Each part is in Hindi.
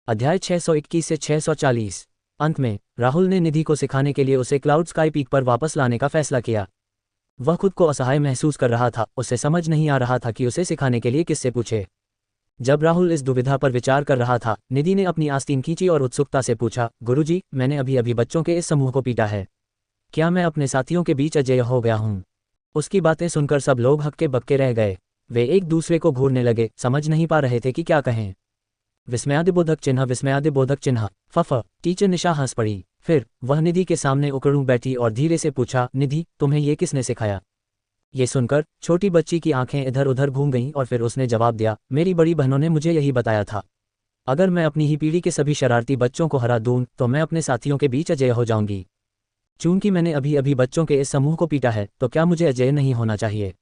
अध्याय 621 से 640। अंत में राहुल ने निधि को सिखाने के लिए उसे क्लाउड स्काई पीक पर वापस लाने का फैसला किया। वह खुद को असहाय महसूस कर रहा था, उसे समझ नहीं आ रहा था कि उसे सिखाने के लिए किससे पूछे। जब राहुल इस दुविधा पर विचार कर रहा था, निधि ने अपनी आस्तीन खींची और उत्सुकता से पूछा, गुरुजी, मैंने अभी अभी बच्चों के इस समूह को पीटा है। क्या मैं अपने साथियों के बीच अजेय हो गया हूँ? उसकी बातें सुनकर सब लोग हक्के बक्के रह गए। वे एक दूसरे को घूरने लगे, समझ नहीं पा रहे थे कि क्या कहें। विस्मयादिबोधक चिन्ह, विस्मयादिबोधक चिन्ह। फफ। टीचर निशा हंस पड़ी। फिर वह निधि के सामने उकड़ू बैठी और धीरे से पूछा, निधि, तुम्हें ये किसने सिखाया? ये सुनकर छोटी बच्ची की आंखें इधर उधर घूम गईं और फिर उसने जवाब दिया, मेरी बड़ी बहनों ने मुझे यही बताया था। अगर मैं अपनी ही पीढ़ी के सभी शरारती बच्चों को हरा दूं तो मैं अपने साथियों के बीच अजेय हो जाऊंगी। चूंकि मैंने अभी अभी बच्चों के इस समूह को पीटा है, तो क्या मुझे अजेय नहीं होना चाहिए?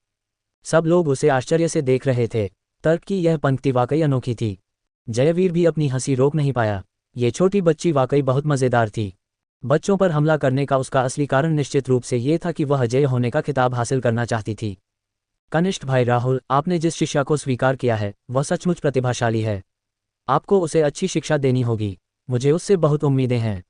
सब लोग उसे आश्चर्य से देख रहे थे। तर्क की यह पंक्ति वाकई अनोखी थी। जयवीर भी अपनी हंसी रोक नहीं पाया। ये छोटी बच्ची वाकई बहुत मज़ेदार थी। बच्चों पर हमला करने का उसका असली कारण निश्चित रूप से ये था कि वह अजेय होने का खिताब हासिल करना चाहती थी। कनिष्ठ भाई राहुल, आपने जिस शिष्या को स्वीकार किया है वह सचमुच प्रतिभाशाली है। आपको उसे अच्छी शिक्षा देनी होगी। मुझे उससे बहुत उम्मीदें हैं।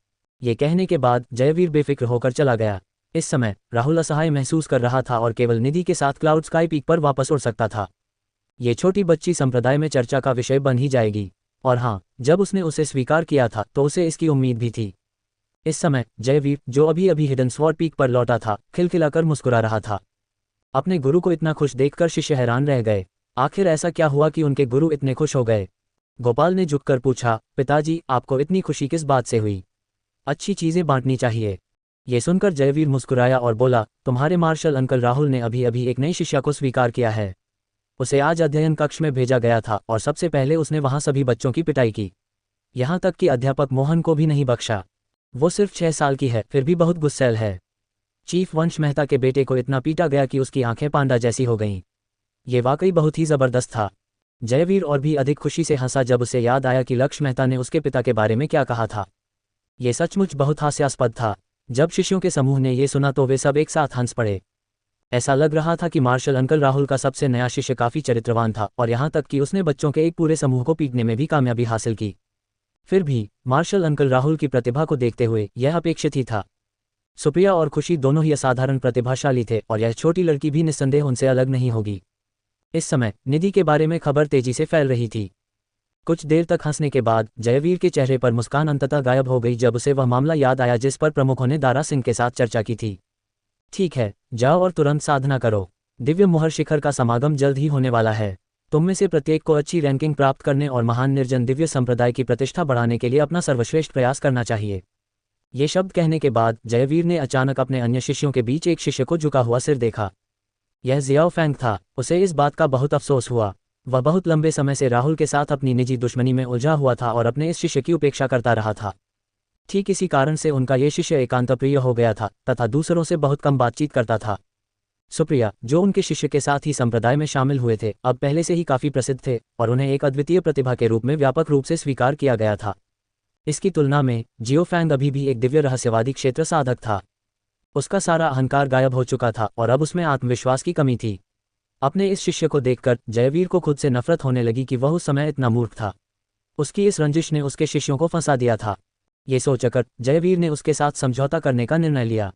ये कहने के बाद जयवीर बेफिक्र होकर चला गया। इस समय राहुल असहाय महसूस कर रहा था और केवल निधि के साथ क्लाउड स्काई पीक पर वापस उड़ सकता था। ये छोटी बच्ची संप्रदाय में चर्चा का विषय बन ही जाएगी। और हाँ, जब उसने उसे स्वीकार किया था तो उसे इसकी उम्मीद भी थी। इस समय जयवीर, जो अभी अभी हिडन स्वॉर्ड पीक पर लौटा था, खिलखिलाकर मुस्कुरा रहा था। अपने गुरु को इतना खुश देखकर शिष्य हैरान रह गए। आखिर ऐसा क्या हुआ कि उनके गुरु इतने खुश हो गए? गोपाल ने झुककर पूछा, पिताजी, आपको इतनी खुशी किस बात से हुई? अच्छी चीजें बांटनी चाहिए। ये सुनकर जयवीर मुस्कुराया और बोला, तुम्हारे मार्शल अंकल राहुल ने अभी अभी एक नई शिष्या को स्वीकार किया है। उसे आज अध्ययन कक्ष में भेजा गया था और सबसे पहले उसने वहां सभी बच्चों की पिटाई की। यहां तक कि अध्यापक मोहन को भी नहीं बख्शा। वो सिर्फ 6 साल की है, फिर भी बहुत गुस्सैल है। चीफ वंश मेहता के बेटे को इतना पीटा गया कि उसकी आंखें पांडा जैसी हो गईं। ये वाकई बहुत ही जबरदस्त था। जयवीर और भी अधिक खुशी से हंसा जब उसे याद आया कि लक्ष्य मेहता ने उसके पिता के बारे में क्या कहा था। ये सचमुच बहुत हास्यास्पद था। जब शिष्यों के समूह ने ये सुना तो वे सब एक साथ हंस पड़े। ऐसा लग रहा था कि मार्शल अंकल राहुल का सबसे नया शिष्य काफी चरित्रवान था और यहाँ तक कि उसने बच्चों के एक पूरे समूह को पीटने में भी कामयाबी हासिल की। फिर भी मार्शल अंकल राहुल की प्रतिभा को देखते हुए यह अपेक्षित ही था। सुप्रिया और खुशी दोनों ही असाधारण प्रतिभाशाली थे और यह छोटी लड़की भी निस्संदेह उनसे अलग नहीं होगी। इस समय निधि के बारे में खबर तेजी से फैल रही थी। कुछ देर तक हंसने के बाद जयवीर के चेहरे पर मुस्कान अंततः गायब हो गई जब उसे वह मामला याद आया जिस पर प्रमुखों ने दारा सिंह के साथ चर्चा की थी। ठीक है, जाओ और तुरंत साधना करो। दिव्य मोहर शिखर का समागम जल्द ही होने वाला है। तुम में से प्रत्येक को अच्छी रैंकिंग प्राप्त करने और महान निर्जन दिव्य संप्रदाय की प्रतिष्ठा बढ़ाने के लिए अपना सर्वश्रेष्ठ प्रयास करना चाहिए। ये शब्द कहने के बाद जयवीर ने अचानक अपने अन्य शिष्यों के बीच एक शिष्य को झुका हुआ सिर देखा। यह जियाओ फैंग था। उसे इस बात का बहुत अफसोस हुआ। वह बहुत लंबे समय से राहुल के साथ अपनी निजी दुश्मनी में उलझा हुआ था और अपने इस शिष्य की उपेक्षा करता रहा था। ठीक इसी कारण से उनका ये शिष्य एकांतप्रिय हो गया था तथा दूसरों से बहुत कम बातचीत करता था। सुप्रिया, जो उनके शिष्य के साथ ही संप्रदाय में शामिल हुए थे, अब पहले से ही काफी प्रसिद्ध थे और उन्हें एक अद्वितीय प्रतिभा के रूप में व्यापक रूप से स्वीकार किया गया था। इसकी तुलना में जियो फैंग अभी भी एक दिव्य रहस्यवादी क्षेत्र साधक था। उसका सारा अहंकार गायब हो चुका था और अब उसमें आत्मविश्वास की कमी थी। अपने इस शिष्य को देखकर जयवीर को खुद से नफरत होने लगी कि वह उस समय इतना मूर्ख था। उसकी इस रंजिश ने उसके शिष्यों को फंसा दिया था। ये सोचकर जयवीर ने उसके साथ समझौता करने का निर्णय लिया।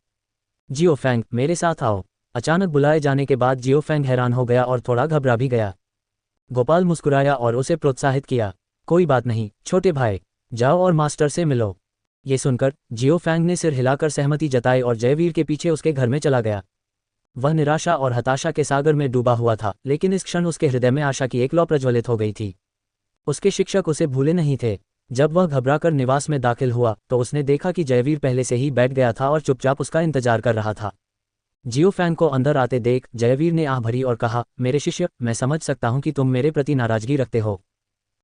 जियो फैंग, मेरे साथ आओ। अचानक बुलाए जाने के बाद जियो फैंग हैरान हो गया और थोड़ा घबरा भी गया। गोपाल मुस्कुराया और उसे प्रोत्साहित किया, कोई बात नहीं छोटे भाई, जाओ और मास्टर से मिलो। ये सुनकर जियो फैंग ने सिर हिलाकर सहमति जताई और जयवीर के पीछे उसके घर में चला गया। वह निराशा और हताशा के सागर में डूबा हुआ था, लेकिन इस क्षण उसके हृदय में आशा की एक लौ प्रज्वलित हो गई थी। उसके शिक्षक उसे भूले नहीं थे। जब वह घबराकर निवास में दाखिल हुआ तो उसने देखा कि जयवीर पहले से ही बैठ गया था और चुपचाप उसका इंतजार कर रहा था। जियो फैंग को अंदर आते देख जयवीर ने आह भरी और कहा, मेरे शिष्य, मैं समझ सकता हूं कि तुम मेरे प्रति नाराजगी रखते हो।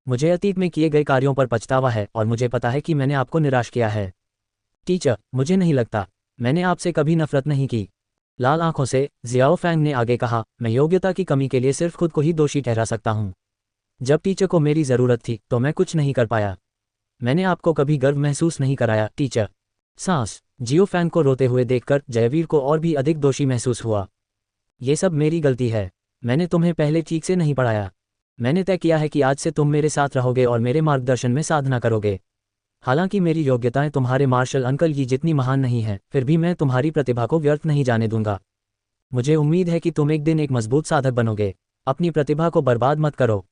मुझे अतीत में किए गए कार्यों पर पछतावा है और मुझे पता है कि मैंने आपको निराश किया है। टीचर, मुझे नहीं लगता। मैंने आपसे कभी नफरत नहीं की। लाल आंखों से जियाओ फैंग ने आगे कहा, मैं योग्यता की कमी के लिए सिर्फ खुद को ही दोषी ठहरा सकता हूं। जब टीचर को मेरी जरूरत थी तो मैं कुछ नहीं कर पाया। मैंने आपको कभी गर्व महसूस नहीं कराया टीचर। सांस। जियो फैंग को रोते हुए देखकर जयवीर को और भी अधिक दोषी महसूस हुआ। ये सब मेरी गलती है। मैंने तुम्हें पहले ठीक से नहीं पढ़ाया। मैंने तय किया है कि आज से तुम मेरे साथ रहोगे और मेरे मार्गदर्शन में साधना करोगे। हालांकि मेरी योग्यताएं तुम्हारे मार्शल अंकल की जितनी महान नहीं हैं, फिर भी मैं तुम्हारी प्रतिभा को व्यर्थ नहीं जाने दूंगा। मुझे उम्मीद है कि तुम एक दिन एक मजबूत साधक बनोगे। अपनी प्रतिभा को बर्बाद मत करो।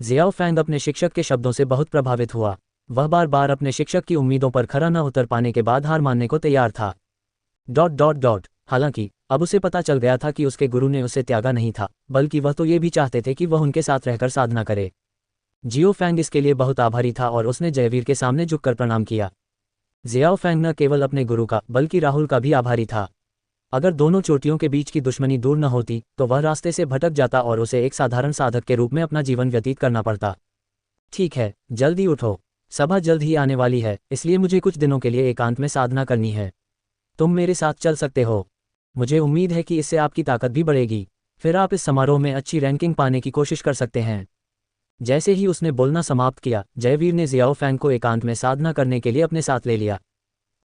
जियाओ फैंग अपने शिक्षक के शब्दों से बहुत प्रभावित हुआ। वह बार बार अपने शिक्षक की उम्मीदों पर खरा न उतर पाने के बाद हार मानने को तैयार था। हालांकि अब उसे पता चल गया था कि उसके गुरु ने उसे त्यागा नहीं था, बल्कि वह तो ये भी चाहते थे कि वह उनके साथ रहकर साधना करे। जियो फैंग इसके लिए बहुत आभारी था और उसने जयवीर के सामने झुककर प्रणाम किया। जियाओ फैंग न केवल अपने गुरु का बल्कि राहुल का भी आभारी था। अगर दोनों चोटियों के बीच की दुश्मनी दूर न होती तो वह रास्ते से भटक जाता और उसे एक साधारण साधक के रूप में अपना जीवन व्यतीत करना पड़ता। ठीक है, जल्दी उठो, सभा जल्द ही आने वाली है, इसलिए मुझे कुछ दिनों के लिए एकांत में साधना करनी है। तुम मेरे साथ चल सकते हो। मुझे उम्मीद है कि इससे आपकी ताकत भी बढ़ेगी। फिर आप इस समारोह में अच्छी रैंकिंग पाने की कोशिश कर सकते हैं। जैसे ही उसने बोलना समाप्त किया, जयवीर ने जियाओ फैंग को एकांत में साधना करने के लिए अपने साथ ले लिया।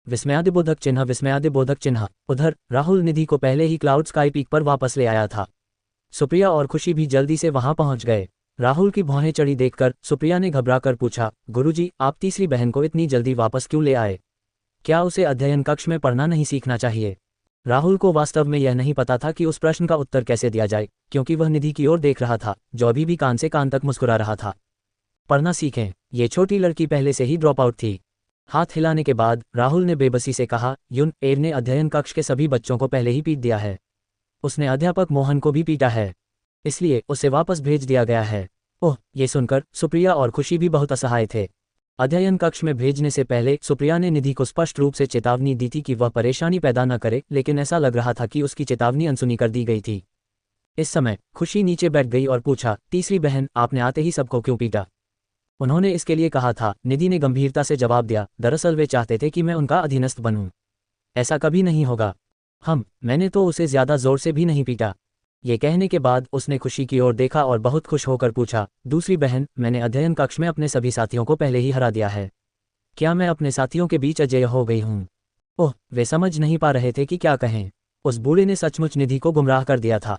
विस्मयादिबोधक चिन्ह। उधर राहुल निधि को पहले ही क्लाउड स्काई पीक पर वापस ले आया था। सुप्रिया और खुशी भी जल्दी से वहां पहुंच गए। राहुल की भौहें चढ़ी देखकर सुप्रिया ने घबराकर पूछा, गुरुजी, आप तीसरी बहन को इतनी जल्दी वापस क्यों ले आए? क्या उसे अध्ययन कक्ष में पढ़ना नहीं सीखना चाहिए? राहुल को वास्तव में यह नहीं पता था कि उस प्रश्न का उत्तर कैसे दिया जाए, क्योंकि वह निधि की ओर देख रहा था, जो अभी भी कान से कान तक मुस्कुरा रहा था। पढ़ना सीखें, ये छोटी लड़की पहले से ही ड्रॉप आउट थी। हाथ हिलाने के बाद राहुल ने बेबसी से कहा, युन एर ने अध्ययन कक्ष के सभी बच्चों को पहले ही पीट दिया है। उसने अध्यापक मोहन को भी पीटा है, इसलिए उसे वापस भेज दिया गया है। ओह, ये सुनकर सुप्रिया और खुशी भी बहुत असहाय थे। अध्ययन कक्ष में भेजने से पहले सुप्रिया ने निधि को स्पष्ट रूप से चेतावनी दी थी कि वह परेशानी पैदा न करे, लेकिन ऐसा लग रहा था कि उसकी चेतावनी अनसुनी कर दी गई थी। इस समय खुशी नीचे बैठ गई और पूछा, तीसरी बहन, आपने आते ही सबको क्यों पीटा? उन्होंने इसके लिए कहा था, निधि ने गंभीरता से जवाब दिया, दरअसल वे चाहते थे कि मैं उनका अधीनस्थ बनूं। ऐसा कभी नहीं होगा। मैंने तो उसे ज्यादा जोर से भी नहीं पीटा। ये कहने के बाद उसने खुशी की ओर देखा और बहुत खुश होकर पूछा, दूसरी बहन, मैंने अध्ययन कक्ष में अपने सभी साथियों को पहले ही हरा दिया है। क्या मैं अपने साथियों के बीच अजेय हो गई हूँ? ओह, वे समझ नहीं पा रहे थे कि क्या कहें। उस बूढ़े ने सचमुच निधि को गुमराह कर दिया था।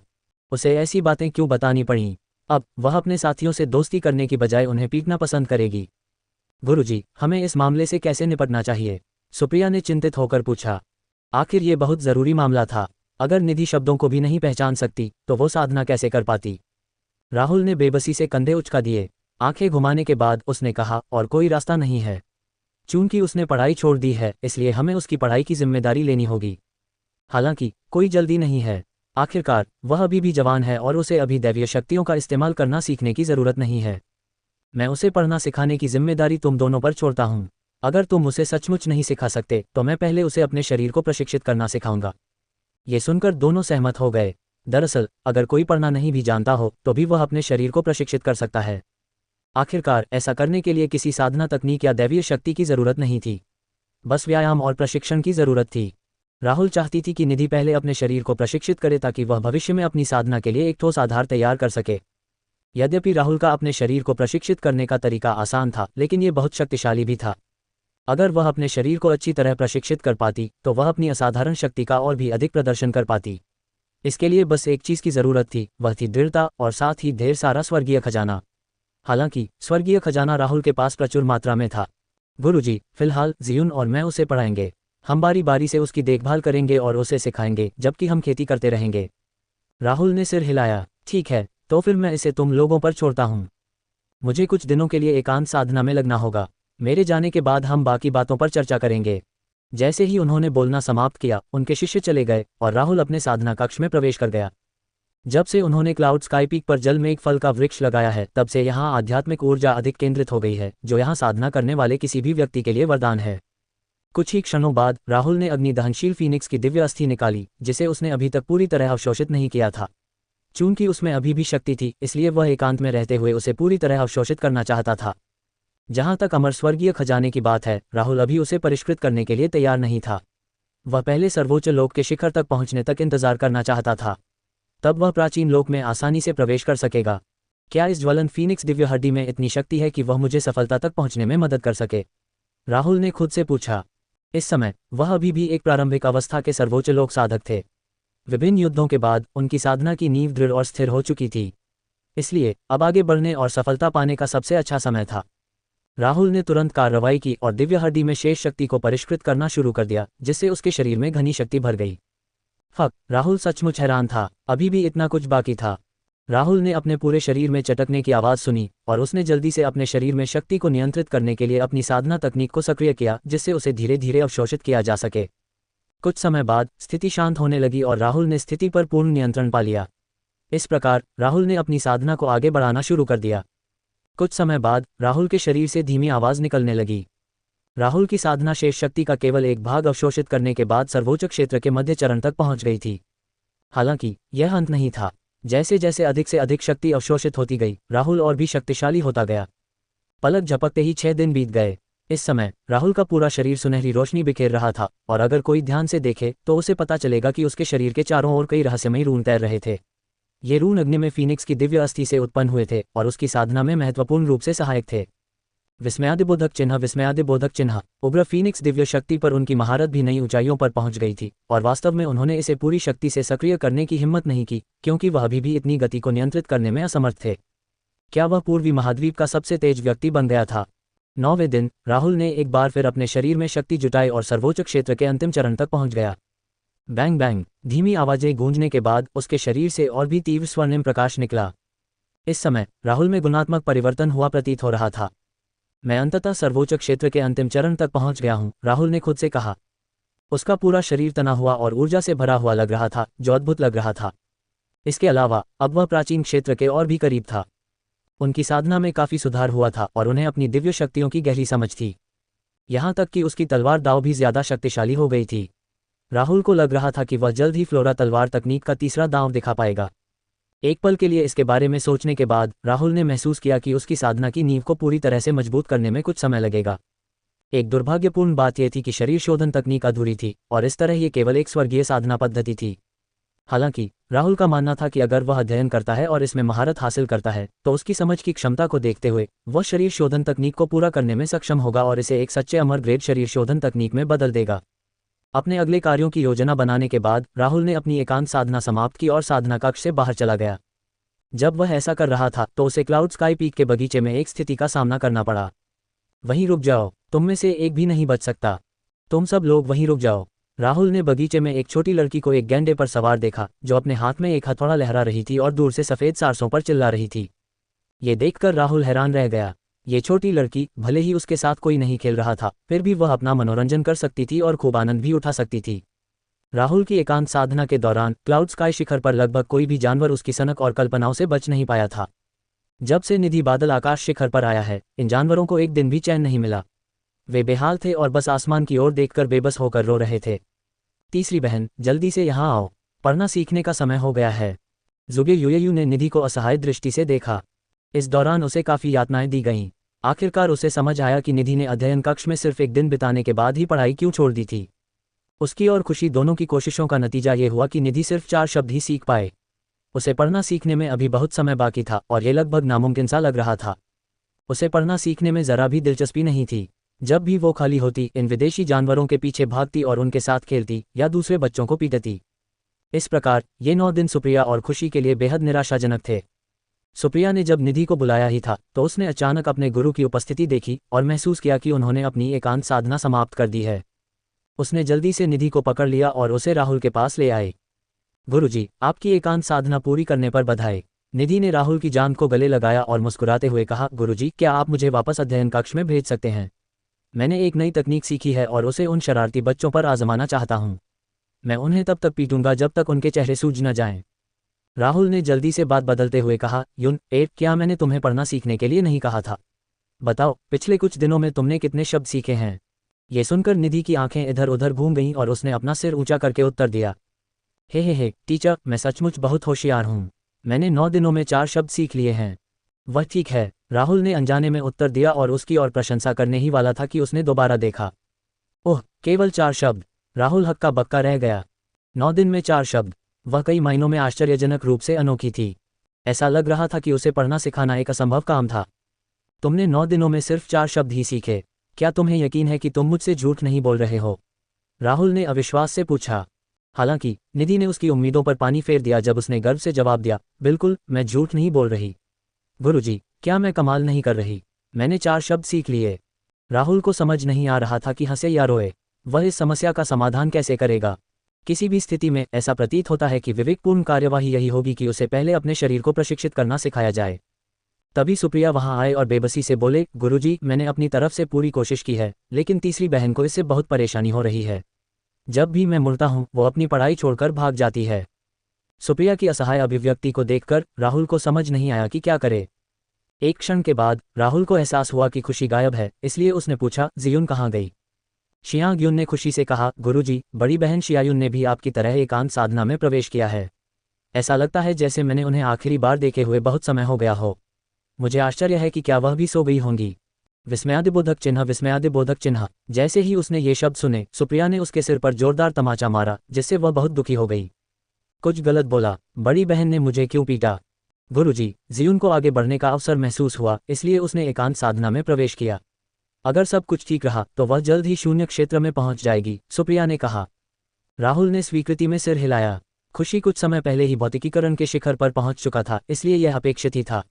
उसे ऐसी बातें क्यों बतानी पड़ीं? अब वह अपने साथियों से दोस्ती करने की बजाय उन्हें पीटना पसंद करेगी। गुरुजी, हमें इस मामले से कैसे निपटना चाहिए? सुप्रिया ने चिंतित होकर पूछा। आखिर ये बहुत जरूरी मामला था। अगर निधि शब्दों को भी नहीं पहचान सकती तो वो साधना कैसे कर पाती? राहुल ने बेबसी से कंधे उचका दिए। आंखें घुमाने के बाद उसने कहा, और कोई रास्ता नहीं है। चूंकि उसने पढ़ाई छोड़ दी है, इसलिए हमें उसकी पढ़ाई की जिम्मेदारी लेनी होगी। हालांकि कोई जल्दी नहीं है। आखिरकार वह अभी भी जवान है और उसे अभी दैवीय शक्तियों का इस्तेमाल करना सीखने की जरूरत नहीं है। मैं उसे पढ़ना सिखाने की जिम्मेदारी तुम दोनों पर छोड़ता हूँ। अगर तुम उसे सचमुच नहीं सिखा सकते तो मैं पहले उसे अपने शरीर को प्रशिक्षित करना सिखाऊंगा। ये सुनकर दोनों सहमत हो गए। दरअसल अगर कोई पढ़ना नहीं भी जानता हो तो भी वह अपने शरीर को प्रशिक्षित कर सकता है। आखिरकार ऐसा करने के लिए किसी साधना तकनीक या दैवीय शक्ति की जरूरत नहीं थी, बस व्यायाम और प्रशिक्षण की जरूरत थी। राहुल चाहती थी कि निधि पहले अपने शरीर को प्रशिक्षित करे ताकि वह भविष्य में अपनी साधना के लिए एक ठोस आधार तैयार कर सके। यद्यपि राहुल का अपने शरीर को प्रशिक्षित करने का तरीका आसान था, लेकिन ये बहुत शक्तिशाली भी था। अगर वह अपने शरीर को अच्छी तरह प्रशिक्षित कर पाती तो वह अपनी असाधारण शक्ति का और भी अधिक प्रदर्शन कर पाती। इसके लिए बस एक चीज की जरूरत थी, वह थी दृढ़ता और साथ ही ढेर सारा स्वर्गीय खजाना। हालांकि स्वर्गीय खजाना राहुल के पास प्रचुर मात्रा में था। गुरुजी, फिलहाल जियुन और मैं उसे पढ़ाएंगे। हम बारी बारी से उसकी देखभाल करेंगे और उसे सिखाएंगे, जबकि हम खेती करते रहेंगे। राहुल ने सिर हिलाया। ठीक है, तो फिर मैं इसे तुम लोगों पर छोड़ता हूँ। मुझे कुछ दिनों के लिए एकांत साधना में लगना होगा। मेरे जाने के बाद हम बाकी बातों पर चर्चा करेंगे। जैसे ही उन्होंने बोलना समाप्त किया, उनके शिष्य चले गए और राहुल अपने साधना कक्ष में प्रवेश कर गया। जब से उन्होंने क्लाउड स्काई पीक पर जल में एक फल का वृक्ष लगाया है, तब से यहाँ आध्यात्मिक ऊर्जा अधिक केंद्रित हो गई है, जो यहाँ साधना करने वाले किसी भी व्यक्ति के लिए वरदान है। कुछ ही क्षणों बाद राहुल ने अग्निदहनशील फीनिक्स की दिव्य अस्थि निकाली, जिसे उसने अभी तक पूरी तरह अवशोषित नहीं किया था। चूंकि उसमें अभी भी शक्ति थी, इसलिए वह एकांत में रहते हुए उसे पूरी तरह अवशोषित करना चाहता था। जहां तक अमर स्वर्गीय खजाने की बात है, राहुल अभी उसे परिष्कृत करने के लिए तैयार नहीं था। वह पहले सर्वोच्च लोक के शिखर तक पहुंचने तक इंतजार करना चाहता था, तब वह प्राचीन लोक में आसानी से प्रवेश कर सकेगा। क्या इस ज्वलंत फीनिक्स दिव्य हड्डी में इतनी शक्ति है कि वह मुझे सफलता तक पहुंचने में मदद कर सके? राहुल ने खुद से पूछा। इस समय वह अभी भी एक प्रारंभिक अवस्था के सर्वोच्च लोक साधक थे। विभिन्न युद्धों के बाद उनकी साधना की नींव दृढ़ और स्थिर हो चुकी थी। इसलिए अब आगे बढ़ने और सफलता पाने का सबसे अच्छा समय था। राहुल ने तुरंत कार्रवाई की और दिव्य हड्डी में शेष शक्ति को परिष्कृत करना शुरू कर दिया, जिससे उसके शरीर में घनी शक्ति भर गई। फक, राहुल सचमुच हैरान था, अभी भी इतना कुछ बाकी था। राहुल ने अपने पूरे शरीर में चटकने की आवाज़ सुनी और उसने जल्दी से अपने शरीर में शक्ति को नियंत्रित करने के लिए अपनी साधना तकनीक को सक्रिय किया, जिससे उसे धीरे धीरे अवशोषित किया जा सके। कुछ समय बाद स्थिति शांत होने लगी और राहुल ने स्थिति पर पूर्ण नियंत्रण पा लिया। इस प्रकार राहुल ने अपनी साधना को आगे बढ़ाना शुरू कर दिया। कुछ समय बाद राहुल के शरीर से धीमी आवाज़ निकलने लगी। राहुल की साधना शेष शक्ति का केवल एक भाग अवशोषित करने के बाद सर्वोच्च क्षेत्र के मध्य चरण तक पहुंच गई थी। हालांकि यह अंत नहीं था। जैसे जैसे अधिक से अधिक शक्ति अवशोषित होती गई, राहुल और भी शक्तिशाली होता गया। पलक झपकते ही 6 दिन बीत गए। इस समय राहुल का पूरा शरीर सुनहरी रोशनी बिखेर रहा था और अगर कोई ध्यान से देखे तो उसे पता चलेगा कि उसके शरीर के चारों ओर कई रहस्यमयी रून तैर रहे थे। ये रून अग्नि में फीनिक्स की दिव्य अस्थि से उत्पन्न हुए थे और उसकी साधना में महत्वपूर्ण रूप से सहायक थे। विस्मयादिबोधक चिन्ह, विस्मयादिबोधक चिन्ह। उग्र फीनिक्स दिव्य शक्ति पर उनकी महारत भी नई ऊंचाइयों पर पहुंच गई थी और वास्तव में उन्होंने इसे पूरी शक्ति से सक्रिय करने की हिम्मत नहीं की, क्योंकि वह अभी भी इतनी गति को नियंत्रित करने में असमर्थ थे। क्या वह पूर्वी महाद्वीप का सबसे तेज व्यक्ति बन गया था? 9वें दिन राहुल ने एक बार फिर अपने शरीर में शक्ति जुटाई और सर्वोच्च क्षेत्र के अंतिम चरण तक पहुंच गया। बैंग बैंग, धीमी आवाजें गूंजने के बाद उसके शरीर से और भी तीव्र स्वर्णिम प्रकाश निकला। इस समय राहुल में गुणात्मक परिवर्तन हुआ प्रतीत हो रहा था। मैं अंततः सर्वोच्च क्षेत्र के अंतिम चरण तक पहुंच गया हूं, राहुल ने खुद से कहा। उसका पूरा शरीर तना हुआ और ऊर्जा से भरा हुआ लग रहा था, जो अद्भुत लग रहा था। इसके अलावा अब वह प्राचीन क्षेत्र के और भी करीब था। उनकी साधना में काफी सुधार हुआ था और उन्हें अपनी दिव्य शक्तियों की गहरी समझ थी। यहां तक कि उसकी तलवार दाव भी ज्यादा शक्तिशाली हो गई थी। राहुल को लग रहा था कि वह जल्द ही फ्लोरा तलवार तकनीक का तीसरा दांव दिखा पाएगा। एक पल के लिए इसके बारे में सोचने के बाद राहुल ने महसूस किया कि उसकी साधना की नींव को पूरी तरह से मजबूत करने में कुछ समय लगेगा। एक दुर्भाग्यपूर्ण बात यह थी कि शरीर शोधन तकनीक अधूरी थी और इस तरह ये केवल एक स्वर्गीय साधना पद्धति थी। हालांकि राहुल का मानना था कि अगर वह अध्ययन करता है और इसमें महारत हासिल करता है तो उसकी समझ की क्षमता को देखते हुए वह शरीर शोधन तकनीक को पूरा करने में सक्षम होगा और इसे एक सच्चे अमर ग्रेड शरीर शोधन तकनीक में बदल देगा। अपने अगले कार्यों की योजना बनाने के बाद राहुल ने अपनी एकांत साधना समाप्त की और साधना कक्ष से बाहर चला गया। जब वह ऐसा कर रहा था तो उसे क्लाउड स्काई पीक के बगीचे में एक स्थिति का सामना करना पड़ा। वहीं रुक जाओ, तुम में से एक भी नहीं बच सकता। तुम सब लोग वहीं रुक जाओ। राहुल ने बगीचे में एक छोटी लड़की को एक गैंडे पर सवार देखा, जो अपने हाथ में एक हथौड़ा लहरा रही थी और दूर से सफेद सारसों पर चिल्ला रही थी। ये देखकर राहुल हैरान रह गया। ये छोटी लड़की, भले ही उसके साथ कोई नहीं खेल रहा था, फिर भी वह अपना मनोरंजन कर सकती थी और खूब आनंद भी उठा सकती थी। राहुल की एकांत साधना के दौरान क्लाउड स्काई शिखर पर लगभग कोई भी जानवर उसकी सनक और कल्पनाओं से बच नहीं पाया था। जब से निधि बादल आकाश शिखर पर आया है, इन जानवरों को एक दिन भी चैन नहीं मिला। वे बेहाल थे और बस आसमान की ओर देखकर बेबस होकर रो रहे थे। तीसरी बहन, जल्दी से यहाँ आओ, पढ़ना सीखने का समय हो गया है। जुगे युयेयू ने निधि को असहाय दृष्टि से देखा। इस दौरान उसे काफ़ी यातनाएं दी गईं। आखिरकार उसे समझ आया कि निधि ने अध्ययन कक्ष में सिर्फ एक दिन बिताने के बाद ही पढ़ाई क्यों छोड़ दी थी। उसकी और खुशी दोनों की कोशिशों का नतीजा ये हुआ कि निधि सिर्फ 4 शब्द ही सीख पाए। उसे पढ़ना सीखने में अभी बहुत समय बाकी था और ये लगभग नामुमकिन सा लग रहा था। उसे पढ़ना सीखने में ज़रा भी दिलचस्पी नहीं थी। जब भी वो खाली होती, इन विदेशी जानवरों के पीछे भागती और उनके साथ खेलती या दूसरे बच्चों को पीटती। इस प्रकार ये 9 दिन सुप्रिया और खुशी के लिए बेहद निराशाजनक थे। सुप्रिया ने जब निधि को बुलाया ही था तो उसने अचानक अपने गुरु की उपस्थिति देखी और महसूस किया कि उन्होंने अपनी एकांत साधना समाप्त कर दी है। उसने जल्दी से निधि को पकड़ लिया और उसे राहुल के पास ले आए। गुरुजी, आपकी एकांत साधना पूरी करने पर बधाई। निधि ने राहुल की जांघ को गले लगाया और मुस्कुराते हुए कहा, गुरुजी, क्या आप मुझे वापस अध्ययन कक्ष में भेज सकते हैं? मैंने एक नई तकनीक सीखी है और उसे उन शरारती बच्चों पर आजमाना चाहता हूँ। मैं उन्हें तब तक पीटूंगा जब तक उनके चेहरे सूज न जाएं। राहुल ने जल्दी से बात बदलते हुए कहा, क्या मैंने तुम्हें पढ़ना सीखने के लिए नहीं कहा था? बताओ, पिछले कुछ दिनों में तुमने कितने शब्द सीखे हैं? ये सुनकर निधि की आंखें इधर उधर घूम गईं और उसने अपना सिर ऊंचा करके उत्तर दिया, हे टीचर, मैं सचमुच बहुत होशियार हूँ। मैंने 9 दिनों में 4 शब्द सीख लिए हैं। वह ठीक है, राहुल ने अनजाने में उत्तर दिया और उसकी और प्रशंसा करने ही वाला था कि उसने दोबारा देखा। ओह, केवल 4 शब्द? राहुल हक्का बक्का रह गया। 9 दिन में 4 शब्द? वह कई मायनों में आश्चर्यजनक रूप से अनोखी थी। ऐसा लग रहा था कि उसे पढ़ना सिखाना एक असंभव काम था। तुमने 9 दिनों में सिर्फ 4 शब्द ही सीखे। क्या तुम्हें यकीन है कि तुम मुझसे झूठ नहीं बोल रहे हो? राहुल ने अविश्वास से पूछा। हालांकि निधि ने उसकी उम्मीदों पर पानी फेर दिया जब उसने गर्व से जवाब दिया, बिल्कुल, मैं झूठ नहीं बोल रही। गुरुजी, क्या मैं कमाल नहीं कर रही? मैंने 4 शब्द सीख लिए। राहुल को समझ नहीं आ रहा था कि हंसे या रोए। वह इस समस्या का समाधान कैसे करेगा? किसी भी स्थिति में ऐसा प्रतीत होता है कि विवेकपूर्ण कार्यवाही यही होगी कि उसे पहले अपने शरीर को प्रशिक्षित करना सिखाया जाए। तभी सुप्रिया वहां आए और बेबसी से बोले, गुरुजी, मैंने अपनी तरफ से पूरी कोशिश की है, लेकिन तीसरी बहन को इससे बहुत परेशानी हो रही है। जब भी मैं मुड़ता हूं, वो अपनी पढ़ाई छोड़कर भाग जाती है। सुप्रिया की असहाय अभिव्यक्ति को देखकर राहुल को समझ नहीं आया कि क्या करे। एक क्षण के बाद राहुल को एहसास हुआ कि खुशी गायब है, इसलिए उसने पूछा, जियुन कहाँ गई? शियांग ने खुशी से कहा, गुरुजी, बड़ी बहन शियायुन ने भी आपकी तरह एकांत साधना में प्रवेश किया है। ऐसा लगता है जैसे मैंने उन्हें आखिरी बार देखे हुए बहुत समय हो गया हो। मुझे आश्चर्य है कि क्या वह भी सो गई होंगी। विस्मयादिबोधक चिन्ह, विस्मयादिबोधक चिन्ह। जैसे ही उसने ये शब्द सुने, सुप्रिया ने उसके सिर पर जोरदार तमाचा मारा, जिससे वह बहुत दुखी हो गई। कुछ गलत बोला? बड़ी बहन ने मुझे क्यों पीटा? गुरुजी, जियुन को आगे बढ़ने का अवसर महसूस हुआ, इसलिए उसने एकांत साधना में प्रवेश किया। अगर सब कुछ ठीक रहा तो वह जल्द ही शून्य क्षेत्र में पहुंच जाएगी, सुप्रिया ने कहा। राहुल ने स्वीकृति में सिर हिलाया। खुशी कुछ समय पहले ही भौतिकीकरण के शिखर पर पहुंच चुका था, इसलिए यह अपेक्षित ही था।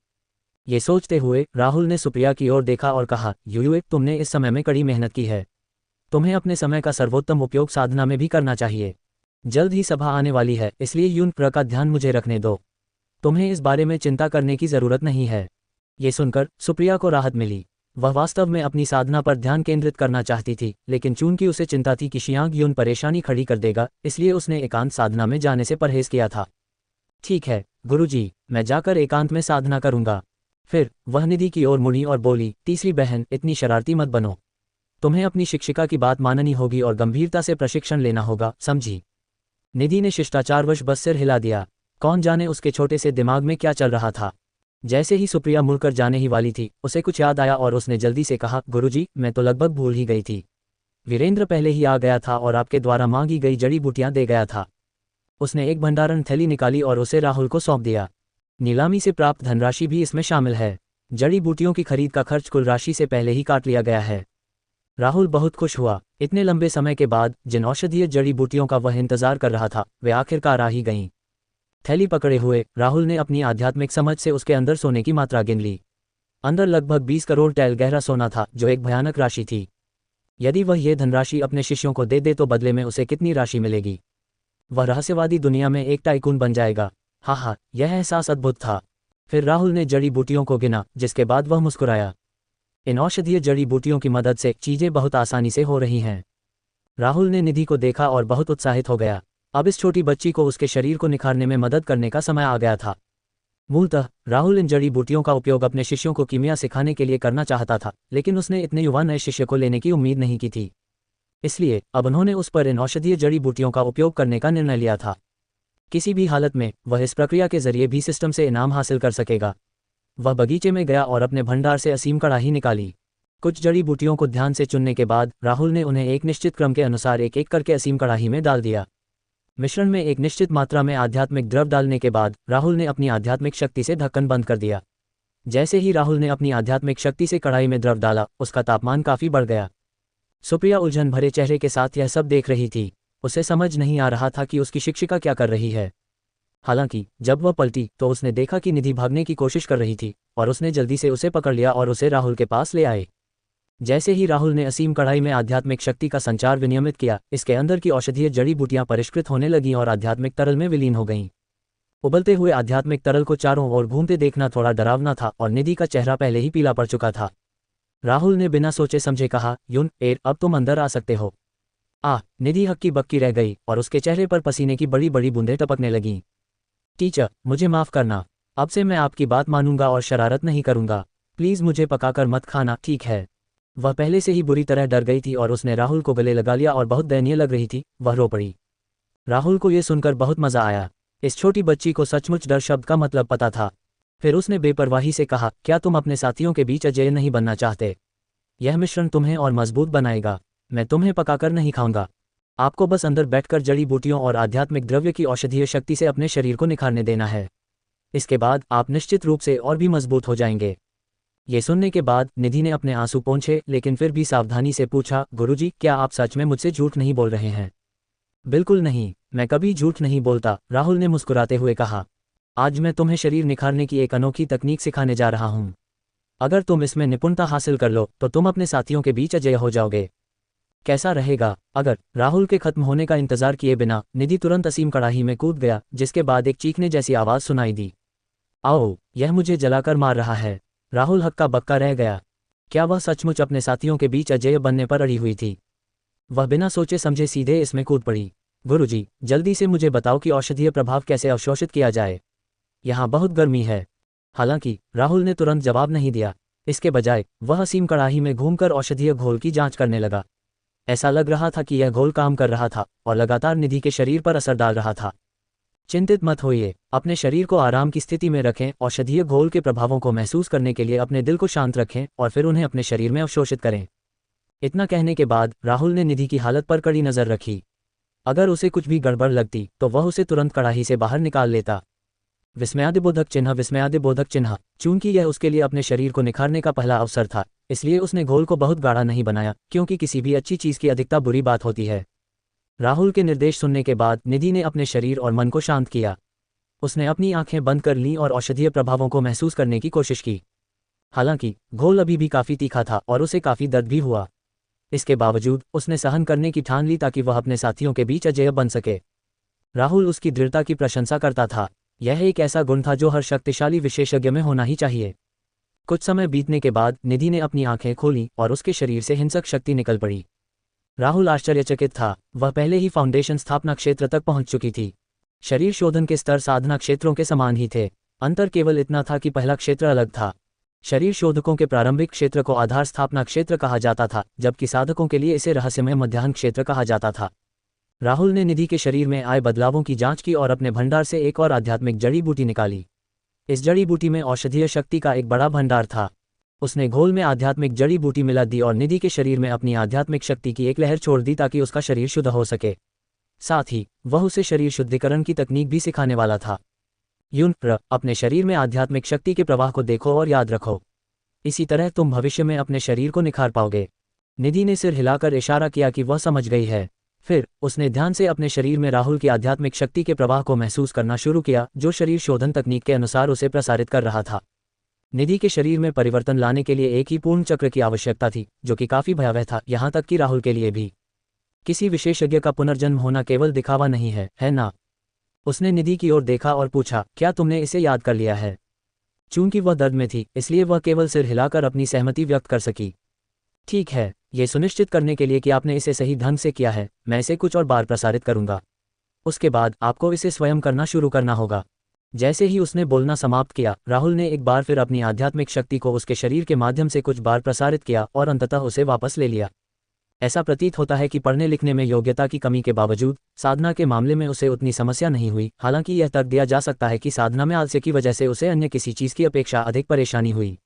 ये सोचते हुए राहुल ने सुप्रिया की ओर देखा और कहा, युयुए, तुमने इस समय में कड़ी मेहनत की है। तुम्हें अपने समय का सर्वोत्तम उपयोग साधना में भी करना चाहिए। जल्द ही सभा आने वाली है, इसलिए युन प्र का ध्यान मुझे रखने दो। तुम्हें इस बारे में चिंता करने की जरूरत नहीं है। ये सुनकर सुप्रिया को राहत मिली। वह वास्तव में अपनी साधना पर ध्यान केंद्रित करना चाहती थी, लेकिन चूंकि उसे चिंता थी कि शियांग युन परेशानी खड़ी कर देगा, इसलिए उसने एकांत साधना में जाने से परहेज किया था। ठीक है गुरुजी, मैं जाकर एकांत में साधना करूंगा। फिर वह निधि की ओर मुड़ी और बोली, तीसरी बहन, इतनी शरारती मत बनो। तुम्हें अपनी शिक्षिका की बात माननी होगी और गंभीरता से प्रशिक्षण लेना होगा, समझी? निधि ने शिष्टाचारवश बस सिर हिला दिया। कौन जाने उसके छोटे से दिमाग में क्या चल रहा था। जैसे ही सुप्रिया मुड़कर जाने ही वाली थी, उसे कुछ याद आया और उसने जल्दी से कहा, गुरुजी, मैं तो लगभग भूल ही गई थी। वीरेंद्र पहले ही आ गया था और आपके द्वारा मांगी गई जड़ी बूटियां दे गया था। उसने एक भंडारण थैली निकाली और उसे राहुल को सौंप दिया। नीलामी से प्राप्त धनराशि भी इसमें शामिल है। जड़ी बूटियों की खरीद का खर्च कुल राशि से पहले ही काट लिया गया है। राहुल बहुत खुश हुआ। इतने लंबे समय के बाद जिन औषधीय जड़ी बूटियों का वह इंतजार कर रहा था, वे आखिरकार आ ही गईं। थैली पकड़े हुए राहुल ने अपनी आध्यात्मिक समझ से उसके अंदर सोने की मात्रा गिन ली। अंदर लगभग 20 करोड़ टैल गहरा सोना था, जो एक भयानक राशि थी। यदि वह ये धनराशि अपने शिष्यों को दे दे तो बदले में उसे कितनी राशि मिलेगी? वह रहस्यवादी दुनिया में एक टाइकून बन जाएगा। हाँ, यह एहसास अद्भुत था। फिर राहुल ने जड़ी बूटियों को गिना, जिसके बाद वह मुस्कुराया। इन औषधीय जड़ी बूटियों की मदद से चीजें बहुत आसानी से हो रही हैं। राहुल ने निधि को देखा और बहुत उत्साहित हो गया। अब इस छोटी बच्ची को उसके शरीर को निखारने में मदद करने का समय आ गया था। मूलतः राहुल इन जड़ी बूटियों का उपयोग अपने शिष्यों को कीमिया सिखाने के लिए करना चाहता था, लेकिन उसने इतने युवा नए शिष्य को लेने की उम्मीद नहीं की थी। इसलिए अब उन्होंने उस पर इन औषधीय जड़ी बूटियों का उपयोग करने का निर्णय लिया था। किसी भी हालत में वह इस प्रक्रिया के जरिए भी सिस्टम से इनाम हासिल कर सकेगा। वह बगीचे में गया और अपने भंडार से असीम कड़ाही निकाली। कुछ जड़ी बूटियों को ध्यान से चुनने के बाद राहुल ने उन्हें एक निश्चित क्रम के अनुसार एक एक करके असीम कड़ाही में डाल दिया। मिश्रण में एक निश्चित मात्रा में आध्यात्मिक द्रव डालने के बाद राहुल ने अपनी आध्यात्मिक शक्ति से ढक्कन बंद कर दिया। जैसे ही राहुल ने अपनी आध्यात्मिक शक्ति से कड़ाही में द्रव डाला, उसका तापमान काफी बढ़ गया। सुप्रिया उलझन भरे चेहरे के साथ यह सब देख रही थी। उसे समझ नहीं आ रहा था कि उसकी शिक्षिका क्या कर रही है। हालांकि जब वह पलटी तो उसने देखा कि निधि भागने की कोशिश कर रही थी, और उसने जल्दी से उसे पकड़ लिया और उसे राहुल के पास ले आए। जैसे ही राहुल ने असीम कड़ाई में आध्यात्मिक शक्ति का संचार विनियमित किया, इसके अंदर की औषधीय जड़ी बूटियां परिष्कृत होने लगीं और आध्यात्मिक तरल में विलीन हो गईं। उबलते हुए आध्यात्मिक तरल को चारों ओर घूमते देखना थोड़ा डरावना था और निधि का चेहरा पहले ही पीला पड़ चुका था। राहुल ने बिना सोचे समझे कहा, युन, अब तुम अंदर आ सकते हो। निधि हक्की बक्की रह गई और उसके चेहरे पर पसीने की बड़ी बड़ी बूंदें टपकने लगीं। टीचर, मुझे माफ करना। अब से मैं आपकी बात मानूंगा और शरारत नहीं करूंगा। प्लीज मुझे पकाकर मत खाना, ठीक है? वह पहले से ही बुरी तरह डर गई थी और उसने राहुल को गले लगा लिया और बहुत दयनीय लग रही थी। वह रो पड़ी। राहुल को यह सुनकर बहुत मजा आया। इस छोटी बच्ची को सचमुच डर शब्द का मतलब पता था। फिर उसने बेपरवाही से कहा, क्या तुम अपने साथियों के बीच अजेय नहीं बनना चाहते? यह मिश्रण तुम्हें और मजबूत बनाएगा। मैं तुम्हें पकाकर नहीं खाऊंगा। आपको बस अंदर बैठकर जड़ी बूटियों और आध्यात्मिक द्रव्य की औषधीय शक्ति से अपने शरीर को निखारने देना है। इसके बाद आप निश्चित रूप से और भी मजबूत हो जाएंगे। ये सुनने के बाद निधि ने अपने आंसू पोंछे, लेकिन फिर भी सावधानी से पूछा, गुरुजी, क्या आप सच में मुझसे झूठ नहीं बोल रहे हैं? बिल्कुल नहीं, मैं कभी झूठ नहीं बोलता, राहुल ने मुस्कुराते हुए कहा। आज मैं तुम्हें शरीर निखारने की एक अनोखी तकनीक सिखाने जा रहा हूँ। अगर तुम इसमें निपुणता हासिल कर लो तो तुम अपने साथियों के बीच अजेय हो जाओगे। कैसा रहेगा? अगर राहुल के खत्म होने का इंतजार किए बिना निधि तुरंत असीम कड़ाही में कूद गया, जिसके बाद एक चीखने जैसी आवाज सुनाई दी। आओ, यह मुझे जलाकर मार रहा है। राहुल हक्का बक्का रह गया। क्या वह सचमुच अपने साथियों के बीच अजेय बनने पर अड़ी हुई थी? वह बिना सोचे समझे सीधे इसमें कूद पड़ी। गुरुजी, जल्दी से मुझे बताओ कि औषधीय प्रभाव कैसे अवशोषित किया जाए। यहाँ बहुत गर्मी है। हालांकि राहुल ने तुरंत जवाब नहीं दिया। इसके बजाय वह असीम कड़ाही में घूमकर औषधीय घोल की जांच करने लगा। ऐसा लग रहा था कि यह घोल काम कर रहा था और लगातार निधि के शरीर पर असर डाल रहा था। चिंतित मत होइए, अपने शरीर को आराम की स्थिति में रखें। औषधीय घोल के प्रभावों को महसूस करने के लिए अपने दिल को शांत रखें और फिर उन्हें अपने शरीर में अवशोषित करें। इतना कहने के बाद राहुल ने निधि की हालत पर कड़ी नजर रखी। अगर उसे कुछ भी गड़बड़ लगती तो वह उसे तुरंत कड़ाही से बाहर निकाल लेता। विस्मयादिबोधक चिन्ह, विस्मयादिबोधक चिन्ह। चूंकि यह उसके लिए अपने शरीर को निखारने का पहला अवसर था, इसलिए उसने घोल को बहुत गाढ़ा नहीं बनाया, क्योंकि किसी भी अच्छी चीज की अधिकता बुरी बात होती है। राहुल के निर्देश सुनने के बाद निधि ने अपने शरीर और मन को शांत किया। उसने अपनी आंखें बंद कर लीं और औषधीय प्रभावों को महसूस करने की कोशिश की। हालांकि घोल अभी भी काफी तीखा था और उसे काफी दर्द भी हुआ। इसके बावजूद उसने सहन करने की ठान ली ताकि वह अपने साथियों के बीच अजेय बन सके। राहुल उसकी दृढ़ता की प्रशंसा करता था। यह एक ऐसा गुण था जो हर शक्तिशाली विशेषज्ञ में होना ही चाहिए। कुछ समय बीतने के बाद निधि ने अपनी आंखें खोलीं और उसके शरीर से हिंसक शक्ति निकल पड़ी। राहुल आश्चर्यचकित था। वह पहले ही फाउंडेशन स्थापना क्षेत्र तक पहुंच चुकी थी। शरीर शोधन के स्तर साधना क्षेत्रों के समान ही थे। अंतर केवल इतना था कि पहला क्षेत्र अलग था। शरीर शोधकों के प्रारंभिक क्षेत्र को आधार स्थापना क्षेत्र कहा जाता था, जबकि साधकों के लिए इसे रहस्यमय मध्याह्न क्षेत्र कहा जाता था। राहुल ने निधि के शरीर में आए बदलावों की जांच की और अपने भंडार से एक और आध्यात्मिक जड़ी बूटी निकाली। इस जड़ी बूटी में औषधीय शक्ति का एक बड़ा भंडार था। उसने घोल में आध्यात्मिक जड़ी बूटी मिला दी और निधि के शरीर में अपनी आध्यात्मिक शक्ति की एक लहर छोड़ दी ताकि उसका शरीर शुद्ध हो सके। साथ ही वह उसे शरीर शुद्धिकरण की तकनीक भी सिखाने वाला था। अपने शरीर में आध्यात्मिक शक्ति के प्रवाह को देखो और याद रखो। इसी तरह तुम भविष्य में अपने शरीर को निखार पाओगे। निधि ने सिर हिलाकर इशारा किया कि वह समझ गई है। फिर उसने ध्यान से अपने शरीर में राहुल की आध्यात्मिक शक्ति के प्रवाह को महसूस करना शुरू किया, जो शरीर शोधन तकनीक के अनुसार उसे प्रसारित कर रहा था। निधि के शरीर में परिवर्तन लाने के लिए एक ही पूर्ण चक्र की आवश्यकता थी, जो कि काफी भयावह था, यहाँ तक कि राहुल के लिए भी। किसी विशेषज्ञ का पुनर्जन्म होना केवल दिखावा नहीं है ना? उसने निधि की ओर देखा और पूछा, क्या तुमने इसे याद कर लिया है? चूंकि वह दर्द में थी, इसलिए वह केवल सिर हिलाकर अपनी सहमति व्यक्त कर सकी। ठीक है, ये सुनिश्चित करने के लिए कि आपने इसे सही ढंग से किया है, मैं इसे कुछ और बार प्रसारित करूंगा। उसके बाद आपको इसे स्वयं करना शुरू करना होगा। जैसे ही उसने बोलना समाप्त किया, राहुल ने एक बार फिर अपनी आध्यात्मिक शक्ति को उसके शरीर के माध्यम से कुछ बार प्रसारित किया और अंततः उसे वापस ले लिया। ऐसा प्रतीत होता है कि पढ़ने लिखने में योग्यता की कमी के बावजूद साधना के मामले में उसे उतनी समस्या नहीं हुई। हालांकि यह तर्क दिया जा सकता है कि साधना में आलस्य की वजह से उसे अन्य किसी चीज की अपेक्षा अधिक परेशानी हुई।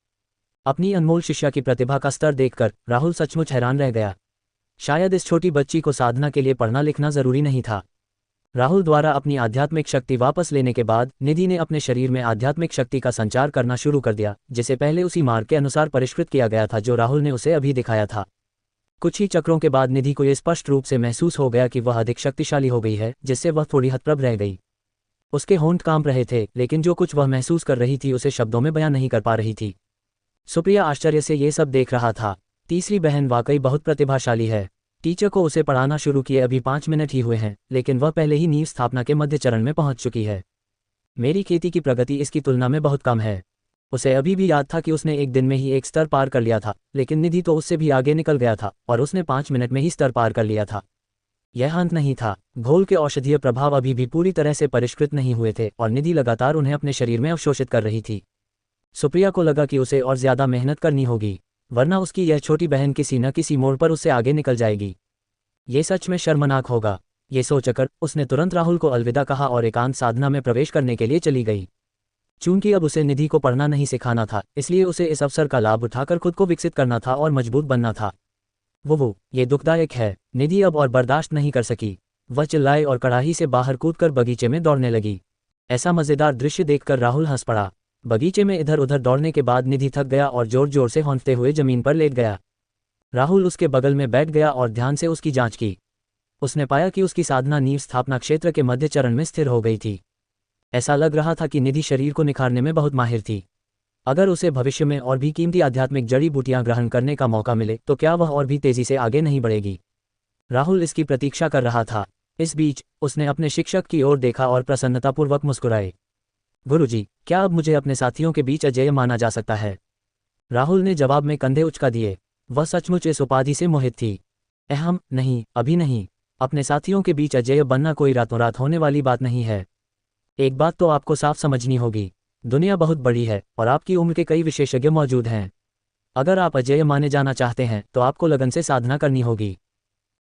अपनी अनमोल शिष्या की प्रतिभा का स्तर देखकर राहुल सचमुच हैरान रह गया। शायद इस छोटी बच्ची को साधना के लिए पढ़ना लिखना जरूरी नहीं था। राहुल द्वारा अपनी आध्यात्मिक शक्ति वापस लेने के बाद निधि ने अपने शरीर में आध्यात्मिक शक्ति का संचार करना शुरू कर दिया, जिसे पहले उसी मार्ग के अनुसार परिष्कृत किया गया था जो राहुल ने उसे अभी दिखाया था। कुछ ही चक्रों के बाद निधि को यह स्पष्ट रूप से महसूस हो गया कि वह अधिक शक्तिशाली हो गई है, जिससे वह थोड़ी हतप्रभ रह गई। उसके होंठ कांप रहे थे, लेकिन जो कुछ वह महसूस कर रही थी उसे शब्दों में बयां नहीं कर पा रही थी। सुप्रिया आश्चर्य से ये सब देख रहा था। तीसरी बहन वाकई बहुत प्रतिभाशाली है। टीचर को उसे पढ़ाना शुरू किए अभी 5 मिनट ही हुए हैं, लेकिन वह पहले ही नींव स्थापना के मध्य चरण में पहुंच चुकी है। मेरी खेती की प्रगति इसकी तुलना में बहुत कम है। उसे अभी भी याद था कि उसने एक दिन में ही एक स्तर पार कर लिया था, लेकिन निधि तो उससे भी आगे निकल गया था और उसने 5 मिनट में ही स्तर पार कर लिया था। यह अंत नहीं था। घोल के औषधीय प्रभाव अभी भी पूरी तरह से परिष्कृत नहीं हुए थे और निधि लगातार उन्हें अपने शरीर में अवशोषित कर रही थी। सुप्रिया को लगा कि उसे और ज्यादा मेहनत करनी होगी, वरना उसकी यह छोटी बहन किसी न किसी मोड़ पर उससे आगे निकल जाएगी। ये सच में शर्मनाक होगा। ये सोचकर उसने तुरंत राहुल को अलविदा कहा और एकांत साधना में प्रवेश करने के लिए चली गई। चूंकि अब उसे निधि को पढ़ना नहीं सिखाना था, इसलिए उसे इस अवसर का लाभ उठाकर खुद को विकसित करना था और मजबूत बनना था। ये दुखदायक है। निधि अब और बर्दाश्त नहीं कर सकी। वह चिल्लाए और कड़ाही से बाहर कूदकर बगीचे में दौड़ने लगी। ऐसा मजेदार दृश्य देखकर राहुल हंस पड़ा। बगीचे में इधर उधर दौड़ने के बाद निधि थक गया और जोर जोर से हौंफते हुए जमीन पर लेट गया। राहुल उसके बगल में बैठ गया और ध्यान से उसकी जांच की। उसने पाया कि उसकी साधना नींव स्थापना क्षेत्र के मध्य चरण में स्थिर हो गई थी। ऐसा लग रहा था कि निधि शरीर को निखारने में बहुत माहिर थी। अगर उसे भविष्य में और भी कीमती आध्यात्मिक जड़ी बूटियां ग्रहण करने का मौका मिले तो क्या वह और भी तेजी से आगे नहीं बढ़ेगी। राहुल इसकी प्रतीक्षा कर रहा था। इस बीच उसने अपने शिक्षक की ओर देखा और प्रसन्नतापूर्वक मुस्कुराए। गुरुजी, क्या अब मुझे अपने साथियों के बीच अजेय माना जा सकता है? राहुल ने जवाब में कंधे उचका दिए। वह सचमुच इस उपाधि से मोहित थी। अहम नहीं, अभी नहीं। अपने साथियों के बीच अजेय बनना कोई रातों रात होने वाली बात नहीं है। एक बात तो आपको साफ समझनी होगी, दुनिया बहुत बड़ी है और आपकी उम्र के कई विशेषज्ञ मौजूद हैं। अगर आप अजेय माने जाना चाहते हैं तो आपको लगन से साधना करनी होगी।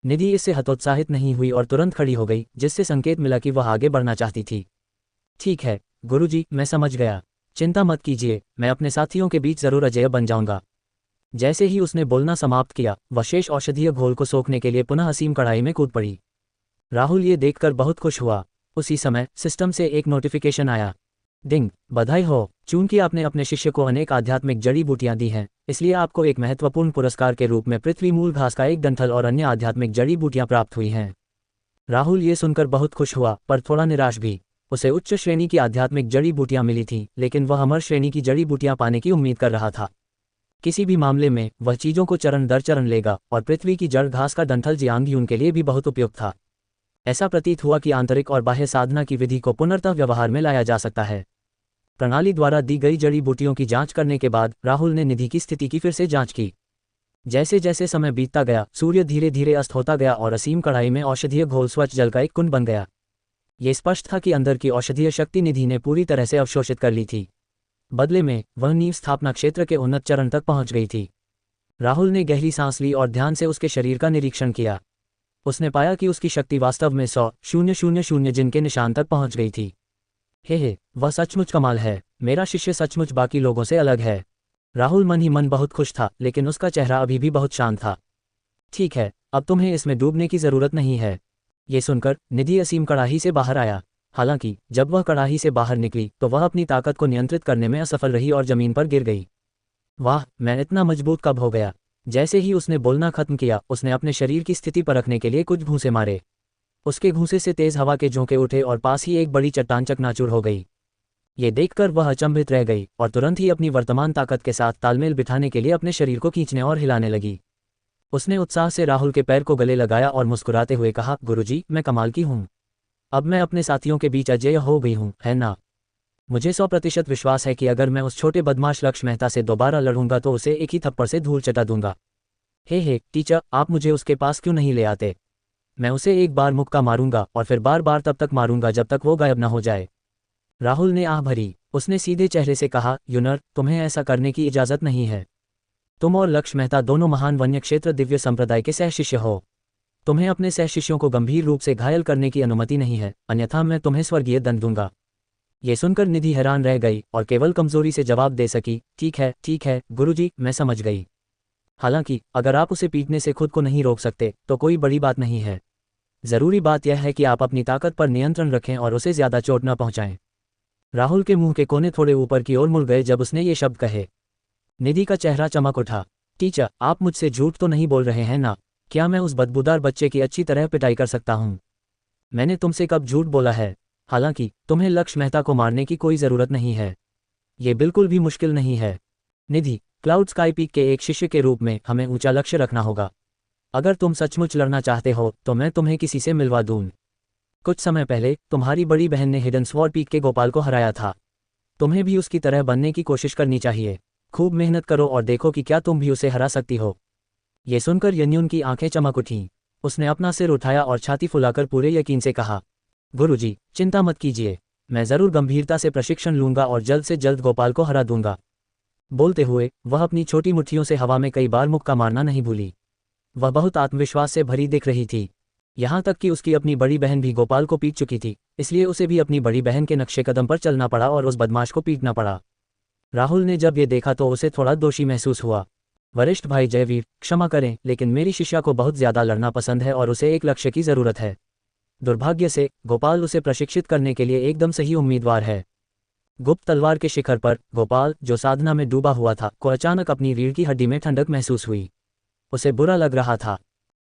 निधि इससे हतोत्साहित नहीं हुई और तुरंत खड़ी हो गई, जिससे संकेत मिला कि वह आगे बढ़ना चाहती थी। ठीक है गुरुजी, मैं समझ गया। चिंता मत कीजिए, मैं अपने साथियों के बीच जरूर अजेय बन जाऊंगा। जैसे ही उसने बोलना समाप्त किया, वह शेष औषधीय घोल को सोखने के लिए पुनः असीम कढ़ाई में कूद पड़ी। राहुल ये देखकर बहुत खुश हुआ। उसी समय सिस्टम से एक नोटिफिकेशन आया। डिंग, बधाई हो, चूंकि आपने अपने शिष्य को अनेक आध्यात्मिक जड़ी बूटियां दी हैं, इसलिए आपको एक महत्वपूर्ण पुरस्कार के रूप में पृथ्वी मूल घास का एक डंठल और अन्य आध्यात्मिक जड़ी बूटियां प्राप्त हुई हैं। राहुल ये सुनकर बहुत खुश हुआ, पर थोड़ा निराश भी। उसे उच्च श्रेणी की आध्यात्मिक जड़ी बूटियां मिली थीं, लेकिन वह अमर श्रेणी की जड़ी बूटियां पाने की उम्मीद कर रहा था। किसी भी मामले में वह चीजों को चरण दर चरण लेगा, और पृथ्वी की जड़ घास का डंठल जियांग यून के लिए भी बहुत उपयुक्त था। ऐसा प्रतीत हुआ कि आंतरिक और बाह्य साधना की विधि को पुनर्तः व्यवहार में लाया जा सकता है। प्रणाली द्वारा दी गई जड़ी बूटियों की जांच करने के बाद राहुल ने निधि की स्थिति की फिर से जांच की। जैसे जैसे समय बीतता गया, सूर्य धीरे धीरे अस्त होता गया और असीम कढ़ाई में औषधीय घोल स्वच्छ जल का एक कुंड बन गया। ये स्पष्ट था कि अंदर की औषधीय शक्ति निधि ने पूरी तरह से अवशोषित कर ली थी। बदले में वह नींव स्थापना क्षेत्र के उन्नत चरण तक पहुंच गई थी। राहुल ने गहरी सांस ली और ध्यान से उसके शरीर का निरीक्षण किया। उसने पाया कि उसकी शक्ति वास्तव में 100,000 जिन के निशान तक पहुंच गई थी। हे, वह सचमुच कमाल है। मेरा शिष्य सचमुच बाकी लोगों से अलग है। राहुल मन ही मन बहुत खुश था, लेकिन उसका चेहरा अभी भी बहुत शांत था। ठीक है, अब तुम्हें इसमें डूबने की जरूरत नहीं है। ये सुनकर निधि असीम कड़ाही से बाहर आया। हालांकि जब वह कड़ाही से बाहर निकली तो वह अपनी ताकत को नियंत्रित करने में असफल रही और जमीन पर गिर गई। वाह, मैं इतना मजबूत कब हो गया। जैसे ही उसने बोलना खत्म किया, उसने अपने शरीर की स्थिति परखने के लिए कुछ घूंसे मारे। उसके घूंसे से तेज हवा के झोंके उठे और पास ही एक बड़ी चट्टान चकनाचूर हो गई। ये देखकर वह अचंभित रह गई और तुरंत ही अपनी वर्तमान ताकत के साथ तालमेल बिठाने के लिए अपने शरीर को खींचने और हिलाने लगी। उसने उत्साह से राहुल के पैर को गले लगाया और मुस्कुराते हुए कहा, गुरुजी, मैं कमाल की हूँ। अब मैं अपने साथियों के बीच अजेय हो गई हूँ, है ना? मुझे 100% विश्वास है कि अगर मैं उस छोटे बदमाश लक्ष्य मेहता से दोबारा लड़ूंगा तो उसे एक ही थप्पड़ से धूल चटा दूंगा। हे टीचर, आप मुझे उसके पास क्यों नहीं ले आते? मैं उसे एक बार मुक्का मारूंगा और फिर बार बार तब तक मारूंगा जब तक वो गायब न हो जाए। राहुल ने आह भरी। उसने सीधे चेहरे से कहा, यूनर, तुम्हें ऐसा करने की इजाजत नहीं है। तुम और लक्ष्य मेहता दोनों महान वन्य क्षेत्र दिव्य संप्रदाय के सहशिष्य हो। तुम्हें अपने सहशिष्यों को गंभीर रूप से घायल करने की अनुमति नहीं है, अन्यथा मैं तुम्हें स्वर्गीय दंड दूंगा। ये सुनकर निधि हैरान रह गई और केवल कमजोरी से जवाब दे सकी, ठीक है गुरुजी, मैं समझ गई। हालांकि अगर आप उसे पीटने से खुद को नहीं रोक सकते तो कोई बड़ी बात नहीं है। जरूरी बात यह है कि आप अपनी ताकत पर नियंत्रण रखें और उसे ज्यादा चोट न पहुंचाएं। राहुल के मुंह के कोने थोड़े ऊपर की ओर मुड़ गए जब उसने ये शब्द कहे। निधि का चेहरा चमक उठा। टीचर, आप मुझसे झूठ तो नहीं बोल रहे हैं ना? क्या मैं उस बदबूदार बच्चे की अच्छी तरह पिटाई कर सकता हूँ? मैंने तुमसे कब झूठ बोला है? हालांकि तुम्हें लक्ष्य मेहता को मारने की कोई जरूरत नहीं है। ये बिल्कुल भी मुश्किल नहीं है। निधि, क्लाउड स्काई पीक के एक शिष्य के रूप में हमें ऊंचा लक्ष्य रखना होगा। अगर तुम सचमुच लड़ना चाहते हो तो मैं तुम्हें किसी से मिलवा दूं। कुछ समय पहले तुम्हारी बड़ी बहन ने हिडन स्वॉर्ड पीक के गोपाल को हराया था। तुम्हें भी उसकी तरह बनने की कोशिश करनी चाहिए। खूब मेहनत करो और देखो कि क्या तुम भी उसे हरा सकती हो। ये सुनकर यन्यून की आंखें चमक उठीं। उसने अपना सिर उठाया और छाती फुलाकर पूरे यकीन से कहा, गुरुजी, चिंता मत कीजिए, मैं जरूर गंभीरता से प्रशिक्षण लूंगा और जल्द से जल्द गोपाल को हरा दूंगा। बोलते हुए वह अपनी छोटी मुट्ठियों से हवा में कई बार मुक्का मारना नहीं भूली। वह बहुत आत्मविश्वास से भरी दिख रही थी। यहाँ तक कि उसकी अपनी बड़ी बहन भी गोपाल को पीट चुकी थी, इसलिए उसे भी अपनी बड़ी बहन के नक्शे कदम पर चलना पड़ा और उस बदमाश को पीटना पड़ा। राहुल ने जब ये देखा तो उसे थोड़ा दोषी महसूस हुआ। वरिष्ठ भाई जयवीर, क्षमा करें, लेकिन मेरी शिष्या को बहुत ज्यादा लड़ना पसंद है और उसे एक लक्ष्य की जरूरत है। दुर्भाग्य से गोपाल उसे प्रशिक्षित करने के लिए एकदम सही उम्मीदवार है। गुप्त तलवार के शिखर पर गोपाल, जो साधना में डूबा हुआ था, को अचानक अपनी रीढ़ की हड्डी में ठंडक महसूस हुई। उसे बुरा लग रहा था।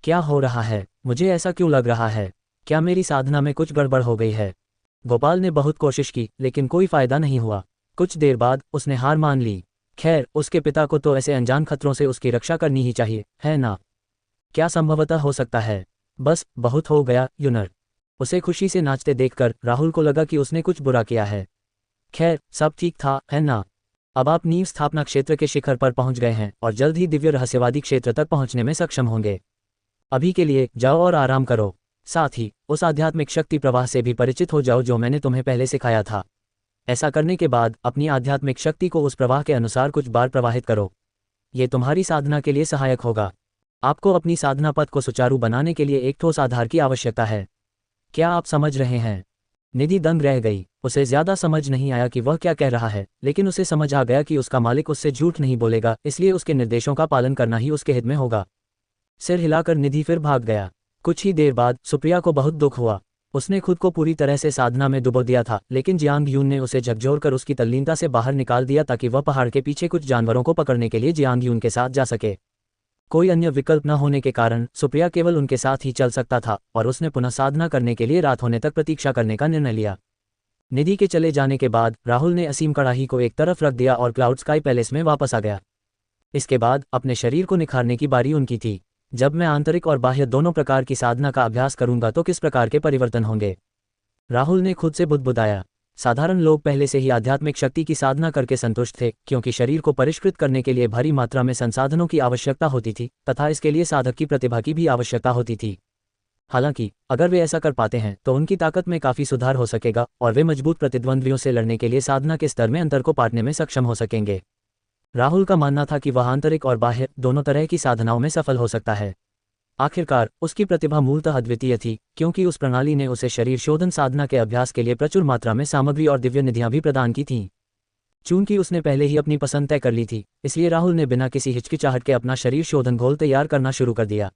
क्या हो रहा है? मुझे ऐसा क्यों लग रहा है? क्या मेरी साधना में कुछ गड़बड़ हो गई है? गोपाल ने बहुत कोशिश की लेकिन कोई फायदा नहीं हुआ। कुछ देर बाद उसने हार मान ली। खैर, उसके पिता को तो ऐसे अनजान खतरों से उसकी रक्षा करनी ही चाहिए, है ना? क्या संभवतः हो सकता है? बस बहुत हो गया, यूनर। उसे खुशी से नाचते देखकर राहुल को लगा कि उसने कुछ बुरा किया है। खैर, सब ठीक था, है ना? अब आप नींव स्थापना क्षेत्र के शिखर पर पहुंच गए हैं और जल्द ही दिव्य रहस्यवादी क्षेत्र तक पहुंचने में सक्षम होंगे। अभी के लिए जाओ और आराम करो। साथ ही उस आध्यात्मिक शक्ति प्रवाह से भी परिचित हो जाओ जो मैंने तुम्हें पहले सिखाया था। ऐसा करने के बाद अपनी आध्यात्मिक शक्ति को उस प्रवाह के अनुसार कुछ बार प्रवाहित करो। ये तुम्हारी साधना के लिए सहायक होगा। आपको अपनी साधना पथ को सुचारू बनाने के लिए एक ठोस आधार की आवश्यकता है। क्या आप समझ रहे हैं? निधि दंग रह गई। उसे ज्यादा समझ नहीं आया कि वह क्या कह रहा है, लेकिन उसे समझ आ गया कि उसका मालिक उससे झूठ नहीं बोलेगा, इसलिए उसके निर्देशों का पालन करना ही उसके हित में होगा। सिर हिलाकर निधि फिर भाग गया। कुछ ही देर बाद सुप्रिया को बहुत दुख हुआ। उसने खुद को पूरी तरह से साधना में डुबो दिया था, लेकिन जियांग यून ने उसे झकझोरकर उसकी तल्लीनता से बाहर निकाल दिया ताकि वह पहाड़ के पीछे कुछ जानवरों को पकड़ने के लिए जियांग यून के साथ जा सके। कोई अन्य विकल्प न होने के कारण सुप्रिया केवल उनके साथ ही चल सकता था और उसने पुनः साधना करने के लिए रात होने तक प्रतीक्षा करने का निर्णय लिया। निधि के चले जाने के बाद राहुल ने असीम कड़ाही को एक तरफ रख दिया और क्लाउड स्काई पैलेस में वापस आ गया। इसके बाद अपने शरीर को निखारने की बारी उनकी थी। जब मैं आंतरिक और बाह्य दोनों प्रकार की साधना का अभ्यास करूंगा तो किस प्रकार के परिवर्तन होंगे? राहुल ने खुद से बुदबुदाया। साधारण लोग पहले से ही आध्यात्मिक शक्ति की साधना करके संतुष्ट थे, क्योंकि शरीर को परिष्कृत करने के लिए भारी मात्रा में संसाधनों की आवश्यकता होती थी तथा इसके लिए साधक की प्रतिभा की भी आवश्यकता होती थी। हालांकि अगर वे ऐसा कर पाते हैं तो उनकी ताकत में काफी सुधार हो सकेगा और वे मजबूत प्रतिद्वंद्वियों से लड़ने के लिए साधना के स्तर में अंतर को पाटने में सक्षम हो सकेंगे। राहुल का मानना था कि वह आंतरिक और बाह्य दोनों तरह की साधनाओं में सफल हो सकता है। आखिरकार उसकी प्रतिभा मूलतः अद्वितीय थी, क्योंकि उस प्रणाली ने उसे शरीर शोधन साधना के अभ्यास के लिए प्रचुर मात्रा में सामग्री और दिव्य निधियां भी प्रदान की थीं। चूंकि उसने पहले ही अपनी पसंद तय कर ली थी, इसलिए राहुल ने बिना किसी हिचकिचाहट के अपना शरीर शोधन घोल तैयार करना शुरू कर दिया।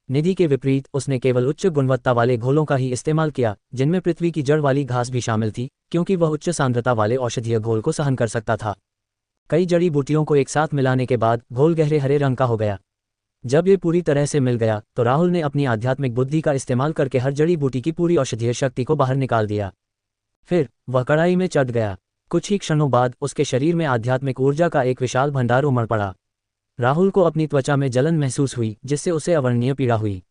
निधि के विपरीत उसने केवल उच्च गुणवत्ता वाले घोलों का ही इस्तेमाल किया, जिनमें पृथ्वी की जड़ वाली घास भी शामिल थी, क्योंकि वह उच्च सांद्रता वाले औषधीय घोल को सहन कर सकता था। कई जड़ी बूटियों को एक साथ मिलाने के बाद घोल गहरे हरे रंग का हो गया। जब ये पूरी तरह से मिल गया तो राहुल ने अपनी आध्यात्मिक बुद्धि का इस्तेमाल करके हर जड़ी बूटी की पूरी औषधीय शक्ति को बाहर निकाल दिया। फिर वह कड़ाई में चढ़ गया। कुछ ही क्षणों बाद उसके शरीर में आध्यात्मिक ऊर्जा का एक विशाल भंडार उमड़ पड़ा। राहुल को अपनी त्वचा में जलन महसूस हुई, जिससे उसे अवर्णनीय पीड़ा हुई।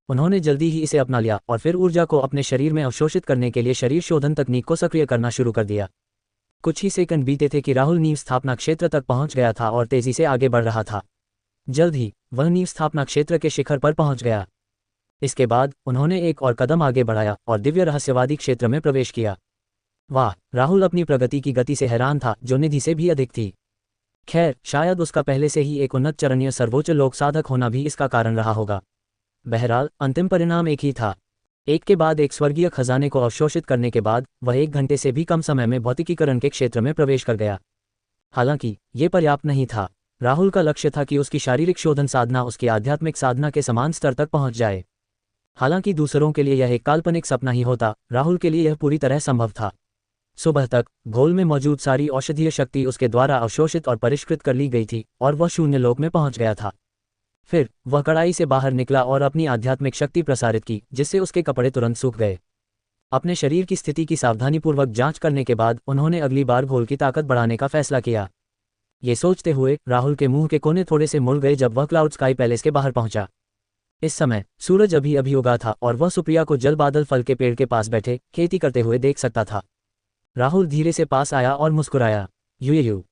उन्होंने जल्दी ही इसे अपना लिया और फिर ऊर्जा को अपने शरीर में अवशोषित करने के लिए शरीर शोधन तकनीक को सक्रिय करना शुरू कर दिया। कुछ ही सेकंड बीते थे कि राहुल नींव स्थापना क्षेत्र तक पहुंच गया था और तेजी से आगे बढ़ रहा था। जल्द ही वह नींव स्थापना क्षेत्र के शिखर पर पहुंच गया। इसके बाद उन्होंने एक और कदम आगे बढ़ाया और दिव्य रहस्यवादी क्षेत्र में प्रवेश किया। वाह, राहुल अपनी प्रगति की गति से हैरान था, जो निधि से भी अधिक थी। खैर, शायद उसका पहले से ही एक उन्नत चरणीय सर्वोच्च लोक साधक होना भी इसका कारण रहा होगा। बहरहाल अंतिम परिणाम एक ही था। एक के बाद एक स्वर्गीय खजाने को अवशोषित करने के बाद वह 1 घंटे से भी कम समय में भौतिकीकरण के क्षेत्र में प्रवेश कर गया। हालांकि ये पर्याप्त नहीं था। राहुल का लक्ष्य था कि उसकी शारीरिक शोधन साधना उसकी आध्यात्मिक साधना के समान स्तर तक पहुंच जाए। हालांकि दूसरों के लिए यह एक काल्पनिक सपना ही होता, राहुल के लिए यह पूरी तरह संभव था। सुबह तक घोल में मौजूद सारी औषधीय शक्ति उसके द्वारा अवशोषित और परिष्कृत कर ली गई थी और वह शून्य लोक में पहुंच गया था। फिर वह कड़ाई से बाहर निकला और अपनी आध्यात्मिक शक्ति प्रसारित की, जिससे उसके कपड़े तुरंत सूख गए। अपने शरीर की स्थिति की सावधानीपूर्वक जांच करने के बाद उन्होंने अगली बार घोल की ताकत बढ़ाने का फैसला किया। ये सोचते हुए राहुल के मुंह के कोने थोड़े से मुड़ गए जब वह क्लाउड स्काई पैलेस के बाहर पहुंचा। इस समय सूरज अभी अभी उगा था और वह सुप्रिया को जल बादल फल के पेड़ के पास बैठे खेती करते हुए देख सकता था। राहुल धीरे से पास आया और मुस्कुराया। यू।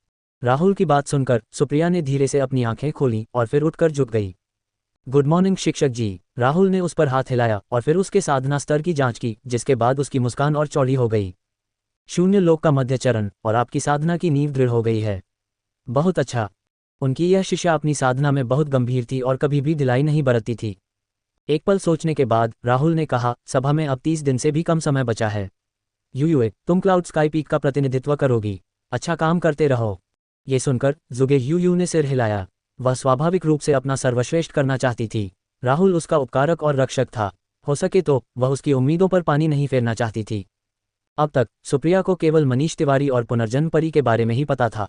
राहुल की बात सुनकर सुप्रिया ने धीरे से अपनी आंखें खोलीं और फिर उठकर झुक गई। गुड मॉर्निंग शिक्षक जी। राहुल ने उस पर हाथ हिलाया और फिर उसके साधना स्तर की जांच की, जिसके बाद उसकी मुस्कान और चौड़ी हो गई। शून्य लोक का मध्य चरण और आपकी साधना की नींव दृढ़ हो गई है। बहुत अच्छा। उनकी यह शिष्या अपनी साधना में बहुत गंभीर थी और कभी भी ढिलाई नहीं बरतती थी। एक पल सोचने के बाद राहुल ने कहा, सभा में अब 30 दिन से भी कम समय बचा है। यूयूए, तुम क्लाउड स्काई पीक का प्रतिनिधित्व करोगी। अच्छा काम करते रहो। ये सुनकर जुगे यूयू ने सिर हिलाया। वह स्वाभाविक रूप से अपना सर्वश्रेष्ठ करना चाहती थी। राहुल उसका उपकारक और रक्षक था। हो सके तो वह उसकी उम्मीदों पर पानी नहीं फेरना चाहती थी। अब तक सुप्रिया को केवल मनीष तिवारी और पुनर्जन्म परी के बारे में ही पता था।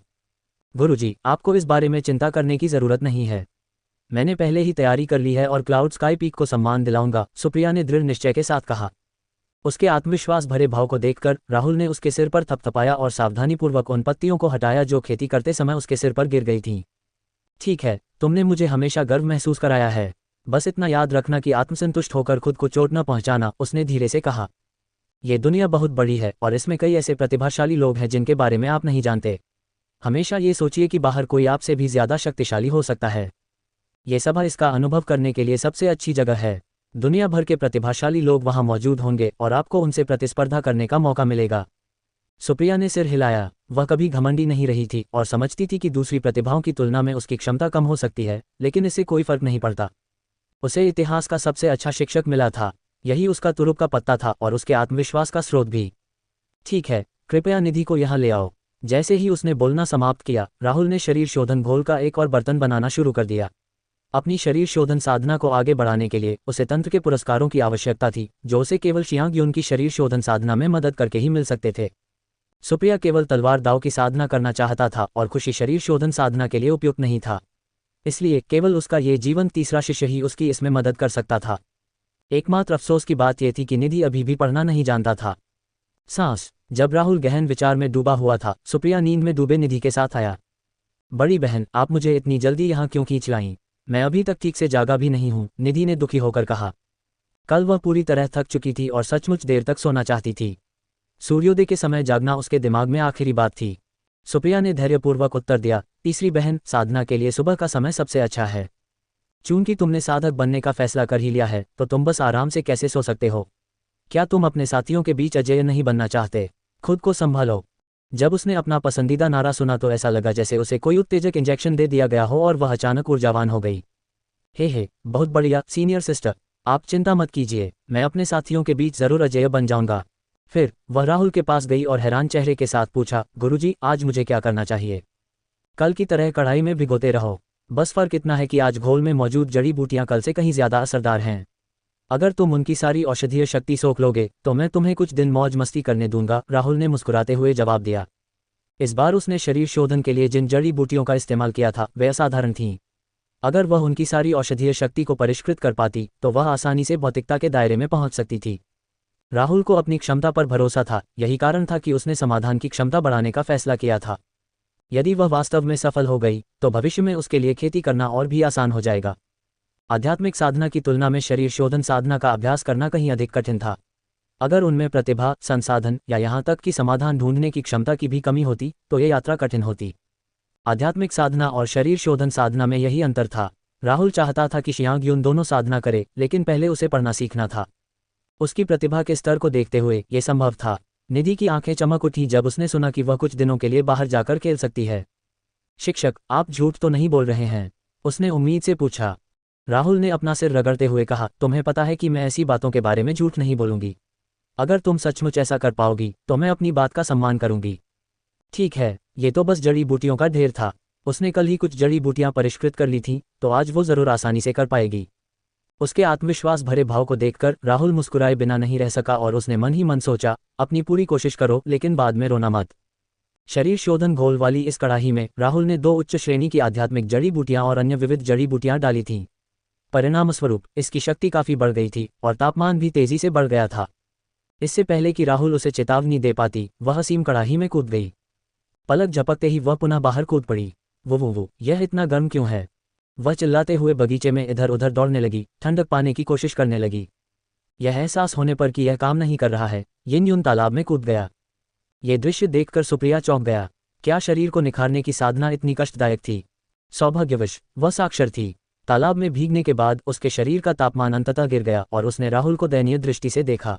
गुरुजी, आपको इस बारे में चिंता करने की जरूरत नहीं है। मैंने पहले ही तैयारी कर ली है और क्लाउड स्काई पीक को सम्मान दिलाऊंगा, सुप्रिया ने दृढ़ निश्चय के साथ कहा। उसके आत्मविश्वास भरे भाव को देखकर राहुल ने उसके सिर पर थपथपाया और सावधानीपूर्वक उन पत्तियों को हटाया जो खेती करते समय उसके सिर पर गिर गई थीं। ठीक है, तुमने मुझे हमेशा गर्व महसूस कराया है। बस इतना याद रखना कि आत्मसंतुष्ट होकर खुद को चोट न पहुंचाना, उसने धीरे से कहा। ये दुनिया बहुत बड़ी है और इसमें कई ऐसे प्रतिभाशाली लोग हैं जिनके बारे में आप नहीं जानते। हमेशा ये सोचिए कि बाहर कोई आपसे भी ज्यादा शक्तिशाली हो सकता है। ये सभा इसका अनुभव करने के लिए सबसे अच्छी जगह है। दुनिया भर के प्रतिभाशाली लोग वहां मौजूद होंगे और आपको उनसे प्रतिस्पर्धा करने का मौका मिलेगा। सुप्रिया ने सिर हिलाया। वह कभी घमंडी नहीं रही थी और समझती थी कि दूसरी प्रतिभाओं की तुलना में उसकी क्षमता कम हो सकती है, लेकिन इससे कोई फर्क नहीं पड़ता। उसे इतिहास का सबसे अच्छा शिक्षक मिला था। यही उसका तुरुप का पत्ता था और उसके आत्मविश्वास का स्रोत भी। ठीक है, कृपया निधि को यहाँ ले आओ। जैसे ही उसने बोलना समाप्त किया, राहुल ने शरीर शोधन घोल का एक और बर्तन बनाना शुरू कर दिया। अपनी शरीर शोधन साधना को आगे बढ़ाने के लिए उसे तंत्र के पुरस्कारों की आवश्यकता थी, जो उसे केवल शियांग यून की शरीर शोधन साधना में मदद करके ही मिल सकते थे। सुप्रिया केवल तलवार दाव की साधना करना चाहता था और खुशी शरीर शोधन साधना के लिए उपयुक्त नहीं था। इसलिए केवल उसका ये जीवन तीसरा शिष्य ही उसकी इसमें मदद कर सकता था। एकमात्र अफसोस की बात यह थी कि निधि अभी भी पढ़ना नहीं जानता था। सांस। जब राहुल गहन विचार में डूबा हुआ था, सुप्रिया नींद में डूबे निधि के साथ आया। बड़ी बहन, आप मुझे इतनी जल्दी यहाँ क्यों खींच लाईं? मैं अभी तक ठीक से जागा भी नहीं हूँ, निधि ने दुखी होकर कहा। कल वह पूरी तरह थक चुकी थी और सचमुच देर तक सोना चाहती थी। सूर्योदय के समय जागना उसके दिमाग में आखिरी बात थी। सुप्रिया ने धैर्यपूर्वक उत्तर दिया, तीसरी बहन, साधना के लिए सुबह का समय सबसे अच्छा है। चूंकि तुमने साधक बनने का फैसला कर ही लिया है, तो तुम बस आराम से कैसे सो सकते हो? क्या तुम अपने साथियों के बीच अजेय नहीं बनना चाहते? खुद को संभालो। जब उसने अपना पसंदीदा नारा सुना तो ऐसा लगा जैसे उसे कोई उत्तेजक इंजेक्शन दे दिया गया हो और वह अचानक ऊर्जावान हो गई। हे, बहुत बढ़िया सीनियर सिस्टर, आप चिंता मत कीजिए, मैं अपने साथियों के बीच जरूर अजेय बन जाऊंगा। फिर वह राहुल के पास गई और हैरान चेहरे के साथ पूछा, गुरुजी, आज मुझे क्या करना चाहिए? कल की तरह कढ़ाई में भिगोते रहो। बस फर्क इतना है कि आज घोल में मौजूद जड़ी बूटियां कल से कहीं ज्यादा असरदार हैं। अगर तुम उनकी सारी औषधीय शक्ति सोख लोगे तो मैं तुम्हें कुछ दिन मौज मस्ती करने दूंगा, राहुल ने मुस्कुराते हुए जवाब दिया। इस बार उसने शरीर शोधन के लिए जिन जड़ी बूटियों का इस्तेमाल किया था वे असाधारण थीं। अगर वह उनकी सारी औषधीय शक्ति को परिष्कृत कर पाती तो वह आसानी से भौतिकता के दायरे में पहुंच सकती थी। राहुल को अपनी क्षमता पर भरोसा था, यही कारण था कि उसने समाधान की क्षमता बढ़ाने का फैसला किया था। यदि वह वास्तव में सफल हो गई तो भविष्य में उसके लिए खेती करना और भी आसान हो जाएगा। आध्यात्मिक साधना की तुलना में शरीर शोधन साधना का अभ्यास करना कहीं अधिक कठिन था। अगर उनमें प्रतिभा, संसाधन या यहाँ तक कि समाधान ढूंढने की क्षमता की भी कमी होती तो ये यात्रा कठिन होती। आध्यात्मिक साधना और शरीर शोधन साधना में यही अंतर था। राहुल चाहता था कि शियांग यून दोनों साधना करे, लेकिन पहले उसे पढ़ना सीखना था। उसकी प्रतिभा के स्तर को देखते हुए यह संभव था। निधि की आंखें चमक उठी जब उसने सुना कि वह कुछ दिनों के लिए बाहर जाकर खेल सकती है। शिक्षक, आप झूठ तो नहीं बोल रहे हैं? उसने उम्मीद से पूछा। राहुल ने अपना सिर रगड़ते हुए कहा, तुम्हें पता है कि मैं ऐसी बातों के बारे में झूठ नहीं बोलूंगी। अगर तुम सचमुच ऐसा कर पाओगी तो मैं अपनी बात का सम्मान करूंगी। ठीक है, ये तो बस जड़ी बूटियों का ढेर था। उसने कल ही कुछ जड़ी बूटियां परिष्कृत कर ली थीं, तो आज वो जरूर आसानी से कर पाएगी। उसके आत्मविश्वास भरे भाव को देखकर राहुल मुस्कुराए बिना नहीं रह सका और उसने मन ही मन सोचा, अपनी पूरी कोशिश करो लेकिन बाद में रोना मत। शरीर शोधन घोल वाली इस कड़ाही में राहुल ने 2 उच्च श्रेणी की आध्यात्मिक जड़ी बूटियां और अन्य विविध जड़ी बूटियां डाली थीं। परिणामस्वरूप इसकी शक्ति काफी बढ़ गई थी और तापमान भी तेजी से बढ़ गया था। इससे पहले कि राहुल उसे चेतावनी दे पाती, वह असीम कड़ाही में कूद गई। पलक झपकते ही वह पुनः बाहर कूद पड़ी। वो यह इतना गर्म क्यों है? वह चिल्लाते हुए बगीचे में इधर उधर दौड़ने लगी, ठंडक पाने की कोशिश करने लगी। यह एहसास होने पर कि यह काम नहीं कर रहा है, यिन यून तालाब में कूद गया। ये दृश्य देखकर सुप्रिया चौंक गया। क्या शरीर को निखारने की साधना इतनी कष्टदायक थी? सौभाग्यवश वह साक्षर थी। तालाब में भीगने के बाद उसके शरीर का तापमान अंततः गिर गया और उसने राहुल को दयनीय दृष्टि से देखा।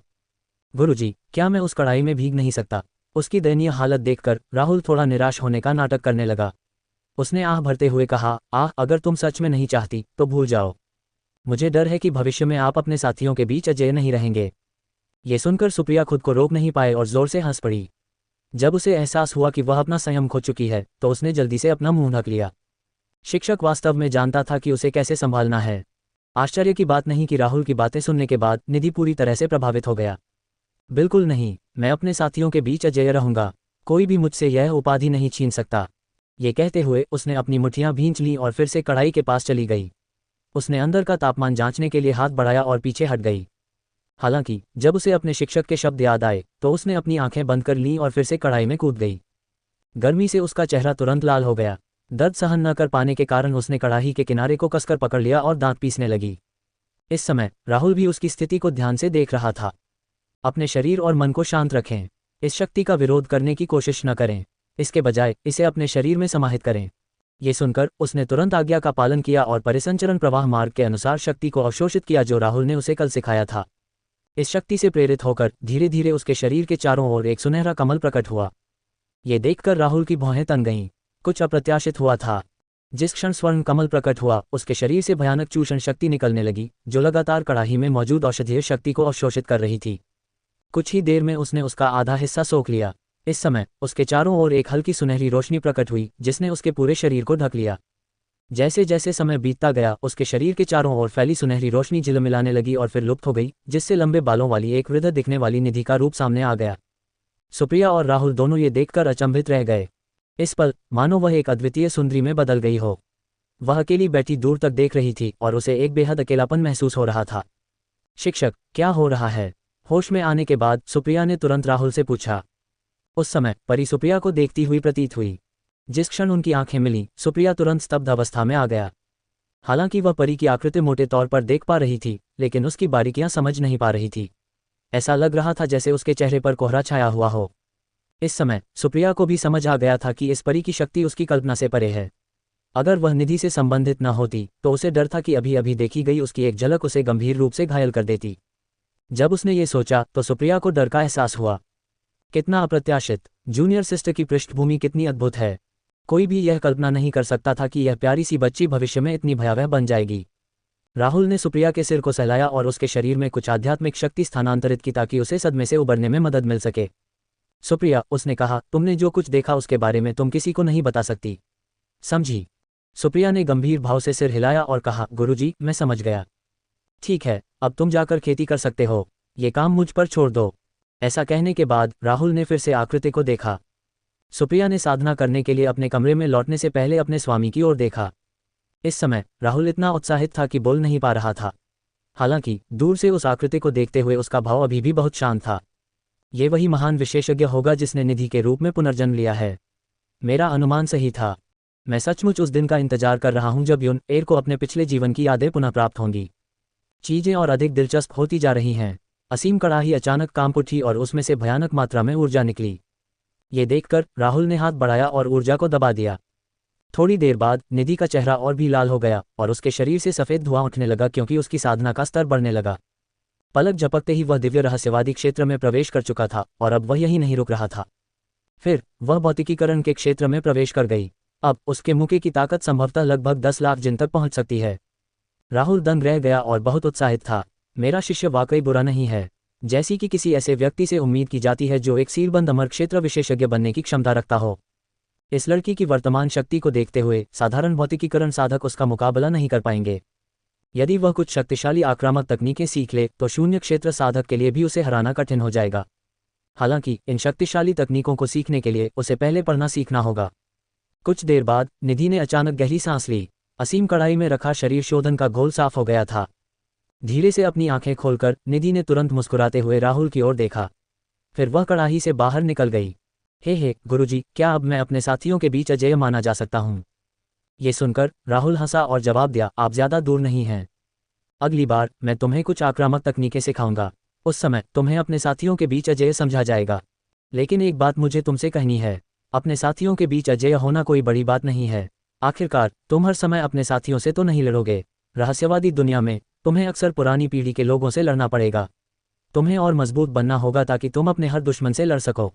गुरुजी, क्या मैं उस कड़ाई में भीग नहीं सकता? उसकी दयनीय हालत देखकर राहुल थोड़ा निराश होने का नाटक करने लगा। उसने आह भरते हुए कहा, अगर तुम सच में नहीं चाहती तो भूल जाओ। मुझे डर है कि भविष्य में आप अपने साथियों के बीच अजेय नहीं रहेंगे। ये सुनकर सुप्रिया खुद को रोक नहीं पाए और जोर से हंस पड़ी। जब उसे एहसास हुआ कि वह अपना संयम खो चुकी है तो उसने जल्दी से अपना मुंह ढक लिया। शिक्षक वास्तव में जानता था कि उसे कैसे संभालना है। आश्चर्य की बात नहीं कि राहुल की बातें सुनने के बाद निधि पूरी तरह से प्रभावित हो गया। बिल्कुल नहीं, मैं अपने साथियों के बीच अजेय रहूंगा। कोई भी मुझसे यह उपाधि नहीं छीन सकता। ये कहते हुए उसने अपनी मुट्ठियां भींच लीं और फिर से कड़ाई के पास चली गई। उसने अंदर का तापमान जांचने के लिए हाथ बढ़ाया और पीछे हट गई। हालांकि जब उसे अपने शिक्षक के शब्द याद आए तो उसने अपनी आंखें बंद कर लीं और फिर से कढ़ाई में कूद गई। गर्मी से उसका चेहरा तुरंत लाल हो गया। दर्द सहन न कर पाने के कारण उसने कढ़ाई के किनारे को कसकर पकड़ लिया और दांत पीसने लगी। इस समय राहुल भी उसकी स्थिति को ध्यान से देख रहा था। अपने शरीर और मन को शांत रखें। इस शक्ति का विरोध करने की कोशिश न करें, इसके बजाय इसे अपने शरीर में समाहित करें। ये सुनकर उसने तुरंत आज्ञा का पालन किया और परिसंचरण प्रवाह मार्ग के अनुसार शक्ति को अवशोषित किया जो राहुल ने उसे कल सिखाया था। इस शक्ति से प्रेरित होकर धीरे धीरे उसके शरीर के चारों ओर एक सुनहरा कमल प्रकट हुआ। ये देखकर राहुल की भौहें तन गईं। कुछ अप्रत्याशित हुआ था। जिस क्षण स्वर्ण कमल प्रकट हुआ उसके शरीर से भयानक चूषण शक्ति निकलने लगी जो लगातार कड़ाही में मौजूद औषधीय शक्ति को अवशोषित कर रही थी। कुछ ही देर में उसने उसका आधा हिस्सा सोख लिया। इस समय उसके चारों ओर एक हल्की सुनहरी रोशनी प्रकट हुई जिसने उसके पूरे शरीर को ढक लिया। जैसे जैसे समय बीतता गया उसके शरीर के चारों ओर फैली सुनहरी रोशनी झिलमिलाने लगी और फिर लुप्त हो गई, जिससे लंबे बालों वाली एक वृद्ध दिखने वाली निधि का रूप सामने आ गया। सुप्रिया और राहुल दोनों ये देखकर अचंभित रह गए। इस पल मानो वह एक अद्वितीय सुंदरी में बदल गई हो। वह अकेली बैठी दूर तक देख रही थी और उसे एक बेहद अकेलापन महसूस हो रहा था। शिक्षक, क्या हो रहा है? होश में आने के बाद सुप्रिया ने तुरंत राहुल से पूछा। उस समय परी सुप्रिया को देखती हुई प्रतीत हुई। जिस क्षण उनकी आंखें मिली सुप्रिया तुरंत स्तब्ध अवस्था में आ गया। हालांकि वह परी की आकृति मोटे तौर पर देख पा रही थी लेकिन उसकी बारीकियां समझ नहीं पा रही थी। ऐसा लग रहा था जैसे उसके चेहरे पर कोहरा छाया हुआ हो। इस समय सुप्रिया को भी समझ आ गया था कि इस परी की शक्ति उसकी कल्पना से परे है। अगर वह निधि से संबंधित न होती तो उसे डर था कि अभी अभी देखी गई उसकी एक झलक उसे गंभीर रूप से घायल कर देती। जब उसने ये सोचा तो सुप्रिया को डर का एहसास हुआ। कितना अप्रत्याशित! जूनियर सिस्टर की पृष्ठभूमि कितनी अद्भुत है। कोई भी यह कल्पना नहीं कर सकता था कि यह प्यारी सी बच्ची भविष्य में इतनी भयावह बन जाएगी। राहुल ने सुप्रिया के सिर को सहलाया और उसके शरीर में कुछ आध्यात्मिक शक्ति स्थानांतरित की ताकि उसे सदमे से उबरने में मदद मिल सके। सुप्रिया, उसने कहा, तुमने जो कुछ देखा उसके बारे में तुम किसी को नहीं बता सकती, समझी? सुप्रिया ने गंभीर भाव से सिर हिलाया और कहा, गुरुजी, मैं समझ गया। ठीक है, अब तुम जाकर खेती कर सकते हो। ये काम मुझ पर छोड़ दो। ऐसा कहने के बाद राहुल ने फिर से आकृति को देखा। सुप्रिया ने साधना करने के लिए अपने कमरे में लौटने से पहले अपने स्वामी की ओर देखा। इस समय राहुल इतना उत्साहित था कि बोल नहीं पा रहा था। हालांकि दूर से उस आकृति को देखते हुए उसका भाव अभी भी बहुत शांत था। ये वही महान विशेषज्ञ होगा जिसने निधि के रूप में पुनर्जन्म लिया है। मेरा अनुमान सही था। मैं सचमुच उस दिन का इंतजार कर रहा हूं जब यून एर को अपने पिछले जीवन की यादें पुनः प्राप्त होंगी। चीजें और अधिक दिलचस्प होती जा रही हैं। असीम कड़ाही अचानक कांप उठी और उसमें से भयानक मात्रा में ऊर्जा निकली। ये देखकर राहुल ने हाथ बढ़ाया और ऊर्जा को दबा दिया। थोड़ी देर बाद निधि का चेहरा और भी लाल हो गया और उसके शरीर से सफ़ेद धुआं उठने लगा क्योंकि उसकी साधना का स्तर बढ़ने लगा। पलक झपकते ही वह दिव्य रहस्यवादी क्षेत्र में प्रवेश कर चुका था और अब वह यहीं नहीं रुक रहा था। फिर वह भौतिकीकरण के क्षेत्र में प्रवेश कर गई। अब उसके मुक्के की ताकत संभवतः लगभग 10 लाख जिन तक पहुंच सकती है। राहुल दंग रह गया और बहुत उत्साहित था। मेरा शिष्य वाकई बुरा नहीं है, जैसी कि किसी ऐसे व्यक्ति से उम्मीद की जाती है जो एक सीलबंद अमर क्षेत्र विशेषज्ञ बनने की क्षमता रखता हो। इस लड़की की वर्तमान शक्ति को देखते हुए साधारण भौतिकीकरण साधक उसका मुकाबला नहीं कर पाएंगे। यदि वह कुछ शक्तिशाली आक्रामक तकनीकें सीख ले तो शून्य क्षेत्र साधक के लिए भी उसे हराना कठिन हो जाएगा। हालांकि इन शक्तिशाली तकनीकों को सीखने के लिए उसे पहले पढ़ना सीखना होगा। कुछ देर बाद निधि ने अचानक गहरी सांस ली। असीम कड़ाई में रखा शरीर शोधन का घोल साफ हो गया था। धीरे से अपनी आंखें खोलकर निधि ने तुरंत मुस्कुराते हुए राहुल की ओर देखा। फिर वह कड़ाही से बाहर निकल गई। हे गुरुजी, क्या अब मैं अपने साथियों के बीच अजेय माना जा सकता हूँ? ये सुनकर राहुल हंसा और जवाब दिया, आप ज्यादा दूर नहीं हैं। अगली बार मैं तुम्हें कुछ आक्रामक तकनीकें सिखाऊंगा। उस समय तुम्हें अपने साथियों के बीच अजेय समझा जाएगा। लेकिन एक बात मुझे तुमसे कहनी है, अपने साथियों के बीच अजेय होना कोई बड़ी बात नहीं है। आखिरकार तुम हर समय अपने साथियों से तो नहीं लड़ोगे। रहस्यवादी दुनिया में तुम्हें अक्सर पुरानी पीढ़ी के लोगों से लड़ना पड़ेगा। तुम्हें और मजबूत बनना होगा ताकि तुम अपने हर दुश्मन से लड़ सको।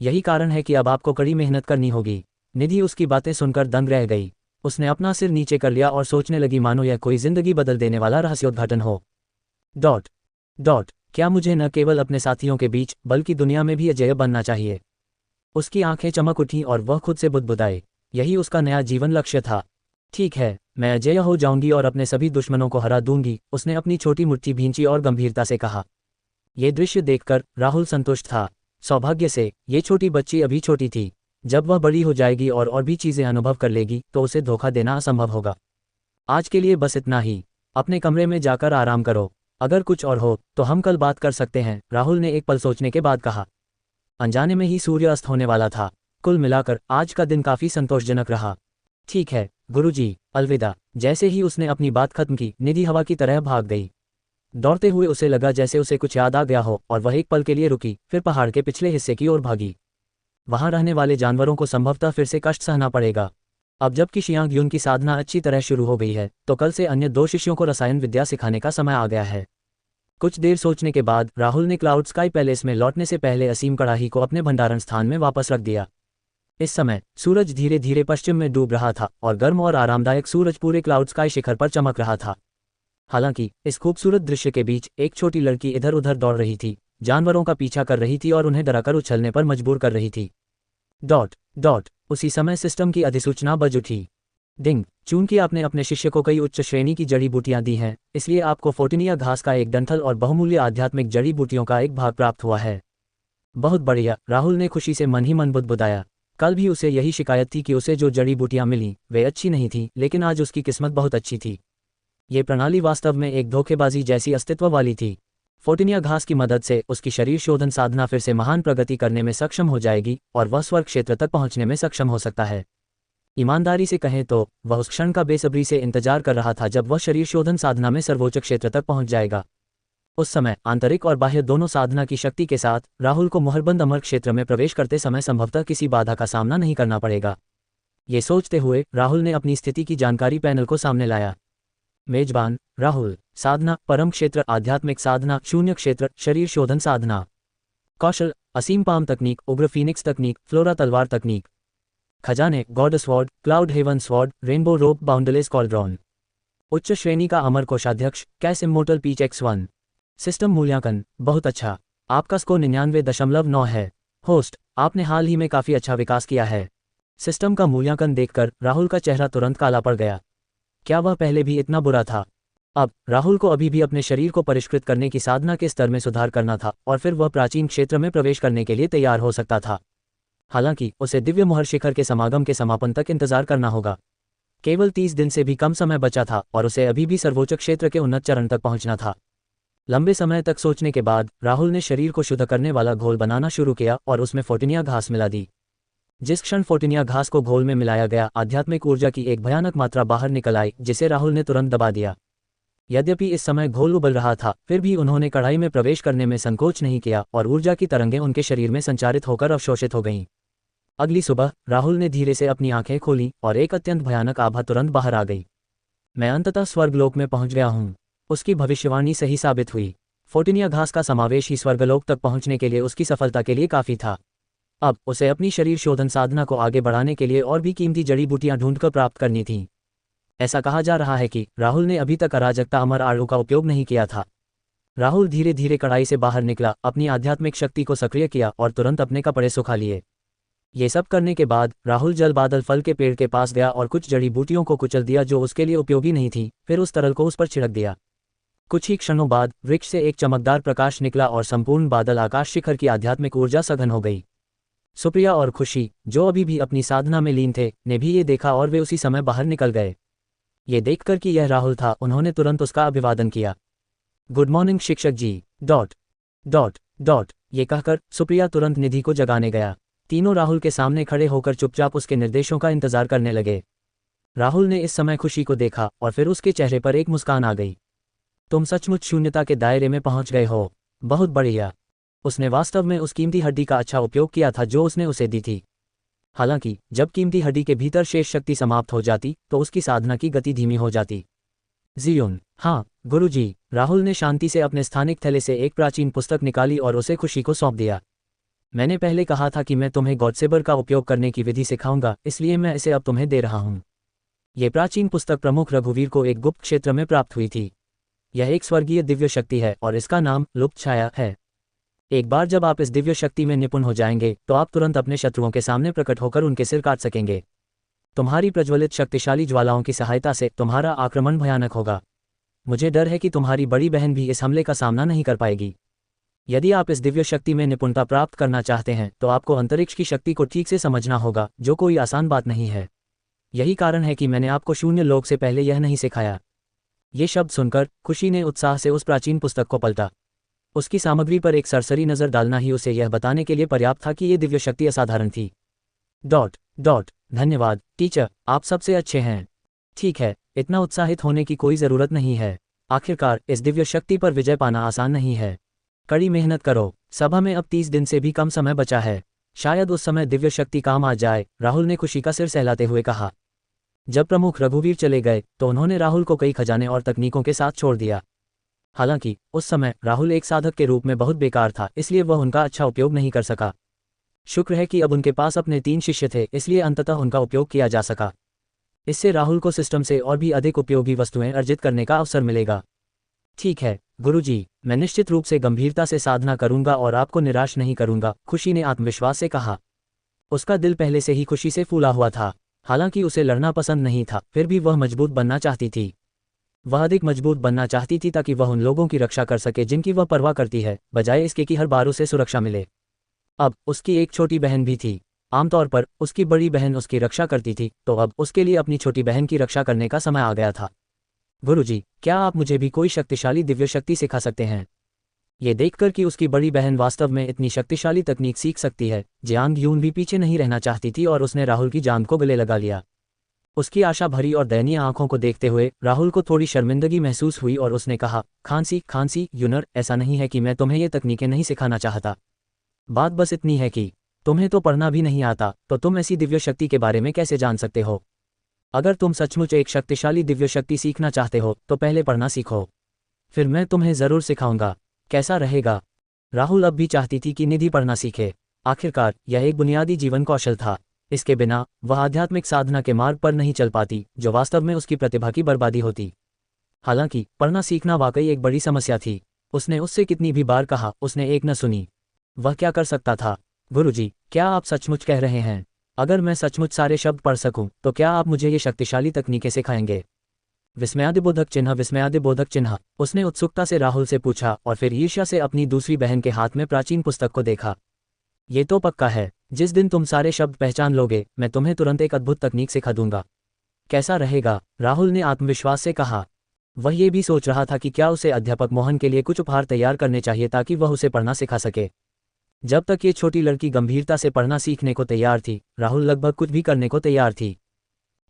यही कारण है कि अब आपको कड़ी मेहनत करनी होगी। निधि उसकी बातें सुनकर दंग रह गई। उसने अपना सिर नीचे कर लिया और सोचने लगी मानो यह कोई जिंदगी बदल देने वाला रहस्योद्घाटन हो। क्या मुझे न केवल अपने साथियों के बीच बल्कि दुनिया में भी अजेय बनना चाहिए? उसकी आंखें चमक उठीं और वह खुद से बुदबुदाए। यही उसका नया जीवन लक्ष्य था। ठीक है, मैं अजेय हो जाऊंगी और अपने सभी दुश्मनों को हरा दूंगी, उसने अपनी छोटी मुट्ठी भींची और गंभीरता से कहा। यह दृश्य देखकर राहुल संतुष्ट था। सौभाग्य से ये छोटी बच्ची अभी छोटी थी। जब वह बड़ी हो जाएगी और भी चीजें अनुभव कर लेगी तो उसे धोखा देना असंभव होगा। आज के लिए बस इतना ही। अपने कमरे में जाकर आराम करो। अगर कुछ और हो तो हम कल बात कर सकते हैं, राहुल ने एक पल सोचने के बाद कहा। अनजाने में ही सूर्य अस्त होने वाला था। कुल मिलाकर आज का दिन काफी संतोषजनक रहा। ठीक है गुरुजी, अलविदा। जैसे ही उसने अपनी बात खत्म की, निधि हवा की तरह भाग गई। दौड़ते हुए उसे लगा जैसे उसे कुछ याद आ गया हो और वह एक पल के लिए रुकी, फिर पहाड़ के पिछले हिस्से की ओर भागी। वहां रहने वाले जानवरों को संभवतः फिर से कष्ट सहना पड़ेगा। अब जबकि शियांग यून की साधना अच्छी तरह शुरू हो गई है, तो कल से अन्य 2 शिष्यों को रसायन विद्या सिखाने का समय आ गया है। कुछ देर सोचने के बाद राहुल ने क्लाउड स्काई पैलेस में लौटने से पहले असीम कड़ाही को अपने भंडारण स्थान में वापस रख दिया। इस समय सूरज धीरे धीरे पश्चिम में डूब रहा था और गर्म और आरामदायक सूरज पूरे क्लाउड स्काई शिखर पर चमक रहा था। हालांकि इस खूबसूरत दृश्य के बीच एक छोटी लड़की इधर उधर दौड़ रही थी, जानवरों का पीछा कर रही थी और उन्हें डराकर उछलने पर मजबूर कर रही थी। डॉट डॉट उसी समय सिस्टम की अधिसूचना बज उठी। डिंग, चूंकि आपने अपने शिष्य को कई उच्च श्रेणी की जड़ी बूटियां दी हैं, इसलिए आपको फोर्टिनिया घास का एक डंठल और बहुमूल्य आध्यात्मिक जड़ी बूटियों का एक भाग प्राप्त हुआ है। बहुत बढ़िया, राहुल ने खुशी से मन ही मन बुदबुदाया। कल भी उसे यही शिकायत थी कि उसे जो जड़ी बूटियां मिलीं वे अच्छी नहीं थीं, लेकिन आज उसकी किस्मत बहुत अच्छी थी। ये प्रणाली वास्तव में एक धोखेबाजी जैसी अस्तित्व वाली थी। फोर्टिनिया घास की मदद से उसकी शरीर शोधन साधना फिर से महान प्रगति करने में सक्षम हो जाएगी और वह स्वर्ग क्षेत्र तक पहुंचने में सक्षम हो सकता है। ईमानदारी से कहें तो वह उस क्षण का बेसब्री से इंतजार कर रहा था जब वह शरीर शोधन साधना में सर्वोच्च क्षेत्र तक पहुंच जाएगा। उस समय आंतरिक और बाह्य दोनों साधना की शक्ति के साथ राहुल को मोहरबंद अमर क्षेत्र में प्रवेश करते समय संभवतः किसी बाधा का सामना नहीं करना पड़ेगा। ये सोचते हुए राहुल ने अपनी स्थिति की जानकारी पैनल को सामने लाया। मेजबान राहुल, साधना परम क्षेत्र आध्यात्मिक साधना शून्य क्षेत्र शरीर शोधन साधना। कौशल असीम पाम तकनीक उग्र फीनिक्स तकनीक फ्लोरा तलवार तकनीक। खजाने god sword cloud heaven sword rainbow rope boundless cauldron. उच्च श्रेणी का अमर कोषाध्यक्ष कैस इमोर्टल पीच X1। सिस्टम मूल्यांकन बहुत अच्छा, आपका स्कोर 99.9 है। होस्ट, आपने हाल ही में काफ़ी अच्छा विकास किया है। सिस्टम का मूल्यांकन देखकर राहुल का चेहरा तुरंत काला पड़ गया। क्या वह पहले भी इतना बुरा था? अब राहुल को अभी भी अपने शरीर को परिष्कृत करने की साधना के स्तर में सुधार करना था और फिर वह प्राचीन क्षेत्र में प्रवेश करने के लिए तैयार हो सकता था। हालांकि उसे दिव्य मोहर शिखर के समागम के समापन तक इंतजार करना होगा। केवल 30 दिन से भी कम समय बचा था और उसे अभी भी सर्वोच्च क्षेत्र के उन्नत चरण तक पहुंचना था। लंबे समय तक सोचने के बाद राहुल ने शरीर को शुद्ध करने वाला घोल बनाना शुरू किया और उसमें फोर्टिनिया घास मिला दी। जिस क्षण फोर्टिनिया घास को घोल में मिलाया गया, आध्यात्मिक ऊर्जा की एक भयानक मात्रा बाहर निकल आई जिसे राहुल ने तुरंत दबा दिया। यद्यपि इस समय घोल उबल रहा था, फिर भी उन्होंने कढ़ाई में प्रवेश करने में संकोच नहीं किया और ऊर्जा की तरंगें उनके शरीर में संचारित होकर अवशोषित हो गईं। अगली सुबह राहुल ने धीरे से अपनी आंखें खोलीं और एक अत्यंत भयानक आभा तुरंत बाहर आ गई। मैं अंततः स्वर्गलोक में पहुंच गया हूं। उसकी भविष्यवाणी सही साबित हुई। फोर्टिनिया घास का समावेश ही स्वर्गलोक तक पहुंचने के लिए उसकी सफलता के लिए काफी था। अब उसे अपनी शरीर शोधन साधना को आगे बढ़ाने के लिए और भी कीमती जड़ी बूटियां ढूंढकर प्राप्त करनी थीं। ऐसा कहा जा रहा है कि राहुल ने अभी तक अराजकता अमर आड़ू का उपयोग नहीं किया था। राहुल धीरे धीरे कड़ाई से बाहर निकला, अपनी आध्यात्मिक शक्ति को सक्रिय किया और तुरंत अपने कपड़े सुखा लिए। ये सब करने के बाद राहुल जल बादल फल के पेड़ के पास गया और कुछ जड़ी बूटियों को कुचल दिया जो उसके लिए उपयोगी नहीं थी, फिर उस तरल को उस पर छिड़क दिया। कुछ ही क्षणों बाद वृक्ष से एक चमकदार प्रकाश निकला और संपूर्ण बादल आकाश शिखर की आध्यात्मिक ऊर्जा सघन हो गई। सुप्रिया और खुशी, जो अभी भी अपनी साधना में लीन थे, ने भी ये देखा और वे उसी समय बाहर निकल गए। ये देखकर कि यह राहुल था, उन्होंने तुरंत उसका अभिवादन किया। गुड मॉर्निंग शिक्षक जी। डॉट डॉट डॉट ये कहकर सुप्रिया तुरंत निधि को जगाने गया। तीनों राहुल के सामने खड़े होकर चुपचाप उसके निर्देशों का इंतजार करने लगे। राहुल ने इस समय खुशी को देखा और फिर उसके चेहरे पर एक मुस्कान आ गई। तुम सचमुच शून्यता के दायरे में पहुंच गए हो। बहुत बढ़िया। उसने वास्तव में उस कीमती हड्डी का अच्छा उपयोग किया था जो उसने उसे दी थी। हालांकि जब कीमती हड्डी के भीतर शेष शक्ति समाप्त हो जाती तो उसकी साधना की गति धीमी हो जाती। जियोन, हाँ गुरुजी। राहुल ने शांति से अपने स्थानिक थैले से एक प्राचीन पुस्तक निकाली और उसे खुशी को सौंप दिया। मैंने पहले कहा था कि मैं तुम्हें गॉडसेबर का उपयोग करने की विधि सिखाऊंगा, इसलिए मैं इसे अब तुम्हें दे रहा हूं। ये प्राचीन पुस्तक प्रमुख रघुवीर को एक गुप्त क्षेत्र में प्राप्त हुई थी। यह एक स्वर्गीय दिव्य शक्ति है और इसका नाम लुप्त छाया है। एक बार जब आप इस दिव्य शक्ति में निपुण हो जाएंगे तो आप तुरंत अपने शत्रुओं के सामने प्रकट होकर उनके सिर काट सकेंगे। तुम्हारी प्रज्वलित शक्तिशाली ज्वालाओं की सहायता से तुम्हारा आक्रमण भयानक होगा। मुझे डर है कि तुम्हारी बड़ी बहन भी इस हमले का सामना नहीं कर पाएगी। यदि आप इस दिव्य शक्ति में निपुणता प्राप्त करना चाहते हैं तो आपको अंतरिक्ष की शक्ति को ठीक से समझना होगा, जो कोई आसान बात नहीं है। यही कारण है कि मैंने आपको शून्य लोक से पहले यह नहीं सिखाया। ये शब्द सुनकर खुशी ने उत्साह से उस प्राचीन पुस्तक को पलटा। उसकी सामग्री पर एक सरसरी नज़र डालना ही उसे यह बताने के लिए पर्याप्त था कि ये दिव्य शक्ति असाधारण थी। धन्यवाद टीचर, आप सबसे अच्छे हैं। ठीक है, इतना उत्साहित होने की कोई ज़रूरत नहीं है। आखिरकार इस दिव्य शक्ति पर विजय पाना आसान नहीं है। कड़ी मेहनत करो। सभा में अब 30 दिन से भी कम समय बचा है। शायद उस समय दिव्य शक्ति काम आ जाए, राहुल ने खुशी का सिर सहलाते हुए कहा। जब प्रमुख रघुवीर चले गए तो उन्होंने राहुल को कई खजाने और तकनीकों के साथ छोड़ दिया। हालांकि उस समय राहुल एक साधक के रूप में बहुत बेकार था, इसलिए वह उनका अच्छा उपयोग नहीं कर सका। शुक्र है कि अब उनके पास अपने 3 शिष्य थे, इसलिए अंततः उनका उपयोग किया जा सका। इससे राहुल को सिस्टम से और भी अधिक उपयोगी वस्तुएं अर्जित करने का अवसर मिलेगा। ठीक है गुरुजी, मैं निश्चित रूप से गंभीरता से साधना करूंगा और आपको निराश नहीं करूंगा, खुशी ने आत्मविश्वास से कहा। उसका दिल पहले से ही खुशी से फूला हुआ था। हालांकि उसे लड़ना पसंद नहीं था, फिर भी वह मजबूत बनना चाहती थी। वह अधिक मजबूत बनना चाहती थी ताकि वह उन लोगों की रक्षा कर सके जिनकी वह परवाह करती है, बजाय इसके कि हर बार उसे सुरक्षा मिले। अब उसकी एक छोटी बहन भी थी। आमतौर पर उसकी बड़ी बहन उसकी रक्षा करती थी, तो अब उसके लिए अपनी छोटी बहन की रक्षा करने का समय आ गया था। गुरुजी, क्या आप मुझे भी कोई शक्तिशाली दिव्य शक्ति सिखा सकते हैं? ये देखकर कि उसकी बड़ी बहन वास्तव में इतनी शक्तिशाली तकनीक सीख सकती है, जियांग यून भी पीछे नहीं रहना चाहती थी और उसने राहुल की जान को गले लगा लिया। उसकी आशा भरी और दयनीय आंखों को देखते हुए राहुल को थोड़ी शर्मिंदगी महसूस हुई और उसने कहा, खांसी यूनर, ऐसा नहीं है कि मैं तुम्हें ये तकनीकें नहीं सिखाना चाहता। बात बस इतनी है कि तुम्हें तो पढ़ना भी नहीं आता, तो तुम ऐसी दिव्य शक्ति के बारे में कैसे जान सकते हो? अगर तुम सचमुच एक शक्तिशाली दिव्य शक्ति सीखना चाहते हो तो पहले पढ़ना सीखो, फिर मैं तुम्हें ज़रूर सिखाऊंगा। कैसा रहेगा? राहुल अब भी चाहती थी कि निधि पढ़ना सीखे। आखिरकार यह एक बुनियादी जीवन कौशल था। इसके बिना वह आध्यात्मिक साधना के मार्ग पर नहीं चल पाती, जो वास्तव में उसकी प्रतिभा की बर्बादी होती। हालांकि पढ़ना सीखना वाकई एक बड़ी समस्या थी। उसने उससे कितनी भी बार कहा, उसने एक न सुनी। वह क्या कर सकता था? गुरुजी, क्या आप सचमुच कह रहे हैं? अगर मैं सचमुच सारे शब्द पढ़ सकूं, तो क्या आप मुझे ये शक्तिशाली तकनीकें सिखाएंगे? विस्मयादिबोधक चिन्ह, उसने उत्सुकता से राहुल से पूछा और फिर ईर्ष्या से अपनी दूसरी बहन के हाथ में प्राचीन पुस्तक को देखा। ये तो पक्का है, जिस दिन तुम सारे शब्द पहचान लोगे, मैं तुम्हें तुरंत एक अद्भुत तकनीक सिखा दूंगा। कैसा रहेगा? राहुल ने आत्मविश्वास से कहा। वह ये भी सोच रहा था कि क्या उसे अध्यापक मोहन के लिए कुछ उपहार तैयार करने चाहिए ताकि वह उसे पढ़ना सिखा सके। जब तक ये छोटी लड़की गंभीरता से पढ़ना सीखने को तैयार थी, राहुल लगभग कुछ भी करने को तैयार थी।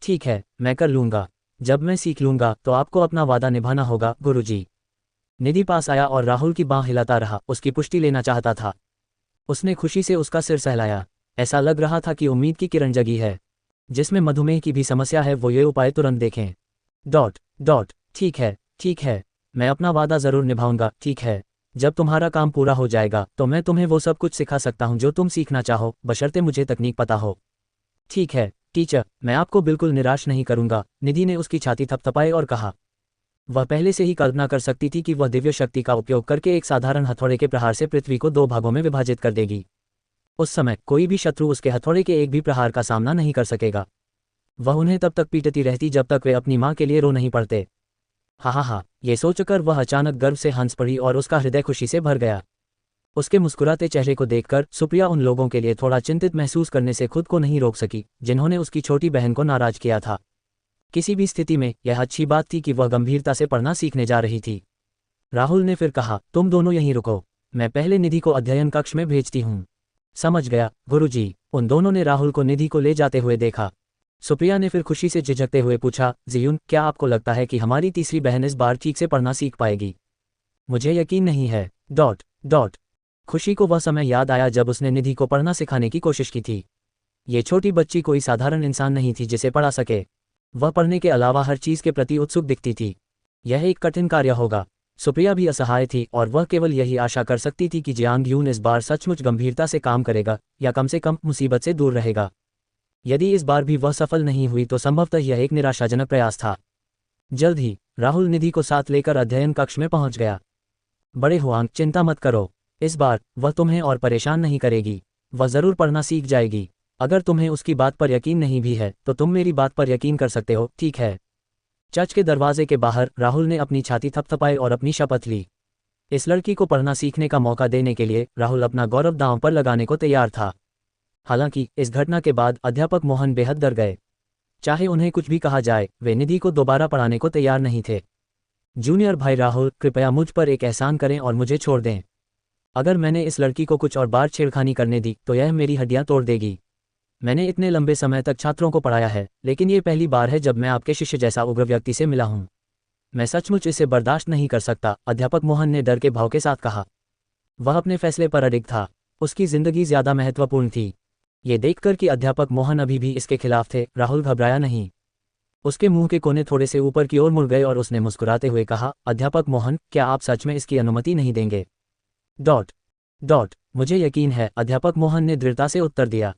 ठीक है, मैं कर लूंगा। जब मैं सीख लूंगा तो आपको अपना वादा निभाना होगा गुरुजी। निधि पास आया और राहुल की बांह हिलाता रहा, उसकी पुष्टि लेना चाहता था। उसने खुशी से उसका सिर सहलाया। ऐसा लग रहा था कि उम्मीद की किरण जगी है। जिसमें मधुमेह की भी समस्या है वो ये उपाय तुरंत देखें। ठीक है, मैं अपना वादा जरूर निभाऊंगा। ठीक है, जब तुम्हारा काम पूरा हो जाएगा तो मैं तुम्हें वो सब कुछ सिखा सकता हूं जो तुम सीखना चाहो, बशर्ते मुझे तकनीक पता हो। ठीक है टीचर, मैं आपको बिल्कुल निराश नहीं करूंगा, निधि ने उसकी छाती थपथपाई और कहा। वह पहले से ही कल्पना कर सकती थी कि वह दिव्य शक्ति का उपयोग करके एक साधारण हथौड़े के प्रहार से पृथ्वी को 2 भागों में विभाजित कर देगी। उस समय कोई भी शत्रु उसके हथौड़े के एक भी प्रहार का सामना नहीं कर सकेगा। वह उन्हें तब तक पीटती रहती जब तक वे अपनी मां के लिए रो नहीं पड़ते। हा, ये सोचकर वह अचानक गर्व से हंस पड़ी और उसका हृदय खुशी से भर गया। उसके मुस्कुराते चेहरे को देखकर सुप्रिया उन लोगों के लिए थोड़ा चिंतित महसूस करने से खुद को नहीं रोक सकी जिन्होंने उसकी छोटी बहन को नाराज किया था। किसी भी स्थिति में यह अच्छी बात थी कि वह गंभीरता से पढ़ना सीखने जा रही थी। राहुल ने फिर कहा, तुम दोनों यहीं रुको, मैं पहले निधि को अध्ययन कक्ष में भेजती हूँ। समझ गया गुरुजी। उन दोनों ने राहुल को निधि को ले जाते हुए देखा। सुप्रिया ने फिर खुशी से झिझकते हुए पूछा, जियुन, क्या आपको लगता है कि हमारी तीसरी बहन इस बार ठीक से पढ़ना सीख पाएगी? मुझे यकीन नहीं है। खुशी को वह समय याद आया जब उसने निधि को पढ़ना सिखाने की कोशिश की थी। ये छोटी बच्ची कोई साधारण इंसान नहीं थी जिसे पढ़ा सके। वह पढ़ने के अलावा हर चीज के प्रति उत्सुक दिखती थी। यह एक कठिन कार्य होगा। सुप्रिया भी असहाय थी और वह केवल यही आशा कर सकती थी कि जियांग यून इस बार सचमुच गंभीरता से काम करेगा या कम से कम मुसीबत से दूर रहेगा। यदि इस बार भी वह सफल नहीं हुई तो संभवतः यह एक निराशाजनक प्रयास था। जल्द ही राहुल निधि को साथ लेकर अध्ययन कक्ष में पहुंच गया। बड़े हुआंग, चिंता मत करो, इस बार वह तुम्हें और परेशान नहीं करेगी। वह जरूर पढ़ना सीख जाएगी। अगर तुम्हें उसकी बात पर यकीन नहीं भी है तो तुम मेरी बात पर यकीन कर सकते हो, ठीक है? चर्च के दरवाजे के बाहर राहुल ने अपनी छाती थपथपाई और अपनी शपथ ली। इस लड़की को पढ़ना सीखने का मौका देने के लिए राहुल अपना गौरव दांव पर लगाने को तैयार था। हालांकि इस घटना के बाद अध्यापक मोहन बेहद डर गए। चाहे उन्हें कुछ भी कहा जाए, वे निधि को दोबारा पढ़ाने को तैयार नहीं थे। जूनियर भाई राहुल, कृपया मुझ पर एक एहसान करें और मुझे छोड़ दें। अगर मैंने इस लड़की को कुछ और बार छेड़खानी करने दी तो यह मेरी हड्डियां तोड़ देगी। मैंने इतने लंबे समय तक छात्रों को पढ़ाया है, लेकिन ये पहली बार है जब मैं आपके शिष्य जैसा उग्र व्यक्ति से मिला हूं। मैं सचमुच इसे बर्दाश्त नहीं कर सकता, अध्यापक मोहन ने डर के भाव के साथ कहा। वह अपने फैसले पर अडिग था। उसकी जिंदगी ज्यादा महत्वपूर्ण थी। ये देखकर कि अध्यापक मोहन अभी भी इसके खिलाफ थे, राहुल घबराया नहीं। उसके मुंह के कोने थोड़े से ऊपर की ओर मुड़ गए और उसने मुस्कुराते हुए कहा, अध्यापक मोहन, क्या आप सच में इसकी अनुमति नहीं देंगे? डॉट डॉट मुझे यकीन है, अध्यापक मोहन ने दृढ़ता से उत्तर दिया।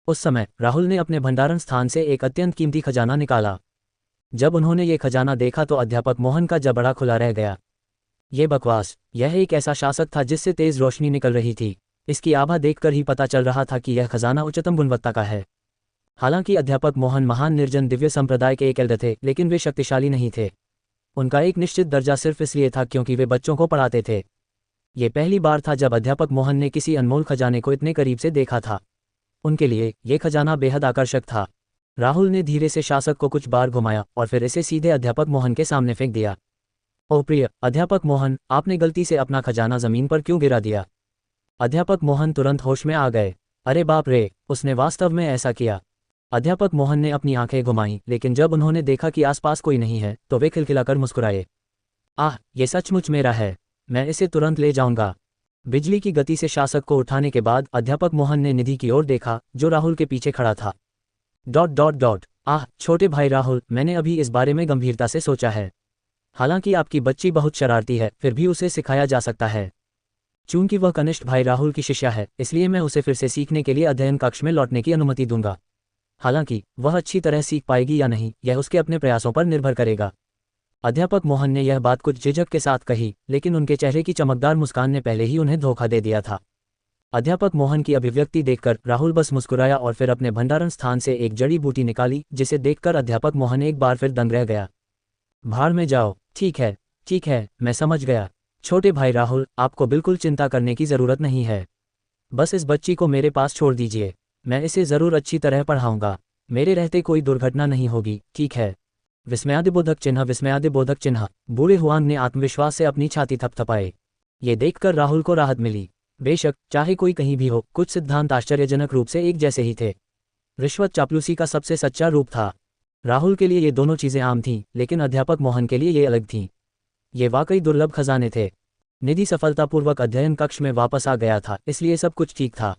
उस समय राहुल ने अपने भंडारण स्थान से एक अत्यंत कीमती खजाना निकाला। जब उन्होंने ये खजाना देखा तो अध्यापक मोहन का जबड़ा खुला रह गया। ये बकवास! यह एक ऐसा शासक था जिससे तेज रोशनी निकल रही थी। इसकी आभा देखकर ही पता चल रहा था कि यह खजाना उच्चतम गुणवत्ता का है। हालांकि अध्यापक मोहन महान निर्जन दिव्य संप्रदाय के एक एल्डर थे, लेकिन वे शक्तिशाली नहीं थे। उनका एक निश्चित दर्जा सिर्फ इसलिए था क्योंकि वे बच्चों को पढ़ाते थे। ये पहली बार था जब अध्यापक मोहन ने किसी अनमोल खजाने को इतने करीब से देखा था। उनके लिए ये खजाना बेहद आकर्षक था। राहुल ने धीरे से शासक को कुछ बार घुमाया और फिर इसे सीधे अध्यापक मोहन के सामने फेंक दिया। ओ प्रिय अध्यापक मोहन, आपने गलती से अपना खजाना जमीन पर क्यों गिरा दिया? अध्यापक मोहन तुरंत होश में आ गए। अरे बाप रे, उसने वास्तव में ऐसा किया। अध्यापक मोहन ने अपनी आंखें घुमाईं, लेकिन जब उन्होंने देखा कि आसपास कोई नहीं है तो वे खिलखिलाकर मुस्कुराए। आह, ये सचमुच मेरा है, मैं इसे तुरंत ले जाऊंगा। बिजली की गति से शासक को उठाने के बाद अध्यापक मोहन ने निधि की ओर देखा, जो राहुल के पीछे खड़ा था। डॉट डॉट डॉट आह, छोटे भाई राहुल, मैंने अभी इस बारे में गंभीरता से सोचा है। हालांकि आपकी बच्ची बहुत शरारती है, फिर भी उसे सिखाया जा सकता है। चूंकि वह कनिष्ठ भाई राहुल की शिष्या है, इसलिए मैं उसे फिर से सीखने के लिए अध्ययन कक्ष में लौटने की अनुमति दूंगा। हालांकि वह अच्छी तरह सीख पाएगी या नहीं, यह उसके अपने प्रयासों पर निर्भर करेगा। अध्यापक मोहन ने यह बात कुछ झिझक के साथ कही, लेकिन उनके चेहरे की चमकदार मुस्कान ने पहले ही उन्हें धोखा दे दिया था। अध्यापक मोहन की अभिव्यक्ति देखकर राहुल बस मुस्कुराया और फिर अपने भंडारण स्थान से एक जड़ी बूटी निकाली, जिसे देखकर अध्यापक मोहन एक बार फिर दंग रह गया। भाड़ में जाओ। ठीक है, मैं समझ गया। छोटे भाई राहुल, आपको बिल्कुल चिंता करने की जरूरत नहीं है। बस इस बच्ची को मेरे पास छोड़ दीजिए, मैं इसे जरूर अच्छी तरह पढ़ाऊंगा। मेरे रहते कोई दुर्घटना नहीं होगी, ठीक है? विस्मयादिबोधक चिन्ह। बूढ़े हुआंग ने आत्मविश्वास से अपनी छाती थपथपाए। ये देखकर राहुल को राहत मिली। बेशक, चाहे कोई कहीं भी हो, कुछ सिद्धांत आश्चर्यजनक रूप से एक जैसे ही थे। रिश्वत चापलूसी का सबसे सच्चा रूप था। राहुल के लिए ये दोनों चीजें आम थीं, लेकिन अध्यापक मोहन के लिए ये अलग थीं। ये वाकई दुर्लभ खजाने थे। निधि सफलतापूर्वक अध्ययन कक्ष में वापस आ गया था, इसलिए सब कुछ ठीक था।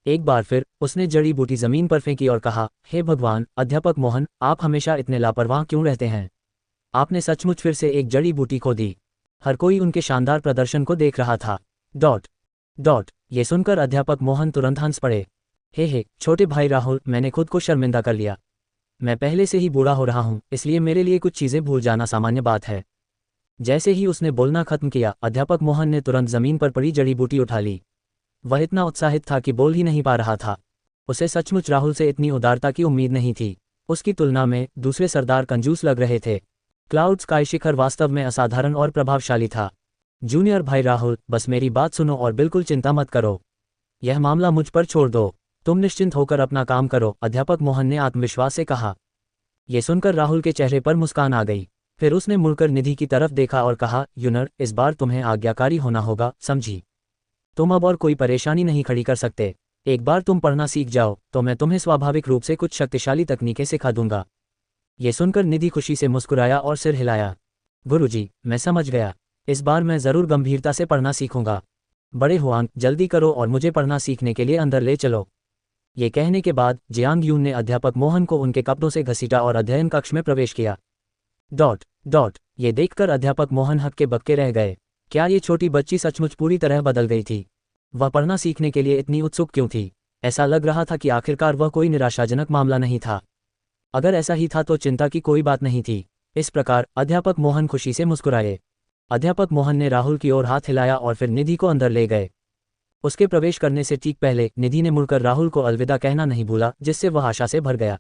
एक बार फिर उसने जड़ी बूटी जमीन पर फेंकी और कहा, हे भगवान, अध्यापक मोहन, आप हमेशा इतने लापरवाह क्यों रहते हैं? आपने सचमुच फिर से एक जड़ी बूटी खो दी। हर कोई उनके शानदार प्रदर्शन को देख रहा था। डॉट डॉट ये सुनकर अध्यापक मोहन तुरंत हंस पड़े। हे छोटे भाई राहुल, मैंने खुद को शर्मिंदा कर लिया। मैं पहले से ही बूढ़ा हो रहा हूं, इसलिए मेरे लिए कुछ चीजें भूल जाना सामान्य बात है। जैसे ही उसने बोलना खत्म किया, अध्यापक मोहन ने तुरंत जमीन पर पड़ी जड़ी बूटी उठा ली। वह इतना उत्साहित था कि बोल ही नहीं पा रहा था। उसे सचमुच राहुल से इतनी उदारता की उम्मीद नहीं थी। उसकी तुलना में दूसरे सरदार कंजूस लग रहे थे। क्लाउड स्काई शिखर वास्तव में असाधारण और प्रभावशाली था। जूनियर भाई राहुल, बस मेरी बात सुनो और बिल्कुल चिंता मत करो। यह मामला मुझ पर छोड़ दो। तुम निश्चिंत होकर अपना काम करो, अध्यापक मोहन ने आत्मविश्वास से कहा। यह सुनकर राहुल के चेहरे पर मुस्कान आ गई। फिर उसने मुड़कर निधि की तरफ देखा और कहा, यूनर, इस बार तुम्हें आज्ञाकारी होना होगा, समझी? तुम अब और कोई परेशानी नहीं खड़ी कर सकते। एक बार तुम पढ़ना सीख जाओ तो मैं तुम्हें स्वाभाविक रूप से कुछ शक्तिशाली तकनीकें सिखा दूंगा। ये सुनकर निधि खुशी से मुस्कुराया और सिर हिलाया। गुरुजी, मैं समझ गया। इस बार मैं जरूर गंभीरता से पढ़ना सीखूंगा। बड़े हुआंग, जल्दी करो और मुझे पढ़ना सीखने के लिए अंदर ले चलो। ये कहने के बाद जियांग यून ने अध्यापक मोहन को उनके कपड़ों से घसीटा और अध्ययन कक्ष में प्रवेश किया। डॉट डॉट ये देखकर अध्यापक मोहन हक्के बक्के रह गए। क्या ये छोटी बच्ची सचमुच पूरी तरह बदल गई थी? वह पढ़ना सीखने के लिए इतनी उत्सुक क्यों थी? ऐसा लग रहा था कि आखिरकार वह कोई निराशाजनक मामला नहीं था। अगर ऐसा ही था तो चिंता की कोई बात नहीं थी। इस प्रकार अध्यापक मोहन खुशी से मुस्कुराए। अध्यापक मोहन ने राहुल की ओर हाथ हिलाया और फिर निधि को अंदर ले गए। उसके प्रवेश करने से ठीक पहले निधि ने मुड़कर राहुल को अलविदा कहना नहीं भूला, जिससे वह आशा से भर गया।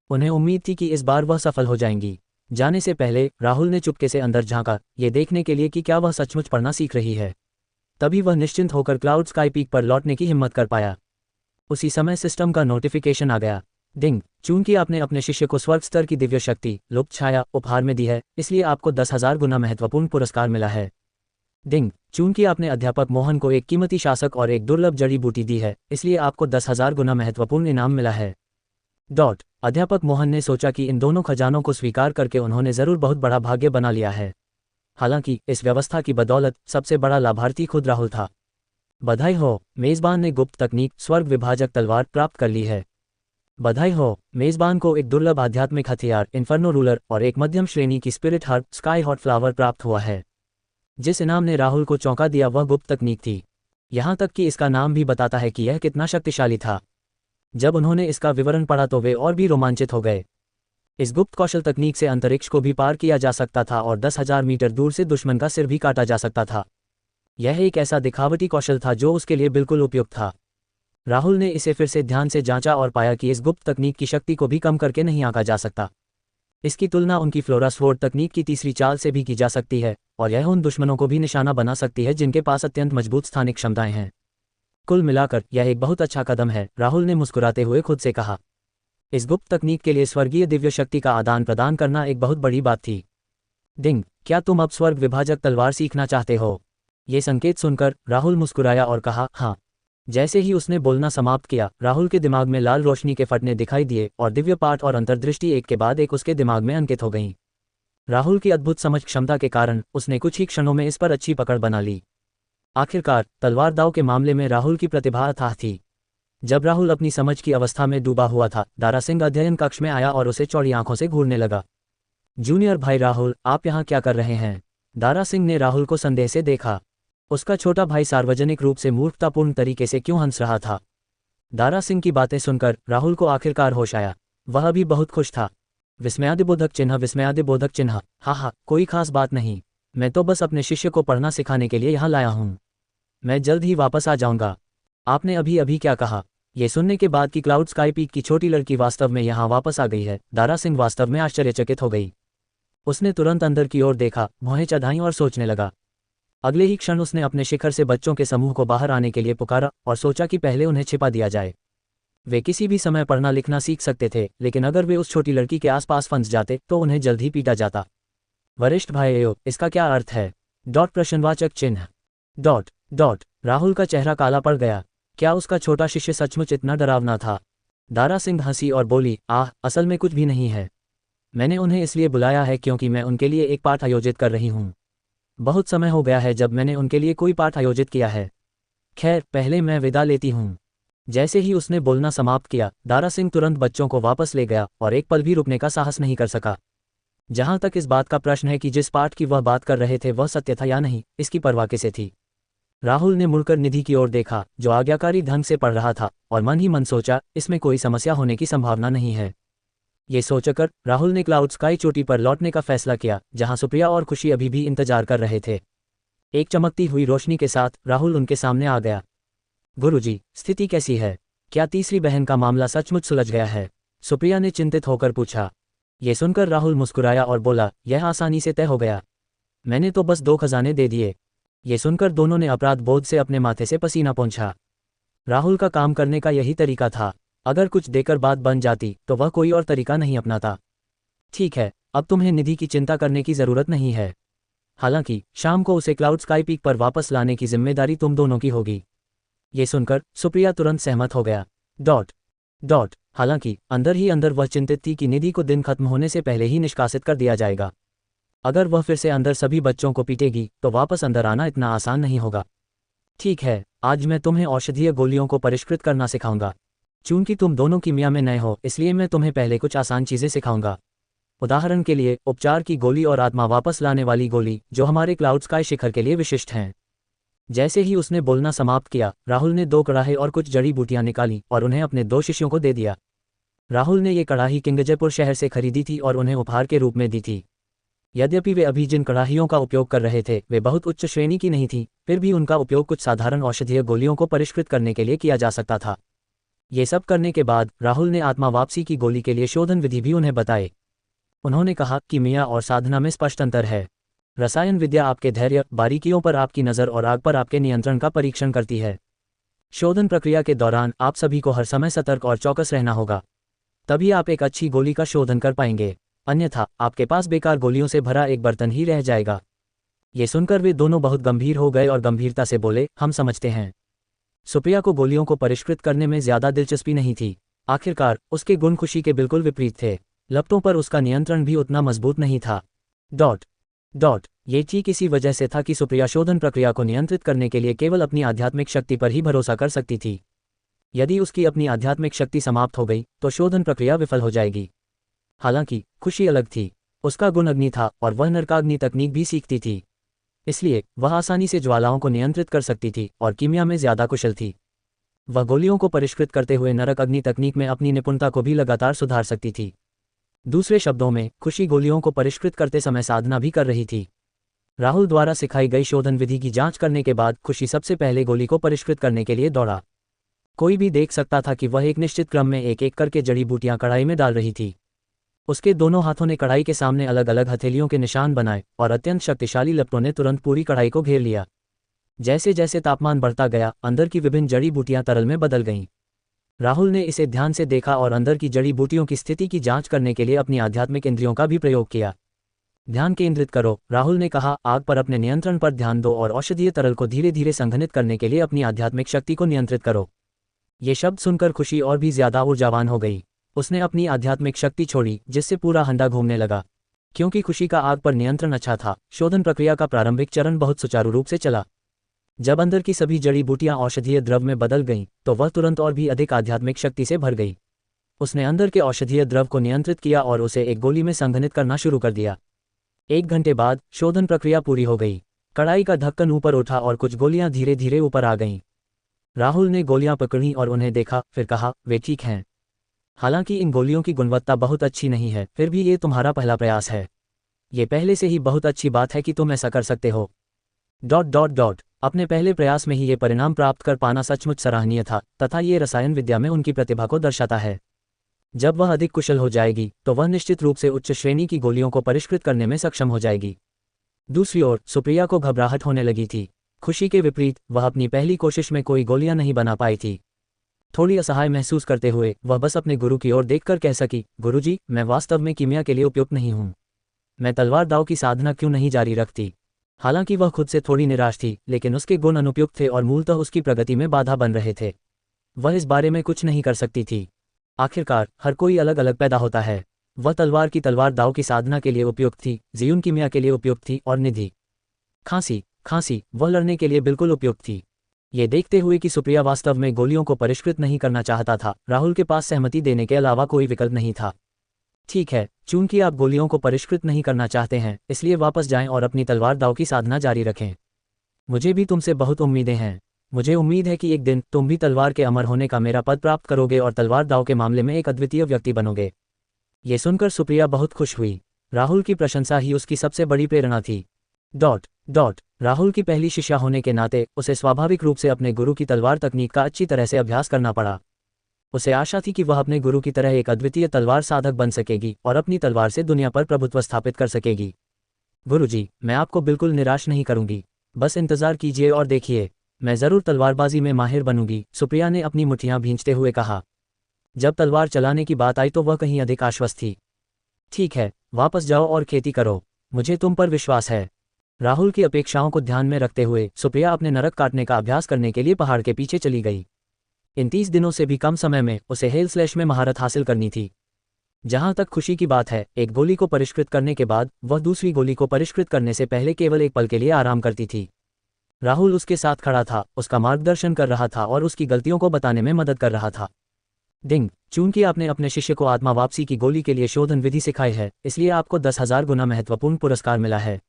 उन्हें उम्मीद थी कि इस बार वह सफल हो जाएंगी। जाने से पहले राहुल ने चुपके से अंदर झांका, ये देखने के लिए कि क्या वह सचमुच पढ़ना सीख रही है। तभी वह निश्चिंत होकर क्लाउड स्काई पीक पर लौटने की हिम्मत कर पाया। उसी समय सिस्टम का नोटिफिकेशन आ गया। डिंग, चूंकि आपने अपने शिष्य को स्वर्ग स्तर की दिव्य शक्ति लुप्त छाया उपहार में दी है, इसलिए आपको 10,000 गुना महत्वपूर्ण पुरस्कार मिला है। डिंग, चूंकि आपने अध्यापक मोहन को एक कीमती शासक और एक दुर्लभ जड़ी बूटी दी है, इसलिए आपको 10,000 गुना महत्वपूर्ण इनाम मिला है। अध्यापक मोहन ने सोचा कि इन दोनों खजानों को स्वीकार करके उन्होंने जरूर बहुत बड़ा भाग्य बना लिया है। हालांकि इस व्यवस्था की बदौलत सबसे बड़ा लाभार्थी खुद राहुल था। बधाई हो, मेजबान ने गुप्त तकनीक स्वर्ग विभाजक तलवार प्राप्त कर ली है। बधाई हो, मेजबान को एक दुर्लभ आध्यात्मिक हथियार इन्फर्नो रूलर और एक मध्यम श्रेणी की spirit herb sky hot flower प्राप्त हुआ है। जिस इनाम ने राहुल को चौंका दिया वह गुप्त तकनीक थी। यहाँ तक कि इसका नाम भी बताता है कि यह कितना शक्तिशाली था। जब उन्होंने इसका विवरण पढ़ा तो वे और भी रोमांचित हो गए। इस गुप्त कौशल तकनीक से अंतरिक्ष को भी पार किया जा सकता था और 10,000 मीटर दूर से दुश्मन का सिर भी काटा जा सकता था। यह एक ऐसा दिखावटी कौशल था जो उसके लिए बिल्कुल उपयुक्त था। राहुल ने इसे फिर से ध्यान से जांचा और पाया कि इस गुप्त तकनीक की शक्ति को भी कम करके नहीं आंका जा सकता। इसकी तुलना उनकी फ्लोरा स्वॉर्ड तकनीक की तीसरी चाल से भी की जा सकती है और यह उन दुश्मनों को भी निशाना बना सकती है जिनके पास अत्यंत मजबूत स्थानिक क्षमताएं हैं। कुल मिलाकर यह एक बहुत अच्छा कदम है, राहुल ने मुस्कुराते हुए खुद से कहा। इस गुप्त तकनीक के लिए स्वर्गीय दिव्य शक्ति का आदान प्रदान करना एक बहुत बड़ी बात थी। डिंग, क्या तुम अब स्वर्ग विभाजक तलवार सीखना चाहते हो? ये संकेत सुनकर राहुल मुस्कुराया और कहा, हाँ। जैसे ही उसने बोलना समाप्त किया, राहुल के दिमाग में लाल रोशनी के फटने दिखाई दिए और दिव्य पाठ और अंतर्दृष्टि एक के बाद एक उसके दिमाग में अंकित हो गईं। राहुल की अद्भुत समझ क्षमता के कारण उसने कुछ ही क्षणों में इस पर अच्छी पकड़ बना ली। आखिरकार तलवार दाव के मामले में राहुल की प्रतिभा अथाह थी। जब राहुल अपनी समझ की अवस्था में डूबा हुआ था, दारा सिंह अध्ययन कक्ष में आया और उसे चौड़ी आंखों से घूरने लगा। जूनियर भाई राहुल, आप यहाँ क्या कर रहे हैं? दारा सिंह ने राहुल को संदेह से देखा। उसका छोटा भाई सार्वजनिक रूप से मूर्खतापूर्ण तरीके से क्यों हंस रहा था? दारा सिंह की बातें सुनकर राहुल को आखिरकार होश आया। वह भी बहुत खुश था। विस्मयादिबोधक चिन्ह, हाँ, कोई खास बात नहीं। मैं तो बस अपने शिष्य को पढ़ना सिखाने के लिए यहाँ लाया हूँ। मैं जल्द ही वापस आ जाऊंगा। आपने अभी अभी क्या कहा? ये सुनने के बाद कि क्लाउड स्काई पीक की छोटी लड़की वास्तव में यहाँ वापस आ गई है, दारा सिंह वास्तव में आश्चर्यचकित हो गई। उसने तुरंत अंदर की ओर देखा, भौहें चढ़ाईं और सोचने लगा। अगले ही क्षण उसने अपने शिखर से बच्चों के समूह को बाहर आने के लिए पुकारा और सोचा कि पहले उन्हें छिपा दिया जाए। वे किसी भी समय पढ़ना लिखना सीख सकते थे, लेकिन अगर वे उस छोटी लड़की के आसपास फंस जाते तो उन्हें जल्द ही पीटा जाता। वरिष्ठ भाइयों, इसका क्या अर्थ है? प्रश्नवाचक चिन्ह। राहुल का चेहरा काला पड़ गया। क्या उसका छोटा शिष्य सचमुच इतना डरावना था? दारा सिंह हंसी और बोली, असल में कुछ भी नहीं है। मैंने उन्हें इसलिए बुलाया है क्योंकि मैं उनके लिए एक पाठ आयोजित कर रही हूँ। बहुत समय हो गया है जब मैंने उनके लिए कोई पाठ आयोजित किया है। खैर, पहले मैं विदा लेती हूँ। जैसे ही उसने बोलना समाप्त किया, दारा सिंह तुरंत बच्चों को वापस ले गया और एक पल भी रुकने का साहस नहीं कर सका। जहां तक इस बात का प्रश्न है कि जिस पाठ की वह बात कर रहे थे वह सत्य था या नहीं, इसकी परवाह किसे थी? राहुल ने मुड़कर निधि की ओर देखा, जो आज्ञाकारी ढंग से पढ़ रहा था, और मन ही मन सोचा, इसमें कोई समस्या होने की संभावना नहीं है। ये सोचकर राहुल ने क्लाउड स्काई चोटी पर लौटने का फैसला किया, जहां सुप्रिया और खुशी अभी भी इंतजार कर रहे थे। एक चमकती हुई रोशनी के साथ राहुल उनके सामने आ गया। गुरुजी, स्थिति कैसी है? क्या तीसरी बहन का मामला सचमुच सुलझ गया है? सुप्रिया ने चिंतित होकर पूछा। ये सुनकर राहुल मुस्कुराया और बोला, यह आसानी से तय हो गया। मैंने तो बस 2 खजाने दे दिए। ये सुनकर दोनों ने अपराध बोध से अपने माथे से पसीना पोंछा। राहुल का काम करने का यही तरीका था। अगर कुछ देकर बात बन जाती तो वह कोई और तरीका नहीं अपनाता। ठीक है, अब तुम्हें निधि की चिंता करने की जरूरत नहीं है। हालांकि शाम को उसे क्लाउड स्काई पीक पर वापस लाने की जिम्मेदारी तुम दोनों की होगी। ये सुनकर सुप्रिया तुरंत सहमत हो गया। हालांकि अंदर ही अंदर वह चिंतित थी कि निधि को दिन खत्म होने से पहले ही निष्कासित कर दिया जाएगा। अगर वह फिर से अंदर सभी बच्चों को पीटेगी तो वापस अंदर आना इतना आसान नहीं होगा। ठीक है, आज मैं तुम्हें औषधीय गोलियों को परिष्कृत करना सिखाऊंगा। चूंकि तुम दोनों कीमिया में नए हो, इसलिए मैं तुम्हें पहले कुछ आसान चीजें सिखाऊंगा। उदाहरण के लिए उपचार की गोली और आत्मा वापस लाने वाली गोली, जो हमारे क्लाउड स्काई शिखर के लिए विशिष्ट हैं। जैसे ही उसने बोलना समाप्त किया, राहुल ने 2 कड़ाहे और कुछ जड़ी बूटियां निकाली और उन्हें अपने 2 शिष्यों को दे दिया। राहुल ने ये कड़ाही किंगजयपुर शहर से खरीदी थी और उन्हें उपहार के रूप में दी थी। यद्यपि वे अभी जिन कड़ाहियों का उपयोग कर रहे थे वे बहुत उच्च श्रेणी की नहीं थी, फिर भी उनका उपयोग कुछ साधारण औषधीय गोलियों को परिष्कृत करने के लिए किया जा सकता था। ये सब करने के बाद राहुल ने आत्मा वापसी की गोली के लिए शोधन विधि भी उन्हें बताए। उन्होंने कहा कि मीया और साधना में स्पष्ट अंतर है। रसायन विद्या आपके धैर्य, बारीकियों पर आपकी नज़र और आग पर आपके नियंत्रण का परीक्षण करती है। शोधन प्रक्रिया के दौरान आप सभी को हर समय सतर्क और चौकस रहना होगा। तभी आप एक अच्छी गोली का शोधन कर पाएंगे, अन्यथा आपके पास बेकार गोलियों से भरा एक बर्तन ही रह जाएगा। ये सुनकर वे दोनों बहुत गंभीर हो गए और गंभीरता से बोले, हम समझते हैं। सुप्रिया को गोलियों को परिष्कृत करने में ज्यादा दिलचस्पी नहीं थी। आखिरकार उसके गुण खुशी के बिल्कुल विपरीत थे। लपटों पर उसका नियंत्रण भी उतना मजबूत नहीं था। डॉट डॉट ये ठीक इसी वजह से था कि सुप्रिया शोधन प्रक्रिया को नियंत्रित करने के लिए केवल अपनी आध्यात्मिक शक्ति पर ही भरोसा कर सकती थी। यदि उसकी अपनी आध्यात्मिक शक्ति समाप्त हो गई तो शोधन प्रक्रिया विफल हो जाएगी। हालांकि खुशी अलग थी। उसका गुण अग्नि था और वह नरकाग्नि तकनीक भी सीखती थी। इसलिए वह आसानी से ज्वालाओं को नियंत्रित कर सकती थी और कीमिया में ज्यादा कुशल थी। वह गोलियों को परिष्कृत करते हुए नरक अग्नि तकनीक में अपनी निपुणता को भी लगातार सुधार सकती थी। दूसरे शब्दों में, खुशी गोलियों को परिष्कृत करते समय साधना भी कर रही थी। राहुल द्वारा सिखाई गई शोधन विधि की जांच करने के बाद खुशी सबसे पहले गोली को परिष्कृत करने के लिए दौड़ा। कोई भी देख सकता था कि वह एक निश्चित क्रम में एक एक करके जड़ी बूटियां कढ़ाई में डाल रही थी। उसके दोनों हाथों ने कढ़ाई के सामने अलग अलग हथेलियों के निशान बनाए और अत्यंत शक्तिशाली लपटों ने तुरंत पूरी कढ़ाई को घेर लिया। जैसे जैसे तापमान बढ़ता गया, अंदर की विभिन्न जड़ी बूटियां तरल में बदल गईं। राहुल ने इसे ध्यान से देखा और अंदर की जड़ी बूटियों की स्थिति की जांच करने के लिए अपनी आध्यात्मिक इंद्रियों का भी प्रयोग किया। ध्यान केंद्रित करो, राहुल ने कहा। आग पर अपने नियंत्रण पर ध्यान दो और औषधीय तरल को धीरे धीरे संघनित करने के लिए अपनी आध्यात्मिक शक्ति को नियंत्रित करो। ये शब्द सुनकर खुशी और भी ज्यादा ऊर्जावान हो गई। उसने अपनी आध्यात्मिक शक्ति छोड़ी, जिससे पूरा हंडा घूमने लगा। क्योंकि खुशी का आग पर नियंत्रण अच्छा था, शोधन प्रक्रिया का प्रारंभिक चरण बहुत सुचारू रूप से चला। जब अंदर की सभी जड़ी बूटियां औषधीय द्रव में बदल गईं, तो वह तुरंत और भी अधिक आध्यात्मिक शक्ति से भर गई। उसने अंदर के औषधीय द्रव को नियंत्रित किया और उसे एक गोली में संघनित करना शुरू कर दिया। 1 घंटे बाद शोधन प्रक्रिया पूरी हो गई। कढ़ाई का ढक्कन ऊपर उठा और कुछ गोलियां धीरे धीरे ऊपर आ गईं। राहुल ने गोलियां पकड़ी और उन्हें देखा, फिर कहा, वे ठीक हैं। हालांकि इन गोलियों की गुणवत्ता बहुत अच्छी नहीं है, फिर भी ये तुम्हारा पहला प्रयास है। ये पहले से ही बहुत अच्छी बात है कि तुम ऐसा कर सकते हो। अपने पहले प्रयास में ही ये परिणाम प्राप्त कर पाना सचमुच सराहनीय था, तथा ये रसायन विद्या में उनकी प्रतिभा को दर्शाता है। जब वह अधिक कुशल हो जाएगी तो वह निश्चित रूप से उच्च श्रेणी की गोलियों को परिष्कृत करने में सक्षम हो जाएगी। दूसरी ओर सुप्रिया को घबराहट होने लगी थी। खुशी के विपरीत वह अपनी पहली कोशिश में कोई गोलियां नहीं बना पाई थी। थोड़ी असहाय महसूस करते हुए वह बस अपने गुरु की ओर देखकर कह सकी, गुरुजी, मैं वास्तव में कीमिया के लिए उपयुक्त नहीं हूँ। मैं तलवार दाव की साधना क्यों नहीं जारी रखती? हालांकि वह खुद से थोड़ी निराश थी, लेकिन उसके गुण अनुपयुक्त थे और मूलतः उसकी प्रगति में बाधा बन रहे थे। वह इस बारे में कुछ नहीं कर सकती थी। आखिरकार हर कोई अलग अलग पैदा होता है। वह तलवार दाव की साधना के लिए उपयुक्त थी, जियुन कीमिया के लिए उपयुक्त थी और निधि खांसी वह लड़ने के लिए बिल्कुल उपयुक्त थी। ये देखते हुए कि सुप्रिया वास्तव में गोलियों को परिष्कृत नहीं करना चाहता था, राहुल के पास सहमति देने के अलावा कोई विकल्प नहीं था। ठीक है, चूंकि आप गोलियों को परिष्कृत नहीं करना चाहते हैं, इसलिए वापस जाएं और अपनी तलवार दाव की साधना जारी रखें। मुझे भी तुमसे बहुत उम्मीदें हैं। मुझे उम्मीद है कि एक दिन तुम भी तलवार के अमर होने का मेरा पद प्राप्त करोगे और तलवार दाव के मामले में एक अद्वितीय व्यक्ति बनोगे। ये सुनकर सुप्रिया बहुत खुश हुई। राहुल की प्रशंसा ही उसकी सबसे बड़ी प्रेरणा थी। राहुल की पहली शिष्या होने के नाते उसे स्वाभाविक रूप से अपने गुरु की तलवार तकनीक का अच्छी तरह से अभ्यास करना पड़ा। उसे आशा थी कि वह अपने गुरु की तरह एक अद्वितीय तलवार साधक बन सकेगी और अपनी तलवार से दुनिया पर प्रभुत्व स्थापित कर सकेगी। गुरुजी, मैं आपको बिल्कुल निराश नहीं करूंगी। बस इंतजार कीजिए और देखिए, मैं जरूर तलवारबाजी में माहिर बनूंगी, सुप्रिया ने अपनी मुठ्ठियां भींचते हुए कहा। जब तलवार चलाने की बात आई तो वह कहीं अधिक आश्वस्त थी। ठीक है, वापस जाओ और खेती करो, मुझे तुम पर विश्वास है। राहुल की अपेक्षाओं को ध्यान में रखते हुए सुप्रिया अपने नरक काटने का अभ्यास करने के लिए पहाड़ के पीछे चली गई। इन 30 दिनों से भी कम समय में उसे हेल स्लैश में महारत हासिल करनी थी। जहां तक खुशी की बात है, एक गोली को परिष्कृत करने के बाद वह दूसरी गोली को परिष्कृत करने से पहले केवल एक पल के लिए आराम करती थी। राहुल उसके साथ खड़ा था, उसका मार्गदर्शन कर रहा था और उसकी गलतियों को बताने में मदद कर रहा था। डिंग, चूंकि आपने अपने शिष्य को आत्मा वापसी की गोली के लिए शोधन विधि सिखाई है, इसलिए आपको 10,000 गुना महत्वपूर्ण पुरस्कार मिला है।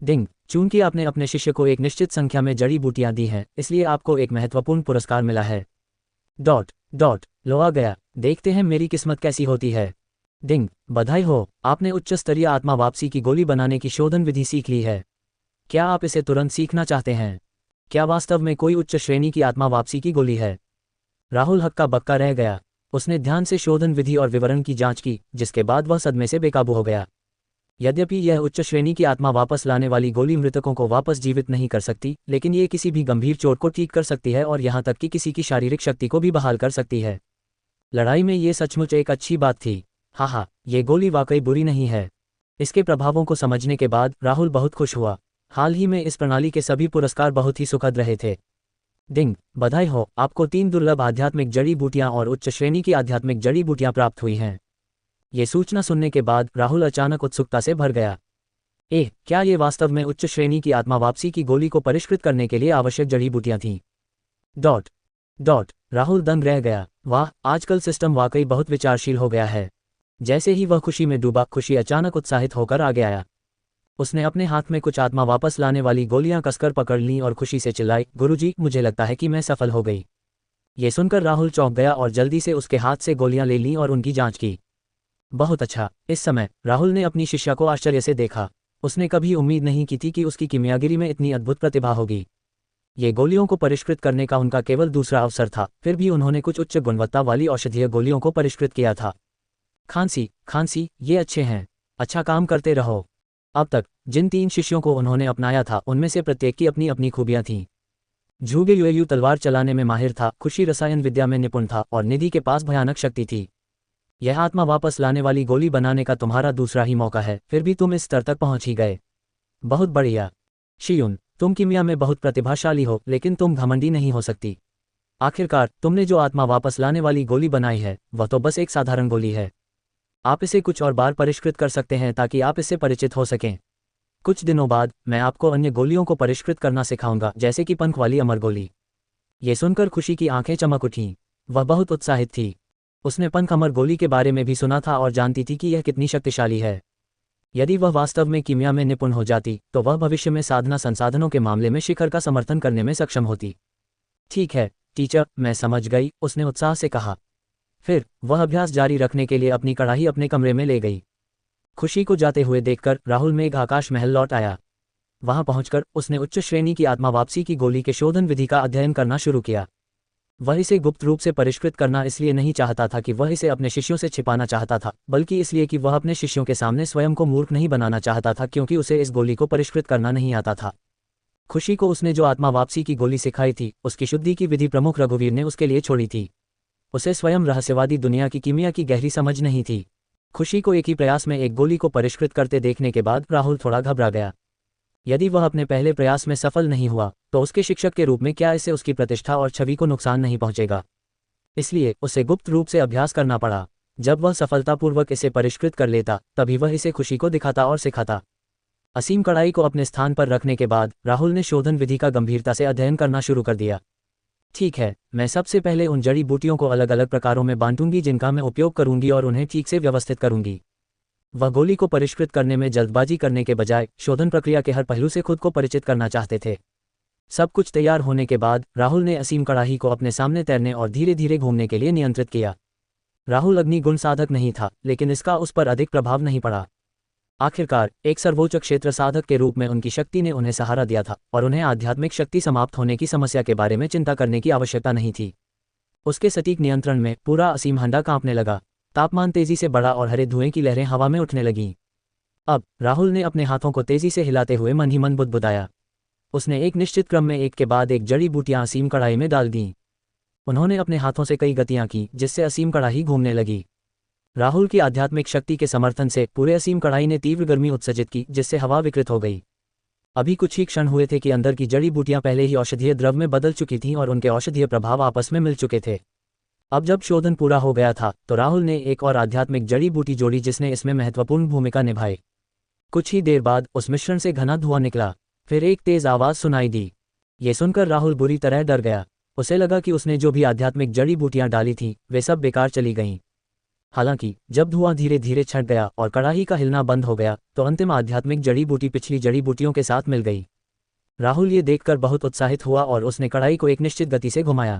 डिंग, चूंकि आपने अपने शिष्य को एक निश्चित संख्या में जड़ी बूटियां दी हैं, इसलिए आपको एक महत्वपूर्ण पुरस्कार मिला है। लो आ गया, देखते हैं मेरी किस्मत कैसी होती है। डिंग, बधाई हो, आपने उच्च स्तरीय आत्मा वापसी की गोली बनाने की शोधन विधि सीख ली है। क्या आप इसे तुरंत सीखना चाहते हैं? क्या वास्तव में कोई उच्च श्रेणी की आत्मा वापसी की गोली है? राहुल हक्का बक्का रह गया। उसने ध्यान से शोधन विधि और विवरण की जांच की, जिसके बाद वह सदमे से बेकाबू हो गया। यद्यपि यह उच्च श्रेणी की आत्मा वापस लाने वाली गोली मृतकों को वापस जीवित नहीं कर सकती, लेकिन ये किसी भी गंभीर चोट को ठीक कर सकती है और यहाँ तक कि किसी की शारीरिक शक्ति को भी बहाल कर सकती है। लड़ाई में ये सचमुच एक अच्छी बात थी। हाँ, ये गोली वाकई बुरी नहीं है। इसके प्रभावों को समझने के बाद राहुल बहुत खुश हुआ। हाल ही में इस प्रणाली के सभी पुरस्कार बहुत ही सुखद रहे थे। डिंग, बधाई हो, आपको 3 दुर्लभ आध्यात्मिक जड़ी बूटियां और उच्च श्रेणी की आध्यात्मिक जड़ी बूटियां प्राप्त हुई हैं। ये सूचना सुनने के बाद राहुल अचानक उत्सुकता से भर गया। क्या ये वास्तव में उच्च श्रेणी की आत्मा वापसी की गोली को परिष्कृत करने के लिए आवश्यक जड़ी बूटियां थीं? डॉट डॉट राहुल दंग रह गया। वाह, आजकल सिस्टम वाकई बहुत विचारशील हो गया है। जैसे ही वह खुशी में डूबा, खुशी अचानक उत्साहित होकर आगे आया। उसने अपने हाथ में कुछ आत्मा वापस लाने वाली गोलियां कसकर पकड़ लीं और खुशी से चिल्लाई, गुरुजी, मुझे लगता है कि मैं सफल हो गई। ये सुनकर राहुल चौंक गया और जल्दी से उसके हाथ से गोलियां ले लीं और उनकी जांच की। बहुत अच्छा। इस समय राहुल ने अपनी शिष्या को आश्चर्य से देखा। उसने कभी उम्मीद नहीं की थी कि उसकी किमियागिरी में इतनी अद्भुत प्रतिभा होगी। ये गोलियों को परिष्कृत करने का उनका केवल दूसरा अवसर था, फिर भी उन्होंने कुछ उच्च गुणवत्ता वाली औषधीय गोलियों को परिष्कृत किया था। खांसी, ये अच्छे हैं। अच्छा काम करते रहो। अब तक जिन 3 शिष्यों को उन्होंने अपनाया था, उनमें से प्रत्येक की अपनी अपनी खूबियां थीं। झूगे युएयू तलवार चलाने में माहिर था, खुशी रसायन विद्या में निपुण था और निधि के पास भयानक शक्ति थी। यह आत्मा वापस लाने वाली गोली बनाने का तुम्हारा दूसरा ही मौका है, फिर भी तुम इस स्तर तक पहुंच ही गए। बहुत बढ़िया। शियुन, तुम कीमिया में बहुत प्रतिभाशाली हो, लेकिन तुम घमंडी नहीं हो सकती। आखिरकार तुमने जो आत्मा वापस लाने वाली गोली बनाई है, वह तो बस एक साधारण गोली है। आप इसे कुछ और बार परिष्कृत कर सकते हैं ताकि आप इससे परिचित हो सकें। कुछ दिनों बाद मैं आपको अन्य गोलियों को परिष्कृत करना सिखाऊंगा, जैसे कि पंख वाली अमर गोली। ये सुनकर खुशी की आंखें चमक उठीं। वह बहुत उत्साहित थी। उसने पंख अमर गोली के बारे में भी सुना था और जानती थी कि यह कितनी शक्तिशाली है। यदि वह वास्तव में कीमिया में निपुण हो जाती, तो वह भविष्य में साधना संसाधनों के मामले में शिखर का समर्थन करने में सक्षम होती। ठीक है टीचर, मैं समझ गई, उसने उत्साह से कहा। फिर वह अभ्यास जारी रखने के लिए अपनी कड़ाही अपने कमरे में ले गई। खुशी को जाते हुए देखकर राहुल मेघ आकाश महल लौट आया। वहां पहुंचकर उसने उच्च श्रेणी की आत्मा वापसी की गोली के शोधन विधि का अध्ययन करना शुरू किया। वह इसे गुप्त रूप से परिष्कृत करना इसलिए नहीं चाहता था कि वह इसे अपने शिष्यों से छिपाना चाहता था, बल्कि इसलिए कि वह अपने शिष्यों के सामने स्वयं को मूर्ख नहीं बनाना चाहता था, क्योंकि उसे इस गोली को परिष्कृत करना नहीं आता था। खुशी को उसने जो आत्मा वापसी की गोली सिखाई थी, उसकी शुद्धि की विधि प्रमुख रघुवीर ने उसके लिए छोड़ी थी। उसे स्वयं रहस्यवादी दुनिया की कीमिया की गहरी समझ नहीं थी। खुशी को एक ही प्रयास में एक गोली को परिष्कृत करते देखने के बाद राहुल थोड़ा घबरा गया। यदि वह अपने पहले प्रयास में सफल नहीं हुआ, तो उसके शिक्षक के रूप में क्या इससे उसकी प्रतिष्ठा और छवि को नुकसान नहीं पहुंचेगा? इसलिए उसे गुप्त रूप से अभ्यास करना पड़ा। जब वह सफलतापूर्वक इसे परिष्कृत कर लेता, तभी वह इसे खुशी को दिखाता और सिखाता। असीम कड़ाई को अपने स्थान पर रखने के बाद राहुल ने शोधन विधि का गंभीरता से अध्ययन करना शुरू कर दिया। ठीक है, मैं सबसे पहले उन जड़ी बूटियों को अलग अलग प्रकारों में बांटूंगी जिनका मैं उपयोग करूंगी और उन्हें ठीक से व्यवस्थित करूंगी। वह गोली को परिष्कृत करने में जल्दबाजी करने के बजाय शोधन प्रक्रिया के हर पहलू से खुद को परिचित करना चाहते थे। सब कुछ तैयार होने के बाद राहुल ने असीम कड़ाही को अपने सामने तैरने और धीरे धीरे घूमने के लिए नियंत्रित किया। राहुल अग्नि गुण साधक नहीं था, लेकिन इसका उस पर अधिक प्रभाव नहीं पड़ा। आखिरकार एक सर्वोच्च क्षेत्र साधक के रूप में उनकी शक्ति ने उन्हें सहारा दिया था और उन्हें आध्यात्मिक शक्ति समाप्त होने की समस्या के बारे में चिंता करने की आवश्यकता नहीं थी। उसके सटीक नियंत्रण में पूरा असीम हंडा कांपने लगा। तापमान तेजी से बढ़ा और हरे धुएं की लहरें हवा में उठने लगीं। अब राहुल ने अपने हाथों को तेजी से हिलाते हुए मन ही मन बुदबुदाया। उसने एक निश्चित क्रम में एक के बाद एक जड़ी बूटियां असीम कड़ाही में डाल दीं। उन्होंने अपने हाथों से कई गतियां की, जिससे असीम कड़ाही घूमने लगी। राहुल की आध्यात्मिक शक्ति के समर्थन से पूरे असीम कड़ाही ने तीव्र गर्मी उत्सर्जित की, जिससे हवा विकृत हो गई। अभी कुछ ही क्षण हुए थे कि अंदर की जड़ी बूटियां पहले ही औषधीय द्रव में बदल चुकी थीं और उनके औषधीय प्रभाव आपस में मिल चुके थे। अब जब शोधन पूरा हो गया था, तो राहुल ने एक और आध्यात्मिक जड़ी बूटी जोड़ी जिसने इसमें महत्वपूर्ण भूमिका निभाई। कुछ ही देर बाद उस मिश्रण से घना धुआं निकला। फिर एक तेज आवाज सुनाई दी। ये सुनकर राहुल बुरी तरह डर गया। उसे लगा कि उसने जो भी आध्यात्मिक जड़ी बूटियां डाली थीं, वे सब बेकार चली गईं। हालांकि जब धुआं धीरे धीरे छट गया और कड़ाही का हिलना बंद हो गया, तो अंतिम आध्यात्मिक जड़ी बूटी पिछली जड़ी बूटियों के साथ मिल गई। राहुल ये देखकर बहुत उत्साहित हुआ और उसने कड़ाही को एक निश्चित गति से घुमाया।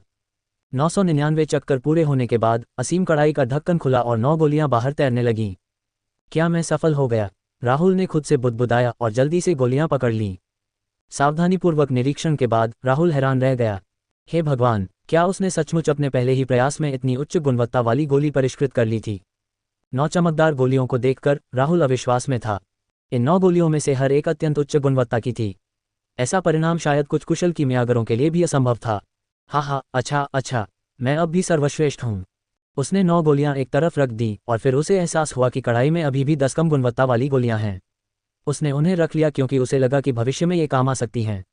999 चक्कर पूरे होने के बाद असीम कड़ाही का ढक्कन खुला और 9 गोलियां बाहर तैरने लगीं। क्या मैं सफल हो गया? राहुल ने खुद से बुदबुदाया और जल्दी से गोलियां पकड़ लीं। सावधानीपूर्वक निरीक्षण के बाद राहुल हैरान रह गया। हे भगवान, क्या उसने सचमुच अपने पहले ही प्रयास में इतनी उच्च गुणवत्ता वाली गोली परिष्कृत कर ली थी? 9 चमकदार गोलियों को देखकर राहुल अविश्वास में था। इन 9 गोलियों में से हर एक अत्यंत उच्च गुणवत्ता की थी। ऐसा परिणाम शायद कुछ कुशल कीमियागरों के लिए भी असंभव था। हाँ, अच्छा, मैं अब भी सर्वश्रेष्ठ हूँ। उसने 9 गोलियां एक तरफ रख दी और फिर उसे एहसास हुआ कि कढ़ाई में अभी भी 10 कम गुणवत्ता वाली गोलियां हैं। उसने उन्हें रख लिया क्योंकि उसे लगा कि भविष्य में ये काम आ सकती हैं।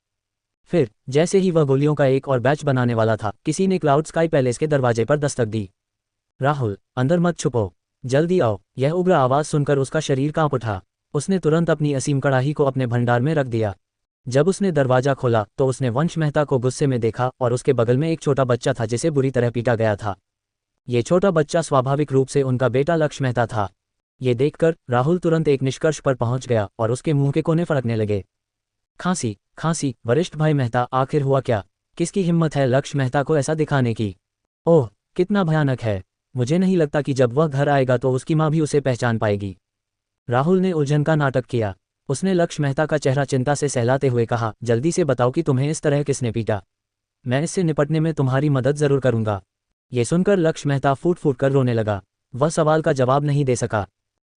फिर जैसे ही वह गोलियों का एक और बैच बनाने वाला था, किसी ने क्लाउड स्काई पैलेस के दरवाजे पर दस्तक दी। राहुल, अंदर मत छुपो, जल्दी आओ। यह उग्र आवाज़ सुनकर उसका शरीर कांप उठा। उसने तुरंत अपनी असीम कड़ाही को अपने भंडार में रख दिया। जब उसने दरवाजा खोला तो उसने वंश मेहता को गुस्से में देखा और उसके बगल में एक छोटा बच्चा था जिसे बुरी तरह पीटा गया था। ये छोटा बच्चा स्वाभाविक रूप से उनका बेटा लक्ष्य मेहता था। ये देखकर राहुल तुरंत एक निष्कर्ष पर पहुंच गया और उसके मुंह के कोने फड़कने लगे। खांसी, खांसी, वरिष्ठ भाई मेहता, आखिर हुआ क्या? किसकी हिम्मत है लक्ष्य मेहता को ऐसा दिखाने की? ओह, कितना भयानक है। मुझे नहीं लगता कि जब वह घर आएगा तो उसकी माँ भी उसे पहचान पाएगी। राहुल ने उलझन का नाटक किया। उसने लक्ष्य मेहता का चेहरा चिंता से सहलाते हुए कहा, जल्दी से बताओ कि तुम्हें इस तरह किसने पीटा। मैं इससे निपटने में तुम्हारी मदद जरूर करूंगा। ये सुनकर लक्ष्य मेहता फूट फूट कर रोने लगा। वह सवाल का जवाब नहीं दे सका।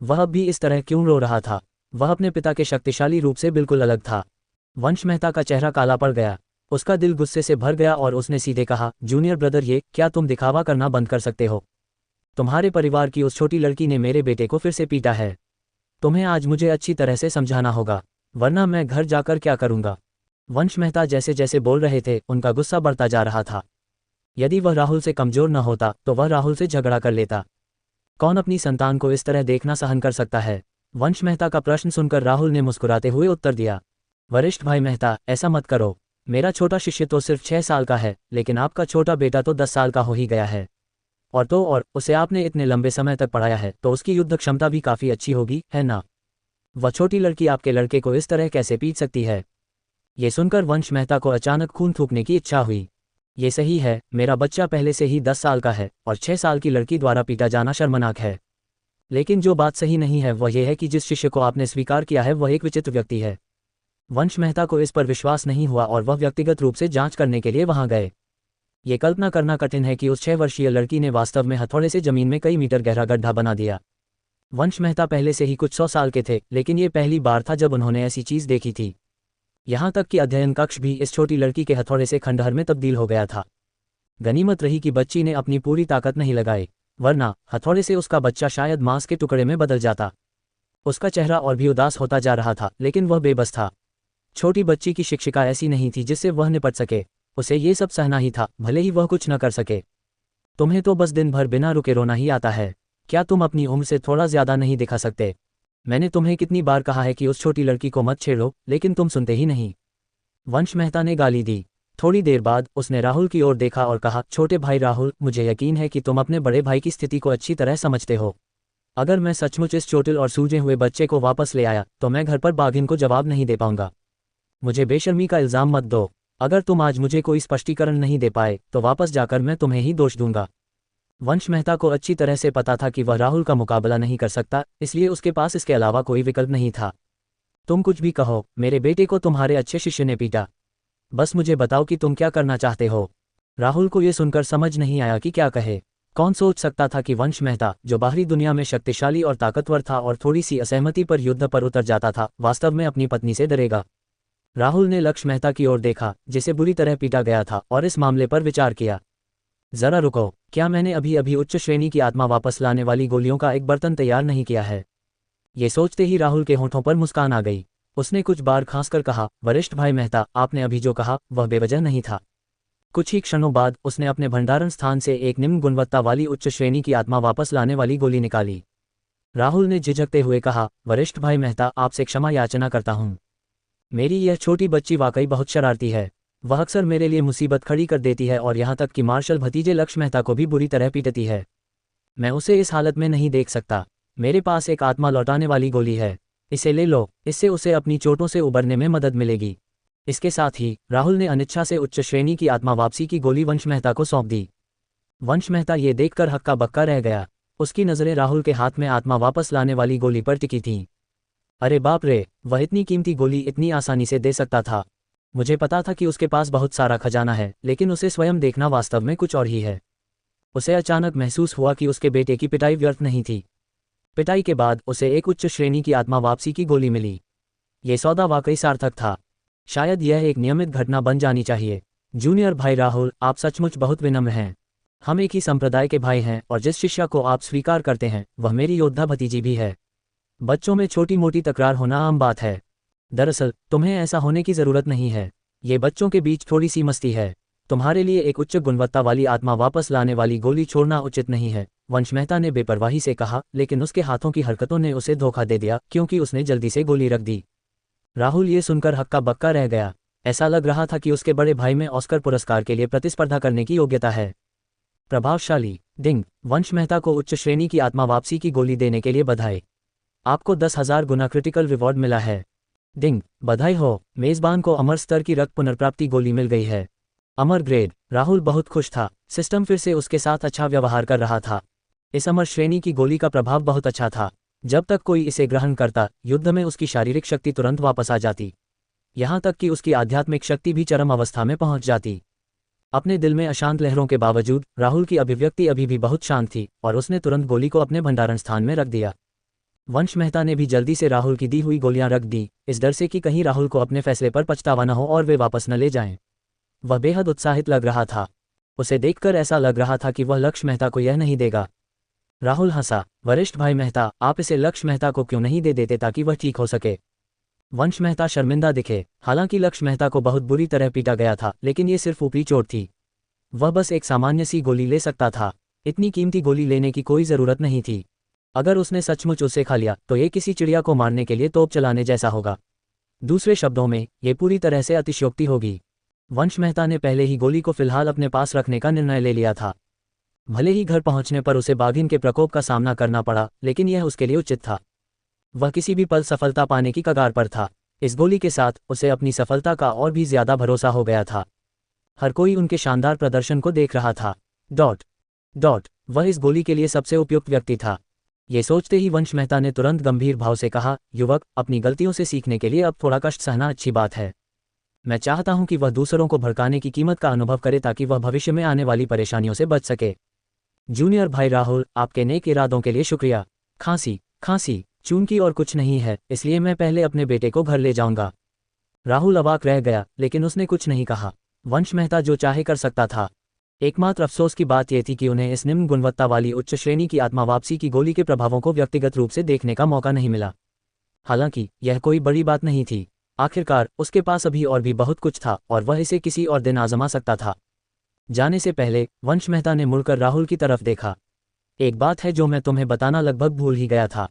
वह अब भी इस तरह क्यों रो रहा था? वह अपने पिता के शक्तिशाली रूप से बिल्कुल अलग था। वंश मेहता का चेहरा काला पड़ गया। उसका दिल गुस्से से भर गया और उसने सीधे कहा, जूनियर ब्रदर, ये क्या तुम दिखावा करना बंद कर सकते हो? तुम्हारे परिवार की उस छोटी लड़की ने मेरे बेटे को फिर से पीटा है। तुम्हें आज मुझे अच्छी तरह से समझाना होगा, वरना मैं घर जाकर क्या करूंगा। वंश मेहता जैसे जैसे बोल रहे थे, उनका गुस्सा बढ़ता जा रहा था। यदि वह राहुल से कमजोर न होता तो वह राहुल से झगड़ा कर लेता। कौन अपनी संतान को इस तरह देखना सहन कर सकता है? वंश मेहता का प्रश्न सुनकर राहुल ने मुस्कुराते हुए उत्तर दिया, वरिष्ठ भाई मेहता, ऐसा मत करो। मेरा छोटा शिष्य तो सिर्फ 6 साल का है, लेकिन आपका छोटा बेटा तो 10 साल का हो ही गया है। और उसे आपने इतने लंबे समय तक पढ़ाया है, तो उसकी युद्ध क्षमता भी काफ़ी अच्छी होगी, है ना? वह छोटी लड़की आपके लड़के को इस तरह कैसे पीट सकती है? ये सुनकर वंश मेहता को अचानक खून थूकने की इच्छा हुई। ये सही है, मेरा बच्चा पहले से ही 10 साल का है और 6 साल की लड़की द्वारा पीटा जाना शर्मनाक है। लेकिन जो बात सही नहीं है वह यह है कि जिस शिष्य को आपने स्वीकार किया है वह एक विचित्र व्यक्ति है। वंश मेहता को इस पर विश्वास नहीं हुआ और वह व्यक्तिगत रूप से जांच करने के लिए वहां गए। ये कल्पना करना कठिन है कि उस 6 वर्षीय लड़की ने वास्तव में हथौड़े से जमीन में कई मीटर गहरा गड्ढा बना दिया। वंश मेहता पहले से ही कुछ 100 साल के थे, लेकिन ये पहली बार था जब उन्होंने ऐसी चीज देखी थी। यहाँ तक कि अध्ययन कक्ष भी इस छोटी लड़की के हथौड़े से खंडहर में तब्दील हो गया था। गनीमत रही कि बच्ची ने अपनी पूरी ताकत नहीं लगाई, वरना हथौड़े से उसका बच्चा शायद मांस के टुकड़े में बदल जाता। उसका चेहरा और भी उदास होता जा रहा था, लेकिन वह बेबस था। छोटी बच्ची की शिक्षिका ऐसी नहीं थी जिससे वह निपट सके। उसे ये सब सहना ही था, भले ही वह कुछ न कर सके। तुम्हें तो बस दिन भर बिना रुके रोना ही आता है। क्या तुम अपनी उम्र से थोड़ा ज्यादा नहीं दिखा सकते? मैंने तुम्हें कितनी बार कहा है कि उस छोटी लड़की को मत छेड़ो, लेकिन तुम सुनते ही नहीं। वंश मेहता ने गाली दी। थोड़ी देर बाद उसने राहुल की ओर देखा और कहा, छोटे भाई राहुल, मुझे यकीन है कि तुम अपने बड़े भाई की स्थिति को अच्छी तरह समझते हो। अगर मैं सचमुच इस चोटिल और सूजे हुए बच्चे को वापस ले आया तो मैं घर पर बाघिन को जवाब नहीं दे पाऊंगा। मुझे बेशर्मी का इल्जाम मत दो। अगर तुम आज मुझे कोई स्पष्टीकरण नहीं दे पाए तो वापस जाकर मैं तुम्हें ही दोष दूंगा। वंश मेहता को अच्छी तरह से पता था कि वह राहुल का मुकाबला नहीं कर सकता, इसलिए उसके पास इसके अलावा कोई विकल्प नहीं था। तुम कुछ भी कहो, मेरे बेटे को तुम्हारे अच्छे शिष्य ने पीटा। बस मुझे बताओ कि तुम क्या करना चाहते हो। राहुल को यह सुनकर समझ नहीं आया कि क्या कहे। कौन सोच सकता था कि वंश मेहता, जो बाहरी दुनिया में शक्तिशाली और ताकतवर था और थोड़ी सी असहमति पर युद्ध पर उतर जाता था, वास्तव में अपनी पत्नी से डरेगा। राहुल ने लक्ष्य मेहता की ओर देखा, जिसे बुरी तरह पीटा गया था, और इस मामले पर विचार किया। जरा रुको, क्या मैंने अभी अभी उच्च श्रेणी की आत्मा वापस लाने वाली गोलियों का एक बर्तन तैयार नहीं किया है? ये सोचते ही राहुल के होंठों पर मुस्कान आ गई। उसने कुछ बार खांसकर कहा, वरिष्ठ भाई मेहता, आपने अभी जो कहा वह बेवजह नहीं था। कुछ ही क्षणों बाद उसने अपने भंडारण स्थान से एक निम्न गुणवत्ता वाली उच्च श्रेणी की आत्मा वापस लाने वाली गोली निकाली। राहुल ने झिझकते हुए कहा, वरिष्ठ भाई मेहता, आपसे क्षमा याचना करता हूँ। मेरी यह छोटी बच्ची वाकई बहुत शरारती है। वह अक्सर मेरे लिए मुसीबत खड़ी कर देती है और यहाँ तक कि मार्शल भतीजे लक्ष्य मेहता को भी बुरी तरह पीटती है। मैं उसे इस हालत में नहीं देख सकता। मेरे पास एक आत्मा लौटाने वाली गोली है, इसे ले लो, इससे उसे अपनी चोटों से उबरने में मदद मिलेगी। इसके साथ ही राहुल ने अनिच्छा से उच्च श्रेणी की आत्मा वापसी की गोली वंश मेहता को सौंप दी। वंश मेहता ये देखकर हक्का बक्का रह गया। उसकी नज़रें राहुल के हाथ में आत्मा वापस लाने वाली गोली पर टिकी थीं। अरे बाप रे, वह इतनी कीमती गोली इतनी आसानी से दे सकता था। मुझे पता था कि उसके पास बहुत सारा खजाना है, लेकिन उसे स्वयं देखना वास्तव में कुछ और ही है। उसे अचानक महसूस हुआ कि उसके बेटे की पिटाई व्यर्थ नहीं थी। पिटाई के बाद उसे एक उच्च श्रेणी की आत्मा वापसी की गोली मिली। ये सौदा वाकई सार्थक था। शायद यह एक नियमित घटना बन जानी चाहिए। जूनियर भाई राहुल, आप सचमुच बहुत विनम्र हैं। हम एक ही संप्रदाय के भाई हैं और जिस शिष्या को आप स्वीकार करते हैं वह मेरी योद्धा भतीजी भी है। बच्चों में छोटी मोटी तकरार होना आम बात है। दरअसल तुम्हें ऐसा होने की ज़रूरत नहीं है। ये बच्चों के बीच थोड़ी सी मस्ती है। तुम्हारे लिए एक उच्च गुणवत्ता वाली आत्मा वापस लाने वाली गोली छोड़ना उचित नहीं है, वंश मेहता ने बेपरवाही से कहा, लेकिन उसके हाथों की हरकतों ने उसे धोखा दे दिया क्योंकि उसने जल्दी से गोली रख दी। राहुल ये सुनकर हक्का बक्का रह गया। ऐसा लग रहा था कि उसके बड़े भाई में ऑस्कर पुरस्कार के लिए प्रतिस्पर्धा करने की योग्यता है। प्रभावशाली डिंग। वंश मेहता को उच्च श्रेणी की आत्मा वापसी की गोली देने के लिए बधाई। आपको 10,000 गुना क्रिटिकल रिवॉर्ड मिला है। डिंग। बधाई हो, मेजबान को अमर स्तर की रक्त पुनर्प्राप्ति गोली मिल गई है। अमर ग्रेड। राहुल बहुत खुश था। सिस्टम फिर से उसके साथ अच्छा व्यवहार कर रहा था। इस अमर श्रेणी की गोली का प्रभाव बहुत अच्छा था। जब तक कोई इसे ग्रहण करता, युद्ध में उसकी शारीरिक शक्ति तुरंत वापस आ जाती। यहाँ तक कि उसकी आध्यात्मिक शक्ति भी चरम अवस्था में पहुंच जाती। अपने दिल में अशांत लहरों के बावजूद राहुल की अभिव्यक्ति अभी भी बहुत शांत थी और उसने तुरंत गोली को अपने भंडारण स्थान में रख दिया। वंश मेहता ने भी जल्दी से राहुल की दी हुई गोलियां रख दी, इस डर से कि कहीं राहुल को अपने फैसले पर पछतावा न हो और वे वापस न ले जाएं। वह बेहद उत्साहित लग रहा था। उसे देखकर ऐसा लग रहा था कि वह लक्ष्य मेहता को यह नहीं देगा। राहुल हंसा। वरिष्ठ भाई मेहता, आप इसे लक्ष्य मेहता को क्यों नहीं दे देते ताकि वह ठीक हो सके। वंश मेहता शर्मिंदा दिखे। हालांकि लक्ष्य मेहता को बहुत बुरी तरह पीटा गया था, लेकिन ये सिर्फ ऊपरी चोट थी। वह बस एक सामान्य सी गोली ले सकता था। इतनी कीमती गोली लेने की कोई ज़रूरत नहीं थी। अगर उसने सचमुच उसे खा लिया तो ये किसी चिड़िया को मारने के लिए तोप चलाने जैसा होगा। दूसरे शब्दों में, ये पूरी तरह से अतिशयोक्ति होगी। वंश मेहता ने पहले ही गोली को फिलहाल अपने पास रखने का निर्णय ले लिया था। भले ही घर पहुंचने पर उसे बाघिन के प्रकोप का सामना करना पड़ा, लेकिन यह उसके लिए उचित था। वह किसी भी पल सफलता पाने की कगार पर था। इस गोली के साथ उसे अपनी सफलता का और भी ज्यादा भरोसा हो गया था। हर कोई उनके शानदार प्रदर्शन को देख रहा था। वह इस गोली के लिए सबसे उपयुक्त व्यक्ति था। ये सोचते ही वंश मेहता ने तुरंत गंभीर भाव से कहा, युवक, अपनी गलतियों से सीखने के लिए अब थोड़ा कष्ट सहना अच्छी बात है। मैं चाहता हूं कि वह दूसरों को भड़काने की कीमत का अनुभव करे ताकि वह भविष्य में आने वाली परेशानियों से बच सके। जूनियर भाई राहुल, आपके नेक इरादों के लिए शुक्रिया। खांसी चूंकि और कुछ नहीं है, इसलिए मैं पहले अपने बेटे को घर ले जाऊंगा। राहुल अवाक रह गया, लेकिन उसने कुछ नहीं कहा। वंश मेहता जो चाहे कर सकता था। एकमात्र अफसोस की बात यह थी कि उन्हें इस निम्न गुणवत्ता वाली उच्च श्रेणी की आत्मा वापसी की गोली के प्रभावों को व्यक्तिगत रूप से देखने का मौका नहीं मिला। हालांकि यह कोई बड़ी बात नहीं थी। आखिरकार उसके पास अभी और भी बहुत कुछ था और वह इसे किसी और दिन आजमा सकता था। जाने से पहले वंश मेहता ने मुड़कर राहुल की तरफ देखा। एक बात है जो मैं तुम्हें बताना लगभग भूल ही गया था।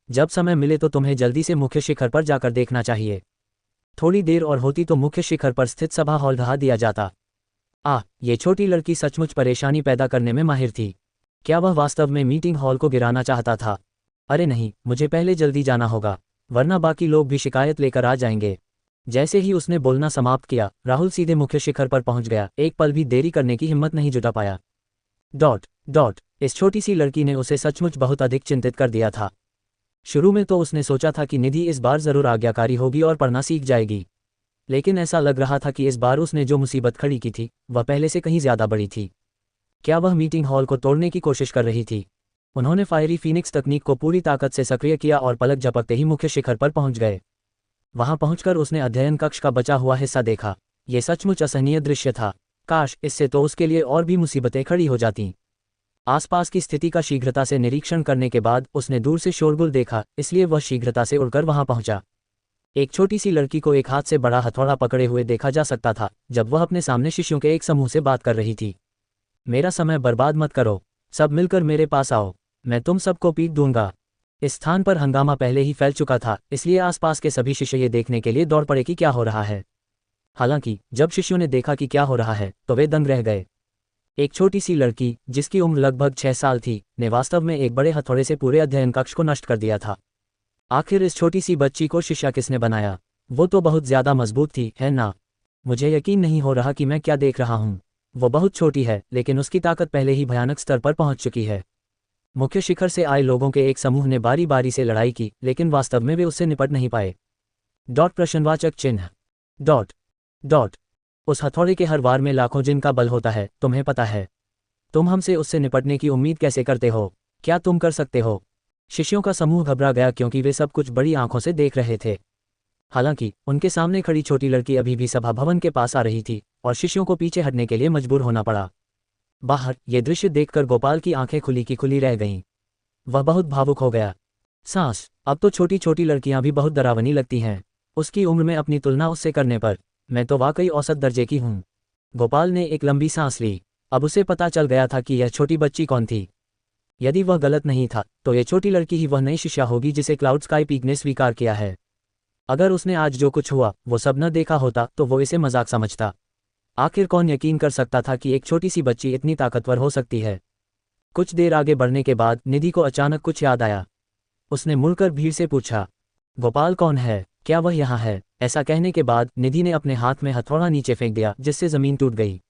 जब समय मिले तो तुम्हें जल्दी से मुख्य शिखर पर जाकर देखना चाहिए। थोड़ी देर और होती तो मुख्य शिखर पर स्थित सभा हॉल ढहा दिया जाता। ये छोटी लड़की सचमुच परेशानी पैदा करने में माहिर थी। क्या वह वास्तव में मीटिंग हॉल को गिराना चाहता था? अरे नहीं, मुझे पहले जल्दी जाना होगा, वरना बाकी लोग भी शिकायत लेकर आ जाएंगे। जैसे ही उसने बोलना समाप्त किया, राहुल सीधे मुख्य शिखर पर पहुंच गया। एक पल भी देरी करने की हिम्मत नहीं जुटा पाया। इस छोटी सी लड़की ने उसे सचमुच बहुत अधिक चिंतित कर दिया था। शुरू में तो उसने सोचा था कि निधि इस बार जरूर आज्ञाकारी होगी और पढ़ना सीख जाएगी, लेकिन ऐसा लग रहा था कि इस बार उसने जो मुसीबत खड़ी की थी वह पहले से कहीं ज्यादा बड़ी थी। क्या वह मीटिंग हॉल को तोड़ने की कोशिश कर रही थी? उन्होंने फायरी फीनिक्स तकनीक को पूरी ताकत से सक्रिय किया और पलक झपकते ही मुख्य शिखर पर पहुंच गए। वहां पहुंचकर उसने अध्ययन कक्ष का बचा हुआ हिस्सा देखा। यह सचमुच असहनीय दृश्य था। काश इससे तो उसके लिए और भी मुसीबतें खड़ी हो जातीं। आसपास की स्थिति का शीघ्रता से निरीक्षण करने के बाद उसने दूर से शोरगुल देखा, इसलिए वह शीघ्रता से उड़कर वहां पहुंचा। एक छोटी सी लड़की को एक हाथ से बड़ा हथौड़ा पकड़े हुए देखा जा सकता था जब वह अपने सामने शिष्यों के एक समूह से बात कर रही थी। मेरा समय बर्बाद मत करो, सब मिलकर मेरे पास आओ, मैं तुम सबको पीट दूंगा। इस स्थान पर हंगामा पहले ही फैल चुका था, इसलिए आसपास के सभी शिष्य ये देखने के लिए दौड़ पड़े कि क्या हो रहा है। हालांकि जब शिष्यों ने देखा कि क्या हो रहा है तो वे दंग रह गए। एक छोटी सी लड़की, जिसकी उम्र लगभग 6 साल थी, ने वास्तव में एक बड़े हथौड़े से पूरे अध्ययन कक्ष को नष्ट कर दिया था। आखिर इस छोटी सी बच्ची को शिष्या किसने बनाया? वो तो बहुत ज्यादा मजबूत थी, है ना? मुझे यकीन नहीं हो रहा कि मैं क्या देख रहा हूँ। वो बहुत छोटी है, लेकिन उसकी ताकत पहले ही भयानक स्तर पर पहुंच चुकी है। मुख्य शिखर से आए लोगों के एक समूह ने बारी बारी से लड़ाई की, लेकिन वास्तव में वे उससे निपट नहीं पाए। प्रश्नवाचक चिन्ह। उस हथौड़े के हर वार में लाखों जिन का बल होता है, तुम्हें पता है। तुम हमसे उससे निपटने की उम्मीद कैसे करते हो? क्या तुम कर सकते हो? शिष्यों का समूह घबरा गया क्योंकि वे सब कुछ बड़ी आंखों से देख रहे थे। हालांकि उनके सामने खड़ी छोटी लड़की अभी भी सभा भवन के पास आ रही थी और शिष्यों को पीछे हटने के लिए मजबूर होना पड़ा। बाहर ये दृश्य देखकर गोपाल की आंखें खुली की खुली रह गईं। वह बहुत भावुक हो गया। सांस, अब तो छोटी छोटी लड़कियां भी बहुत डरावनी लगती हैं। उसकी उम्र में अपनी तुलना उससे करने पर मैं तो वाकई औसत दर्जे की हूँ। गोपाल ने एक लंबी सांस ली। अब उसे पता चल गया था कि यह छोटी बच्ची कौन थी। यदि वह गलत नहीं था तो यह छोटी लड़की ही वह नई शिष्या होगी जिसे क्लाउड स्काई पीक ने स्वीकार किया है। अगर उसने आज जो कुछ हुआ वो सब न देखा होता तो वो इसे मजाक समझता। आखिर कौन यकीन कर सकता था कि एक छोटी सी बच्ची इतनी ताकतवर हो सकती है। कुछ देर आगे बढ़ने के बाद निधि को अचानक कुछ याद आया। उसने मुड़कर भीड़ से पूछा, गोपाल कौन है, क्या वह यहाँ है? ऐसा कहने के बाद निधि ने अपने हाथ में हथौड़ा नीचे फेंक दिया जिससे जमीन टूट गई।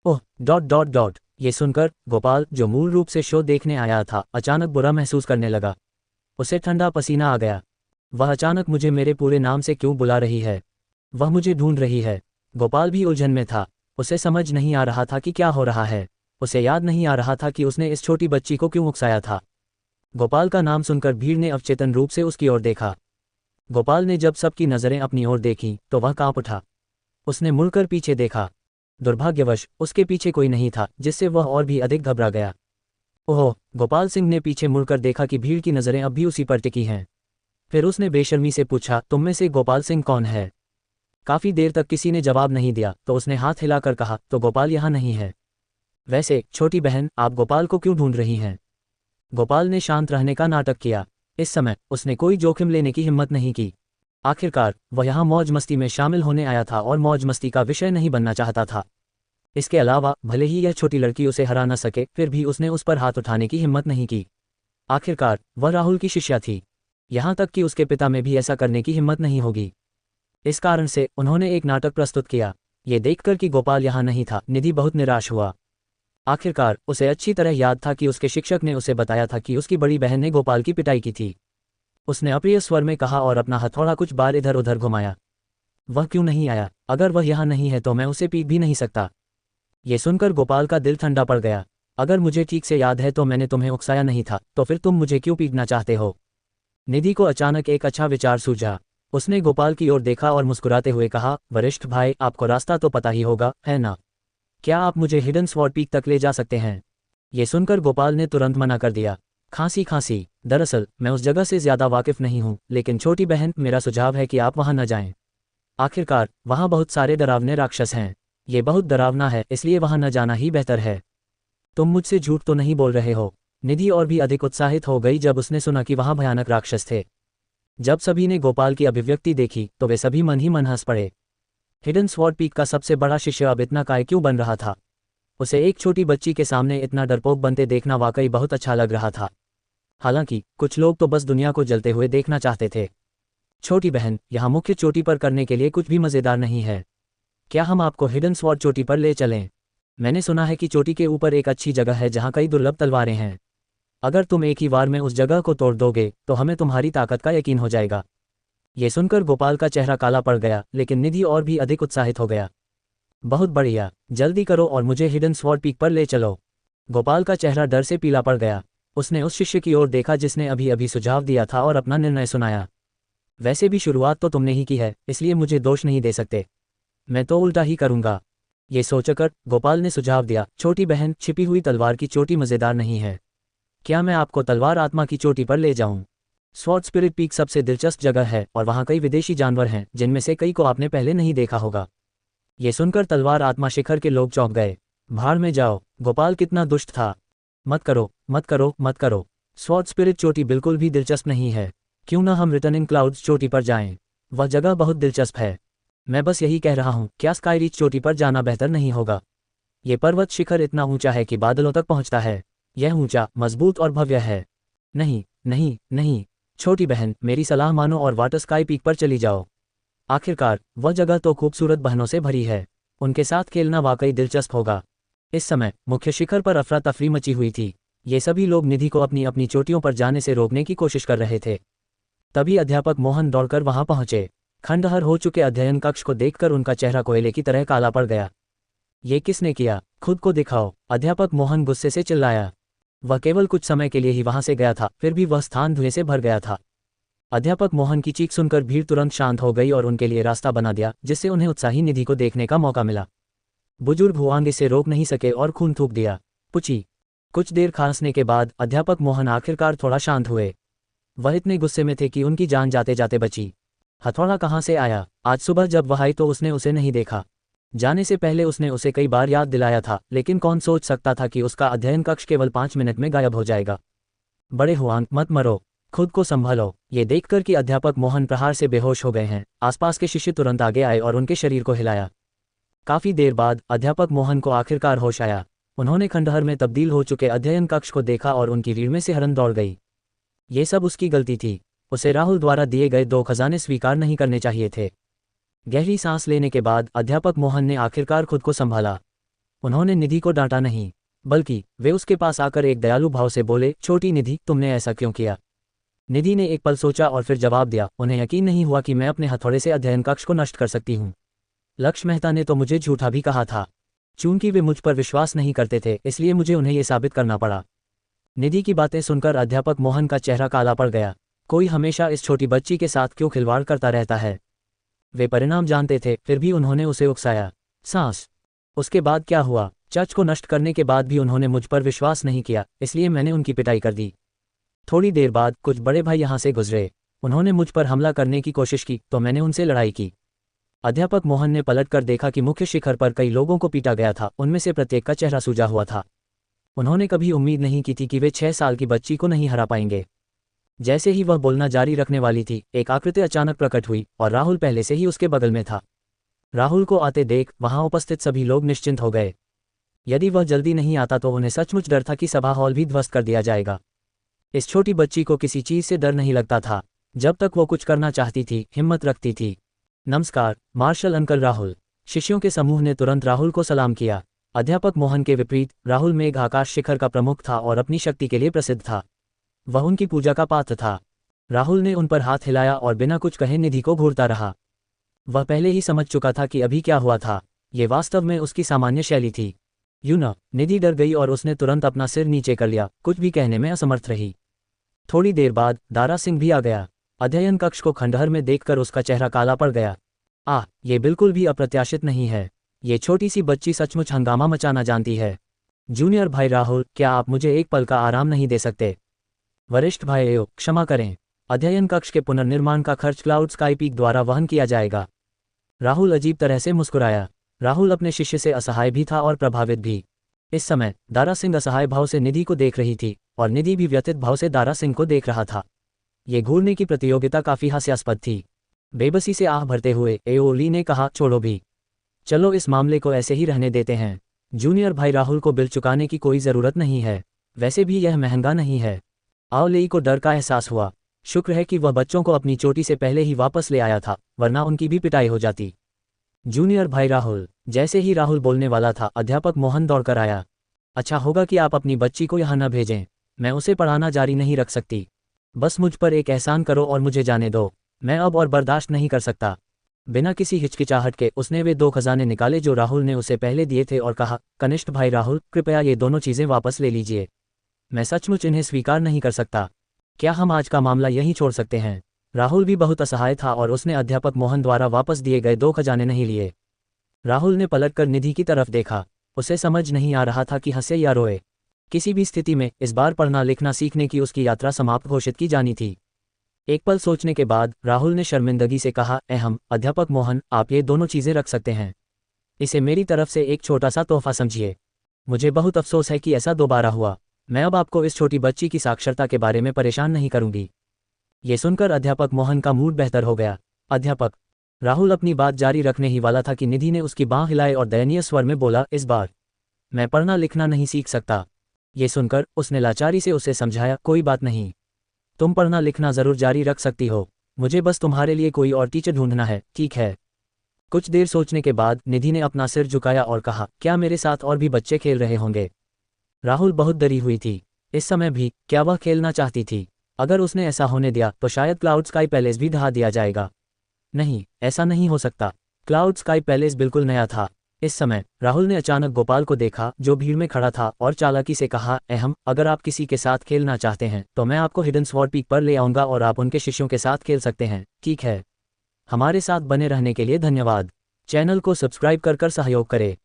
ओह डॉट डॉट डॉट। ये सुनकर गोपाल, जो मूल रूप से शो देखने आया था, अचानक बुरा महसूस करने लगा। उसे ठंडा पसीना आ गया। वह अचानक मुझे मेरे पूरे नाम से क्यों बुला रही है? वह मुझे ढूंढ रही है। गोपाल भी उलझन में था। उसे समझ नहीं आ रहा था कि क्या हो रहा है। उसे याद नहीं आ रहा था कि उसने इस छोटी बच्ची को क्यों उकसाया था। गोपाल का नाम सुनकर भीड़ ने अवचेतन रूप से उसकी ओर देखा। गोपाल ने जब सबकी नज़रें अपनी ओर देखीं तो वह कांप उठा। उसने मुड़कर पीछे देखा। दुर्भाग्यवश उसके पीछे कोई नहीं था, जिससे वह और भी अधिक घबरा गया। ओह! गोपाल सिंह ने पीछे मुड़कर देखा कि भीड़ की नज़रें अब भी उसी पर टिकी हैं। फिर उसने बेशर्मी से पूछा, तुम में से गोपाल सिंह कौन है? काफ़ी देर तक किसी ने जवाब नहीं दिया तो उसने हाथ हिलाकर कहा, तो गोपाल यहाँ नहीं है। वैसे छोटी बहन, आप गोपाल को क्यों ढूंढ रही हैं? गोपाल ने शांत रहने का नाटक किया। इस समय उसने कोई जोखिम लेने की हिम्मत नहीं की। आखिरकार वह यहाँ मौज मस्ती में शामिल होने आया था और मौज मस्ती का विषय नहीं बनना चाहता था। इसके अलावा भले ही यह छोटी लड़की उसे हरा न सके, फिर भी उसने उस पर हाथ उठाने की हिम्मत नहीं की। आखिरकार वह राहुल की शिष्या थी। यहाँ तक कि उसके पिता में भी ऐसा करने की हिम्मत नहीं होगी। इस कारण से उन्होंने एक नाटक प्रस्तुत किया। ये देखकर कि गोपाल यहाँ नहीं था, निधि बहुत निराश हुआ। आखिरकार उसे अच्छी तरह याद था कि उसके शिक्षक ने उसे बताया था कि उसकी बड़ी बहन ने गोपाल की पिटाई की थी। उसने अप्रिय स्वर में कहा और अपना हथौड़ा कुछ बार इधर उधर घुमाया। वह क्यों नहीं आया? अगर वह यहाँ नहीं है तो मैं उसे पीट भी नहीं सकता। ये सुनकर गोपाल का दिल ठंडा पड़ गया। अगर मुझे ठीक से याद है तो मैंने तुम्हें उकसाया नहीं था, तो फिर तुम मुझे क्यों पीटना चाहते हो? निधि को अचानक एक अच्छा विचार सूझा। उसने गोपाल की ओर देखा और मुस्कुराते हुए कहा, वरिष्ठ भाई, आपको रास्ता तो पता ही होगा, है ना? क्या आप मुझे हिडन स्वॉर्ड पीक तक ले जा सकते हैं? ये सुनकर गोपाल ने तुरंत मना कर दिया। खांसी, दरअसल मैं उस जगह से ज्यादा वाकिफ नहीं हूँ, लेकिन छोटी बहन, मेरा सुझाव है कि आप वहां न जाएं। आखिरकार वहां बहुत सारे डरावने राक्षस हैं। ये बहुत डरावना है, इसलिए वहां न जाना ही बेहतर है। तुम मुझसे झूठ तो नहीं बोल रहे हो? निधि और भी अधिक उत्साहित हो गई जब उसने सुना कि वहां भयानक राक्षस थे। जब सभी ने गोपाल की अभिव्यक्ति देखी तो वे सभी मन ही मन हंस पड़े। हिडन स्वॉर्ड पीक का सबसे बड़ा शिष्य अब इतना काय क्यों बन रहा था? उसे एक छोटी बच्ची के सामने इतना डरपोक बनते देखना वाकई बहुत अच्छा लग रहा था। हालांकि कुछ लोग तो बस दुनिया को जलते हुए देखना चाहते थे। छोटी बहन, यहाँ मुख्य चोटी पर करने के लिए कुछ भी मज़ेदार नहीं है। क्या हम आपको हिडन स्वॉर्ड चोटी पर ले चलें? मैंने सुना है कि चोटी के ऊपर एक अच्छी जगह है जहाँ कई दुर्लभ तलवारें हैं। अगर तुम एक ही बार में उस जगह को तोड़ दोगे तो हमें तुम्हारी ताकत का यकीन हो जाएगा। ये सुनकर गोपाल का चेहरा काला पड़ गया, लेकिन निधि और भी अधिक उत्साहित हो गया। बहुत बढ़िया, जल्दी करो और मुझे हिडन स्वॉर्ड पीक पर ले चलो। गोपाल का चेहरा डर से पीला पड़ गया। उसने उस शिष्य की ओर देखा जिसने अभी अभी सुझाव दिया था और अपना निर्णय सुनाया। वैसे भी शुरुआत तो तुमने ही की है, इसलिए मुझे दोष नहीं दे सकते। मैं तो उल्टा ही करूंगा। ये सोचकर गोपाल ने सुझाव दिया, छोटी बहन, छिपी हुई तलवार की चोटी मज़ेदार नहीं है। क्या मैं आपको तलवार आत्मा की चोटी पर ले जाऊं? स्वॉर्ड स्पिरिट पीक सबसे दिलचस्प जगह है और वहां कई विदेशी जानवर हैं जिनमें से कई को आपने पहले नहीं देखा होगा। ये सुनकर तलवार आत्मा शिखर के लोग चौंक गए। भाड़ में जाओ, गोपाल कितना दुष्ट था। मत करो, मत करो, मत करो। स्वॉर्ड स्पिरिट चोटी बिल्कुल भी दिलचस्प नहीं है। क्यों ना हम रिटर्निंग क्लाउड्स चोटी पर जाएं? वह जगह बहुत दिलचस्प है। मैं बस यही कह रहा हूँ, क्या स्काईरीच चोटी पर जाना बेहतर नहीं होगा? ये पर्वत शिखर इतना ऊंचा है कि बादलों तक पहुंचता है। यह ऊंचा, मजबूत और भव्य है। नहीं नहीं नहीं, छोटी बहन, मेरी सलाह मानो और वाटर स्काई पीक पर चली जाओ। आखिरकार वह जगह तो खूबसूरत बहनों से भरी है। उनके साथ खेलना वाकई दिलचस्प होगा। इस समय मुख्य शिखर पर अफरा तफरी मची हुई थी। ये सभी लोग निधि को अपनी अपनी चोटियों पर जाने से रोकने की कोशिश कर रहे थे। तभी अध्यापक मोहन दौड़कर वहां पहुंचे। खंडहर हो चुके अध्ययन कक्ष को देखकर उनका चेहरा कोयले की तरह काला पड़ गया। ये किसने किया? खुद को दिखाओ, अध्यापक मोहन गुस्से से चिल्लाया। वह केवल कुछ समय के लिए ही वहां से गया था, फिर भी वह स्थान धुएं से भर गया था। अध्यापक मोहन की चीख सुनकर भीड़ तुरंत शांत हो गई और उनके लिए रास्ता बना दिया, जिससे उन्हें उत्साही निधि को देखने का मौका मिला। बुजुर्ग हुआंग इसे रोक नहीं सके और खून थूक दिया। पुची। कुछ देर खांसने के बाद अध्यापक मोहन आखिरकार थोड़ा शांत हुए। वह इतने गुस्से में थे कि उनकी जान जाते जाते बची। हथौड़ा कहाँ से आया? आज सुबह जब वह आई तो उसने उसे नहीं देखा। जाने से पहले उसने उसे कई बार याद दिलाया था, लेकिन कौन सोच सकता था कि उसका अध्ययन कक्ष केवल 5 मिनट में गायब हो जाएगा। बड़े हुआंग, मत मरो, खुद को संभालो। ये देखकर कि अध्यापक मोहन प्रहार से बेहोश हो गए हैं, आसपास के शिष्य तुरंत आगे आए और उनके शरीर को हिलाया। काफी देर बाद अध्यापक मोहन को आखिरकार होश आया। उन्होंने खंडहर में तब्दील हो चुके अध्ययन कक्ष को देखा और उनकी रीढ़ में से हरन दौड़ गई। ये सब उसकी गलती थी। उसे राहुल द्वारा दिए गए 2 खजाने स्वीकार नहीं करने चाहिए थे। गहरी सांस लेने के बाद अध्यापक मोहन ने आखिरकार खुद को संभाला। उन्होंने निधि को डांटा नहीं, बल्कि वे उसके पास आकर एक दयालु भाव से बोले, छोटी निधि, तुमने ऐसा क्यों किया? निधि ने एक पल सोचा और फिर जवाब दिया, उन्हें यकीन नहीं हुआ कि मैं अपने हथौड़े से अध्ययन कक्ष को नष्ट कर सकती हूँ। लक्ष्य मेहता ने तो मुझे झूठा भी कहा था। चूंकि वे मुझ पर विश्वास नहीं करते थे, इसलिए मुझे उन्हें ये साबित करना पड़ा। निधि की बातें सुनकर अध्यापक मोहन का चेहरा काला पड़ गया। कोई हमेशा इस छोटी बच्ची के साथ क्यों खिलवाड़ करता रहता है? वे परिणाम जानते थे, फिर भी उन्होंने उसे उकसाया। सांस। उसके बाद क्या हुआ? चर्च को नष्ट करने के बाद भी उन्होंने मुझ पर विश्वास नहीं किया, इसलिए मैंने उनकी पिटाई कर दी। थोड़ी देर बाद कुछ बड़े भाई यहाँ से गुजरे। उन्होंने मुझ पर हमला करने की कोशिश की तो मैंने उनसे लड़ाई की। अध्यापक मोहन ने पलटकर देखा कि मुख्य शिखर पर कई लोगों को पीटा गया था, उनमें से प्रत्येक का चेहरा सूजा हुआ था। उन्होंने कभी उम्मीद नहीं की थी कि वे 6 साल की बच्ची को नहीं हरा पाएंगे। जैसे ही वह बोलना जारी रखने वाली थी, एक आकृति अचानक प्रकट हुई और राहुल पहले से ही उसके बगल में था। राहुल को आते देख वहां उपस्थित सभी लोग निश्चिंत हो गए। यदि वह जल्दी नहीं आता तो उन्हें सचमुच डर था कि सभा हॉल भी ध्वस्त कर दिया जाएगा। इस छोटी बच्ची को किसी चीज से डर नहीं लगता था। जब तक वो कुछ करना चाहती थी, हिम्मत रखती थी। नमस्कार मार्शल अंकल राहुल। शिष्यों के समूह ने तुरंत राहुल को सलाम किया। अध्यापक मोहन के विपरीत राहुल मेघ आकाश शिखर का प्रमुख था और अपनी शक्ति के लिए प्रसिद्ध था। वह उनकी पूजा का पात्र था। राहुल ने उन पर हाथ हिलाया और बिना कुछ कहे निधि को घूरता रहा। वह पहले ही समझ चुका था कि अभी क्या हुआ था। ये वास्तव में उसकी सामान्य शैली थी। निधि डर गई और उसने तुरंत अपना सिर नीचे कर लिया, कुछ भी कहने में असमर्थ रही। थोड़ी देर बाद दारा सिंह भी आ गया। अध्ययन कक्ष को खंडहर में देखकर उसका चेहरा काला पड़ गया। ये बिल्कुल भी अप्रत्याशित नहीं है। ये छोटी सी बच्ची सचमुच हंगामा मचाना जानती है। जूनियर भाई राहुल, क्या आप मुझे एक पल का आराम नहीं दे सकते? वरिष्ठ भाइयों, क्षमा करें। अध्ययन कक्ष के पुनर्निर्माण का खर्च क्लाउड स्काई पीक द्वारा वहन किया जाएगा। राहुल अजीब तरह से मुस्कुराया। राहुल अपने शिष्य से असहाय भी था और प्रभावित भी। इस समय दारा सिंह असहाय भाव से निधि को देख रही थी और निधि भी व्यथित भाव से दारा सिंह को देख रहा था। ये घूरने की प्रतियोगिता काफी हास्यास्पद थी। बेबसी से आह भरते हुए एओली ने कहा, छोड़ो भी, चलो इस मामले को ऐसे ही रहने देते हैं। जूनियर भाई राहुल को बिल चुकाने की कोई जरूरत नहीं है, वैसे भी यह महंगा नहीं है। आओलेई को डर का एहसास हुआ। शुक्र है कि वह बच्चों को अपनी चोटी से पहले ही वापस ले आया था, वरना उनकी भी पिटाई हो जाती। जूनियर भाई राहुल। जैसे ही राहुल बोलने वाला था, अध्यापक मोहन दौड़कर आया। अच्छा होगा कि आप अपनी बच्ची को यहाँ न भेजें। मैं उसे पढ़ाना जारी नहीं रख सकती। बस मुझ पर एक एहसान करो और मुझे जाने दो। मैं अब और बर्दाश्त नहीं कर सकता। बिना किसी हिचकिचाहट के उसने वे 2 खजाने निकाले जो राहुल ने उसे पहले दिए थे और कहा, कनिष्ठ भाई राहुल, कृपया ये दोनों चीज़ें वापस ले लीजिए। मैं सचमुच इन्हें स्वीकार नहीं कर सकता। क्या हम आज का मामला यहीं छोड़ सकते हैं? राहुल भी बहुत असहाय था और उसने अध्यापक मोहन द्वारा वापस दिए गए 2 खजाने नहीं लिए। राहुल ने पलटकर निधि की तरफ देखा। उसे समझ नहीं आ रहा था कि हंसे या रोए। किसी भी स्थिति में इस बार पढ़ना लिखना सीखने की उसकी यात्रा समाप्त घोषित की जानी थी। एक पल सोचने के बाद राहुल ने शर्मिंदगी से कहा, अध्यापक मोहन, आप ये दोनों चीज़ें रख सकते हैं। इसे मेरी तरफ से एक छोटा सा तोहफा समझिए। मुझे बहुत अफसोस है कि ऐसा दोबारा हुआ। मैं अब आपको इस छोटी बच्ची की साक्षरता के बारे में परेशान नहीं करूंगी। ये सुनकर अध्यापक मोहन का मूड बेहतर हो गया। अध्यापक। राहुल अपनी बात जारी रखने ही वाला था कि निधि ने उसकी बाँह हिलाई और दयनीय स्वर में बोला, इस बार मैं पढ़ना लिखना नहीं सीख सकता। ये सुनकर उसने लाचारी से उसे समझाया, कोई बात नहीं, तुम पढ़ना लिखना जरूर जारी रख सकती हो। मुझे बस तुम्हारे लिए कोई और टीचर ढूंढना है, ठीक है? कुछ देर सोचने के बाद निधि ने अपना सिर झुकाया और कहा, क्या मेरे साथ और भी बच्चे खेल रहे होंगे? राहुल बहुत डरी हुई थी। इस समय भी क्या वह खेलना चाहती थी? अगर उसने ऐसा होने दिया तो शायद क्लाउड स्काई पैलेस भी ढहा दिया जाएगा। नहीं, ऐसा नहीं हो सकता। क्लाउड स्काई पैलेस बिल्कुल नया था। इस समय राहुल ने अचानक गोपाल को देखा जो भीड़ में खड़ा था और चालाकी से कहा, अगर आप किसी के साथ खेलना चाहते हैं तो मैं आपको हिडन स्वॉर्ड पीक पर ले आऊंगा और आप उनके शिष्यों के साथ खेल सकते हैं, ठीक है? हमारे साथ बने रहने के लिए धन्यवाद। चैनल को सब्सक्राइब कर सहयोग करें।